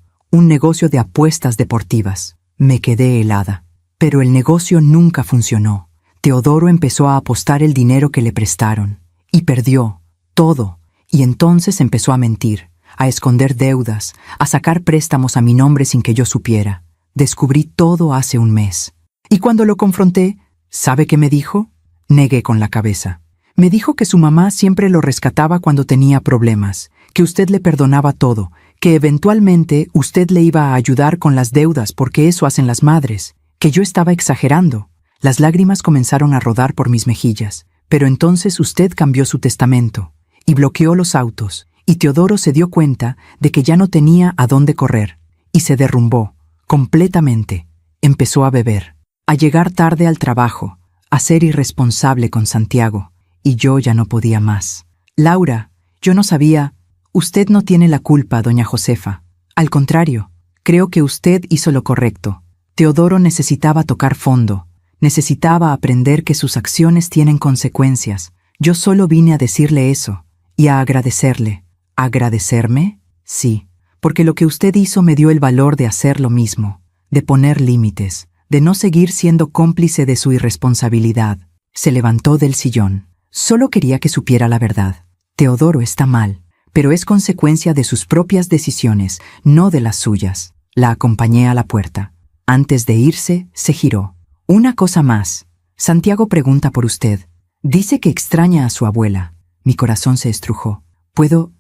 de apuestas deportivas. Me quedé helada. Pero el negocio nunca funcionó. Teodoro empezó a apostar el dinero que le prestaron. Y perdió. Todo. Y entonces empezó a mentir, a esconder deudas, a sacar préstamos a mi nombre sin que yo supiera. Descubrí todo hace un mes. Y cuando lo confronté, ¿sabe qué me dijo? Negué con la cabeza. Me dijo que su mamá siempre lo rescataba cuando tenía problemas, que usted le perdonaba todo, que eventualmente usted le iba a ayudar con las deudas porque eso hacen las madres, que yo estaba exagerando. Las lágrimas comenzaron a rodar por mis mejillas, pero entonces usted cambió su testamento y bloqueó los autos, y Teodoro se dio cuenta de que ya no tenía a dónde correr, y se derrumbó, completamente. Empezó a beber, a llegar tarde al trabajo, a ser irresponsable con Santiago, y yo ya no podía más. Laura, yo no sabía. Usted no tiene la culpa, doña Josefa. Al contrario, creo que usted hizo lo correcto. Teodoro necesitaba tocar fondo, necesitaba aprender que sus acciones tienen consecuencias. Yo solo vine a decirle eso, y a agradecerle. ¿Agradecerme? Sí, porque lo que usted hizo me dio el valor de hacer lo mismo, de poner límites, de no seguir siendo cómplice de su irresponsabilidad. Se levantó del sillón. Solo quería que supiera la verdad. Teodoro está mal, pero es consecuencia de sus propias decisiones, no de las suyas. La acompañé a la puerta. Antes de irse, se giró. Una cosa más. Santiago pregunta por usted. Dice que extraña a su abuela. Mi corazón se estrujó. ¿Puedo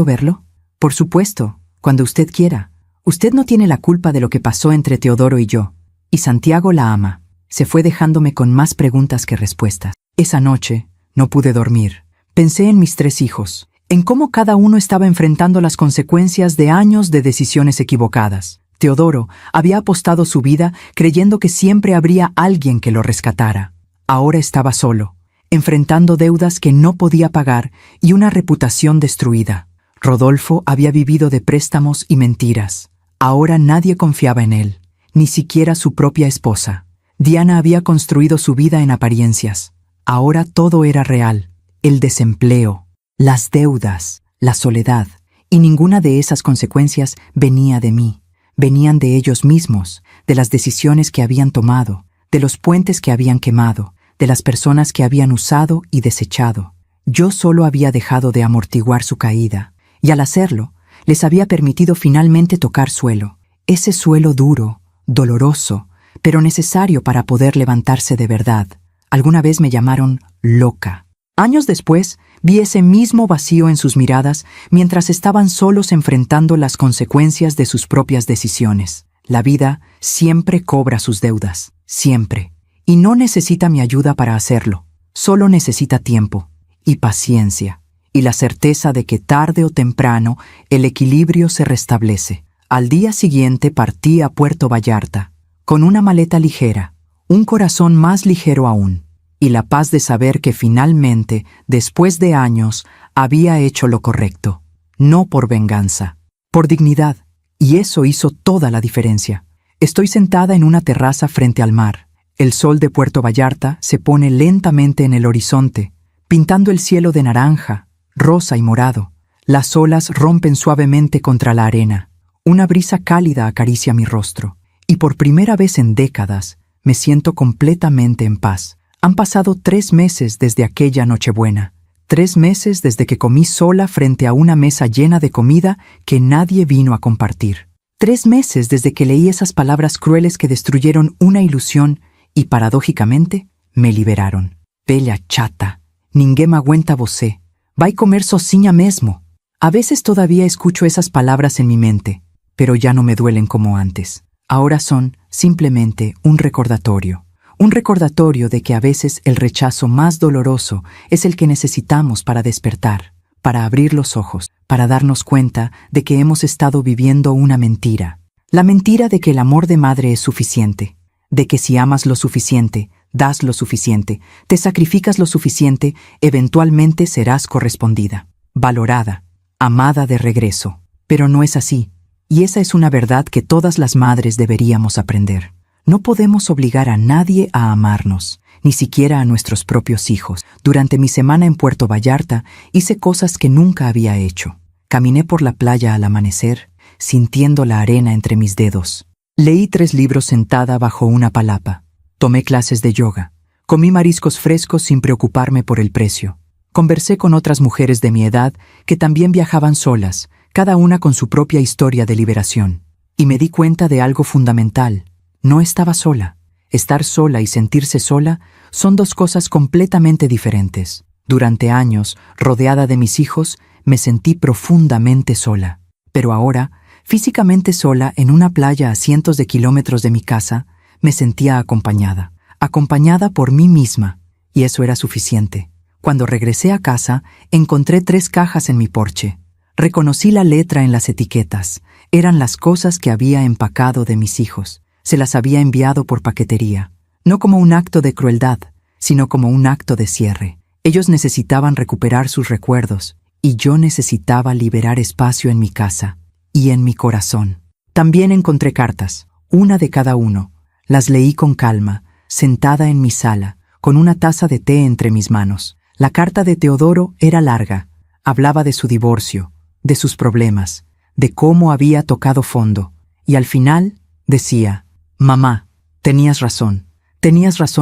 verlo? Por supuesto, cuando usted quiera. Usted no tiene la culpa de lo que pasó entre Teodoro y yo. Y Santiago la ama. Se fue dejándome con más preguntas que respuestas. Esa noche no pude dormir. Pensé en mis 3 hijos, en cómo cada uno estaba enfrentando las consecuencias de años de decisiones equivocadas. Teodoro había apostado su vida creyendo que siempre habría alguien que lo rescatara. Ahora estaba solo, enfrentando deudas que no podía pagar y una reputación destruida. Rodolfo había vivido de préstamos y mentiras. Ahora nadie confiaba en él, ni siquiera su propia esposa. Diana había construido su vida en apariencias. Ahora todo era real. El desempleo, las deudas, la soledad, y ninguna de esas consecuencias venía de mí. Venían de ellos mismos, de las decisiones que habían tomado, de los puentes que habían quemado, de las personas que habían usado y desechado. Yo solo había dejado de amortiguar su caída, y al hacerlo, les había permitido finalmente tocar suelo. Ese suelo duro, doloroso, pero necesario para poder levantarse de verdad. Alguna vez me llamaron loca. Años después, vi ese mismo vacío en sus miradas mientras estaban solos enfrentando las consecuencias de sus propias decisiones. La vida siempre cobra sus deudas, siempre. Y no necesita mi ayuda para hacerlo. Solo necesita tiempo y paciencia y la certeza de que tarde o temprano el equilibrio se restablece. Al día siguiente partí a Puerto Vallarta, con una maleta ligera, un corazón más ligero aún, y la paz de saber que finalmente, después de años, había hecho lo correcto. No por venganza, por dignidad. Y eso hizo toda la diferencia. Estoy sentada en una terraza frente al mar. El sol de Puerto Vallarta se pone lentamente en el horizonte, pintando el cielo de naranja, rosa y morado. Las olas rompen suavemente contra la arena. Una brisa cálida acaricia mi rostro. Y por primera vez en décadas, me siento completamente en paz. Han pasado 3 meses desde aquella Nochebuena. 3 meses desde que comí sola frente a una mesa llena de comida que nadie vino a compartir. 3 meses desde que leí esas palabras crueles que destruyeron una ilusión y, paradójicamente, me liberaron. Bella chata, ninguém aguenta você. Vai comer sozinha mesmo. A veces todavía escucho esas palabras en mi mente, pero ya no me duelen como antes. Ahora son simplemente un recordatorio. Un recordatorio de que a veces el rechazo más doloroso es el que necesitamos para despertar, para abrir los ojos, para darnos cuenta de que hemos estado viviendo una mentira. La mentira de que el amor de madre es suficiente, de que si amas lo suficiente, das lo suficiente, te sacrificas lo suficiente, eventualmente serás correspondida, valorada, amada de regreso. Pero no es así, y esa es una verdad que todas las madres deberíamos aprender. No podemos obligar a nadie a amarnos, ni siquiera a nuestros propios hijos. Durante mi semana en Puerto Vallarta hice cosas que nunca había hecho. Caminé por la playa al amanecer, sintiendo la arena entre mis dedos. Leí 3 libros sentada bajo una palapa. Tomé clases de yoga. Comí mariscos frescos sin preocuparme por el precio. Conversé con otras mujeres de mi edad que también viajaban solas, cada una con su propia historia de liberación. Y me di cuenta de algo fundamental. No estaba sola. Estar sola y sentirse sola son 2 cosas completamente diferentes. Durante años, rodeada de mis hijos, me sentí profundamente sola. Pero ahora, físicamente sola en una playa a cientos de kilómetros de mi casa, me sentía acompañada. Acompañada por mí misma. Y eso era suficiente. Cuando regresé a casa, encontré 3 cajas en mi porche. Reconocí la letra en las etiquetas. Eran las cosas que había empacado de mis hijos. Se las había enviado por paquetería, no como un acto de crueldad, sino como un acto de cierre. Ellos necesitaban recuperar sus recuerdos, y yo necesitaba liberar espacio en mi casa y en mi corazón. También encontré cartas, una de cada uno. Las leí con calma, sentada en mi sala, con una taza de té entre mis manos. La carta de Teodoro era larga. Hablaba de su divorcio, de sus problemas, de cómo había tocado fondo, y al final decía: «Mamá, tenías razón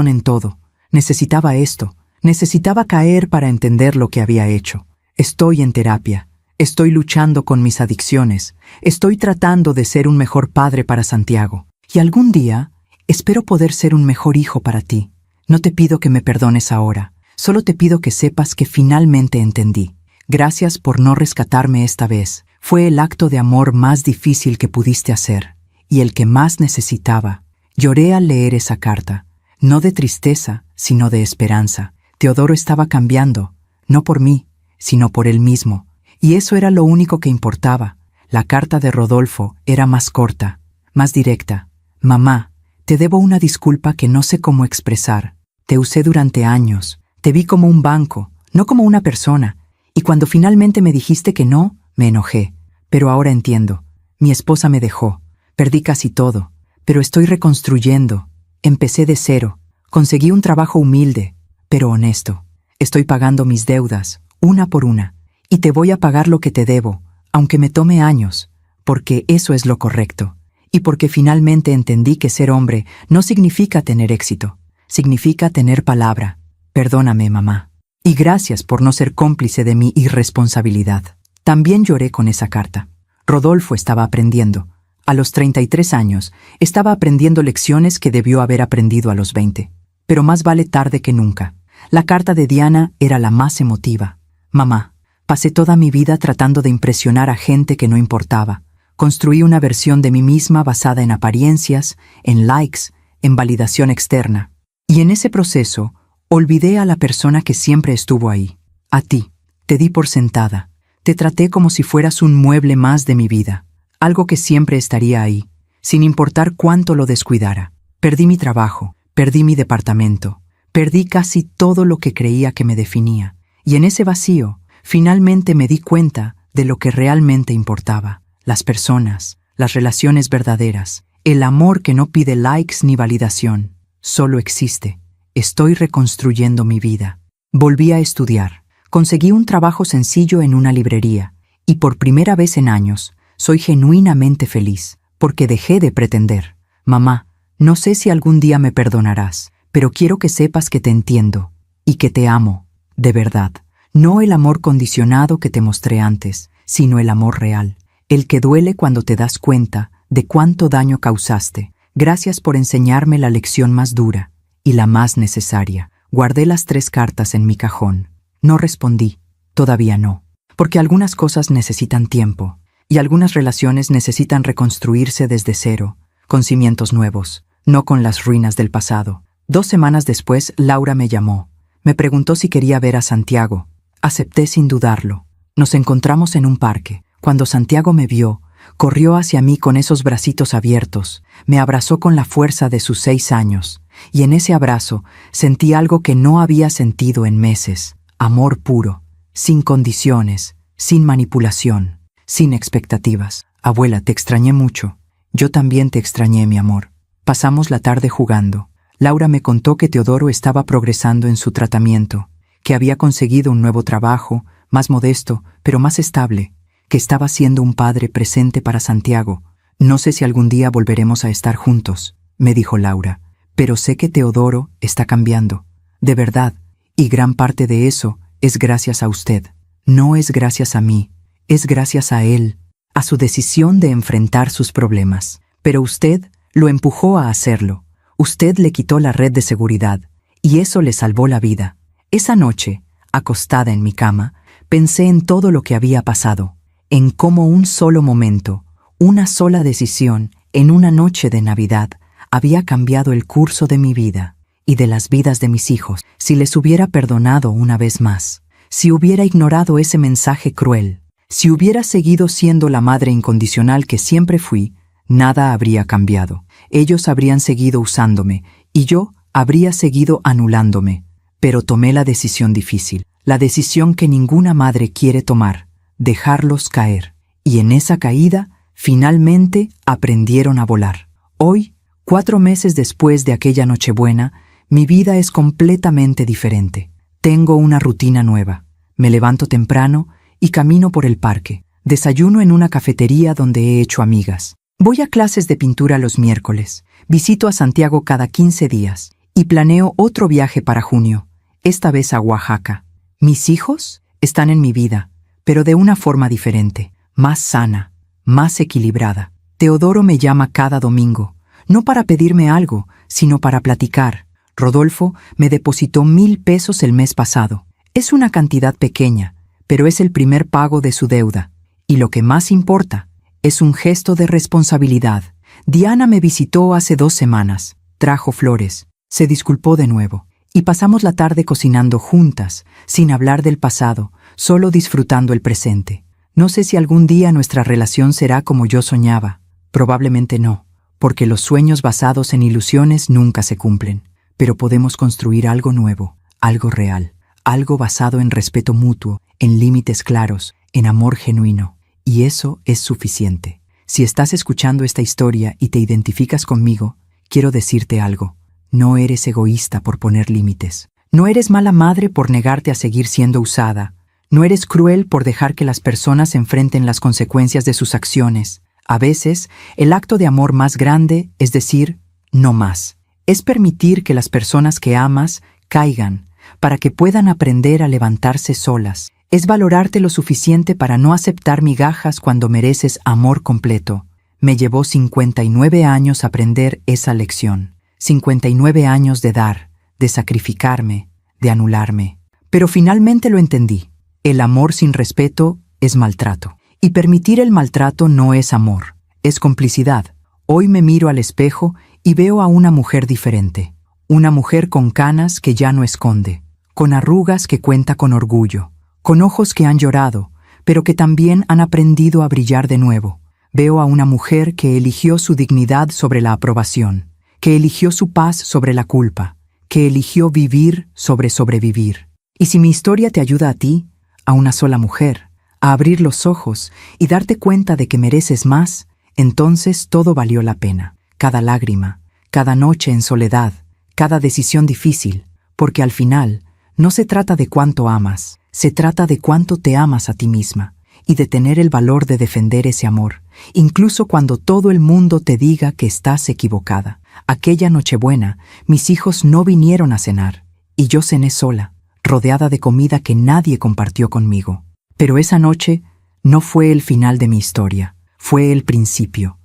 en todo. Necesitaba esto, necesitaba caer para entender lo que había hecho. Estoy en terapia, estoy luchando con mis adicciones, estoy tratando de ser un mejor padre para Santiago. Y algún día, espero poder ser un mejor hijo para ti. No te pido que me perdones ahora, solo te pido que sepas que finalmente entendí. Gracias por no rescatarme esta vez. Fue el acto de amor más difícil que pudiste hacer, y el que más necesitaba. Lloré al leer esa carta, no de tristeza, sino de esperanza. Teodoro estaba cambiando, no por mí, sino por él mismo, y eso era lo único que importaba. La carta de Rodolfo era más corta, más directa. Mamá, te debo una disculpa que no sé cómo expresar. Te usé durante años, te vi como un banco, no como una persona, y cuando finalmente me dijiste que no, me enojé. Pero ahora entiendo. Mi esposa me dejó, perdí casi todo, pero estoy reconstruyendo. Empecé de cero, conseguí un trabajo humilde, pero honesto. Estoy pagando mis deudas, una por una, y te voy a pagar lo que te debo, aunque me tome años, porque eso es lo correcto, y porque finalmente entendí que ser hombre no significa tener éxito, significa tener palabra. Perdóname, mamá. Y gracias por no ser cómplice de mi irresponsabilidad. También lloré con esa carta. Rodolfo estaba aprendiendo. A los 33 años, estaba aprendiendo lecciones que debió haber aprendido a los 20. Pero más vale tarde que nunca. La carta de Diana era la más emotiva. Mamá, pasé toda mi vida tratando de impresionar a gente que no importaba. Construí una versión de mí misma basada en apariencias, en likes, en validación externa. Y en ese proceso, olvidé a la persona que siempre estuvo ahí. A ti. Te di por sentada. Te traté como si fueras un mueble más de mi vida. Algo que siempre estaría ahí, sin importar cuánto lo descuidara. Perdí mi trabajo, perdí mi departamento, perdí casi todo lo que creía que me definía. Y en ese vacío, finalmente me di cuenta de lo que realmente importaba. Las personas, las relaciones verdaderas, el amor que no pide likes ni validación. Solo existe. Estoy reconstruyendo mi vida. Volví a estudiar. Conseguí un trabajo sencillo en una librería. Y por primera vez en años, soy genuinamente feliz, porque dejé de pretender. Mamá, no sé si algún día me perdonarás, pero quiero que sepas que te entiendo y que te amo, de verdad. No el amor condicionado que te mostré antes, sino el amor real, el que duele cuando te das cuenta de cuánto daño causaste. Gracias por enseñarme la lección más dura y la más necesaria. Guardé las 3 cartas en mi cajón. No respondí, todavía no, porque algunas cosas necesitan tiempo. Y algunas relaciones necesitan reconstruirse desde cero, con cimientos nuevos, no con las ruinas del pasado. 2 semanas después, Laura me llamó. Me preguntó si quería ver a Santiago. Acepté sin dudarlo. Nos encontramos en un parque. Cuando Santiago me vio, corrió hacia mí con esos bracitos abiertos, me abrazó con la fuerza de sus 6 años, y en ese abrazo sentí algo que no había sentido en meses. Amor puro, sin condiciones, sin manipulación. Sin expectativas. Abuela, te extrañé mucho. Yo también te extrañé, mi amor. Pasamos la tarde jugando. Laura me contó que Teodoro estaba progresando en su tratamiento, que había conseguido un nuevo trabajo, más modesto, pero más estable, que estaba siendo un padre presente para Santiago. No sé si algún día volveremos a estar juntos, me dijo Laura, pero sé que Teodoro está cambiando. De verdad, y gran parte de eso es gracias a usted. No es gracias a mí. Es gracias a él, a su decisión de enfrentar sus problemas. Pero usted lo empujó a hacerlo. Usted le quitó la red de seguridad, y eso le salvó la vida. Esa noche, acostada en mi cama, pensé en todo lo que había pasado, en cómo un solo momento, una sola decisión, en una noche de Navidad, había cambiado el curso de mi vida y de las vidas de mis hijos. Si les hubiera perdonado una vez más, si hubiera ignorado ese mensaje cruel, si hubiera seguido siendo la madre incondicional que siempre fui, nada habría cambiado. Ellos habrían seguido usándome y yo habría seguido anulándome. Pero tomé la decisión difícil, la decisión que ninguna madre quiere tomar, dejarlos caer. Y en esa caída, finalmente aprendieron a volar. Hoy, 4 meses después de aquella Nochebuena, mi vida es completamente diferente. Tengo una rutina nueva. Me levanto temprano y camino por el parque. Desayuno en una cafetería donde he hecho amigas. Voy a clases de pintura los miércoles. Visito a Santiago cada 15 días. Y planeo otro viaje para junio, esta vez a Oaxaca. Mis hijos están en mi vida, pero de una forma diferente, más sana, más equilibrada. Teodoro me llama cada domingo, no para pedirme algo, sino para platicar. Rodolfo me depositó 1,000 pesos el mes pasado. Es una cantidad pequeña, pero es el primer pago de su deuda. Y lo que más importa, es un gesto de responsabilidad. Diana me visitó hace 2 semanas, trajo flores, se disculpó de nuevo, y pasamos la tarde cocinando juntas, sin hablar del pasado, solo disfrutando el presente. No sé si algún día nuestra relación será como yo soñaba. Probablemente no, porque los sueños basados en ilusiones nunca se cumplen. Pero podemos construir algo nuevo, algo real, algo basado en respeto mutuo, en límites claros, en amor genuino. Y eso es suficiente. Si estás escuchando esta historia y te identificas conmigo, quiero decirte algo. No eres egoísta por poner límites. No eres mala madre por negarte a seguir siendo usada. No eres cruel por dejar que las personas enfrenten las consecuencias de sus acciones. A veces, el acto de amor más grande es decir, no más. Es permitir que las personas que amas caigan, para que puedan aprender a levantarse solas. Es valorarte lo suficiente para no aceptar migajas cuando mereces amor completo. Me llevó 59 años aprender esa lección. 59 años de dar, de sacrificarme, de anularme. Pero finalmente lo entendí. El amor sin respeto es maltrato. Y permitir el maltrato no es amor, es complicidad. Hoy me miro al espejo y veo a una mujer diferente. Una mujer con canas que ya no esconde, con arrugas que cuenta con orgullo, con ojos que han llorado, pero que también han aprendido a brillar de nuevo. Veo a una mujer que eligió su dignidad sobre la aprobación, que eligió su paz sobre la culpa, que eligió vivir sobre sobrevivir. Y si mi historia te ayuda a ti, a una sola mujer, a abrir los ojos y darte cuenta de que mereces más, entonces todo valió la pena. Cada lágrima, cada noche en soledad, cada decisión difícil, porque al final no se trata de cuánto amas, se trata de cuánto te amas a ti misma y de tener el valor de defender ese amor, incluso cuando todo el mundo te diga que estás equivocada. Aquella Nochebuena, mis hijos no vinieron a cenar y yo cené sola, rodeada de comida que nadie compartió conmigo. Pero esa noche no fue el final de mi historia, fue el principio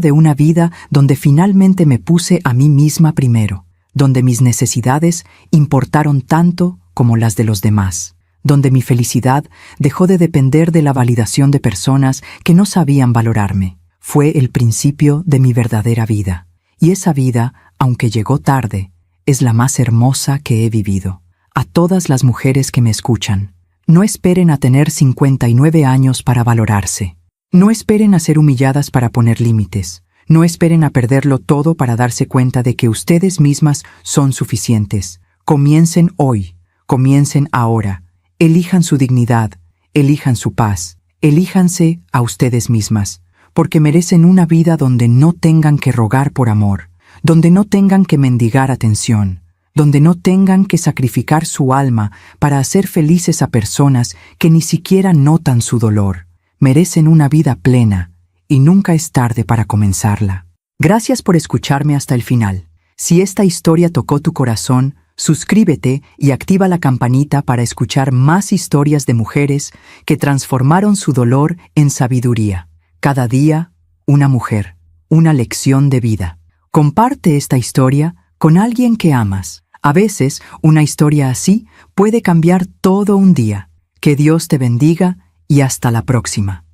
de una vida donde finalmente me puse a mí misma primero, donde mis necesidades importaron tanto como las de los demás, donde mi felicidad dejó de depender de la validación de personas que no sabían valorarme. Fue el principio de mi verdadera vida. Y esa vida, aunque llegó tarde, es la más hermosa que he vivido. A todas las mujeres que me escuchan, no esperen a tener 59 años para valorarse. No esperen a ser humilladas para poner límites. No esperen a perderlo todo para darse cuenta de que ustedes mismas son suficientes. Comiencen hoy, comiencen ahora. Elijan su dignidad, elijan su paz, elíjanse a ustedes mismas, porque merecen una vida donde no tengan que rogar por amor, donde no tengan que mendigar atención, donde no tengan que sacrificar su alma para hacer felices a personas que ni siquiera notan su dolor. Merecen una vida plena y nunca es tarde para comenzarla. Gracias por escucharme hasta el final. Si esta historia tocó tu corazón, suscríbete y activa la campanita para escuchar más historias de mujeres que transformaron su dolor en sabiduría. Cada día, una mujer, una lección de vida. Comparte esta historia con alguien que amas. A veces, una historia así puede cambiar todo un día. Que Dios te bendiga y hasta la próxima.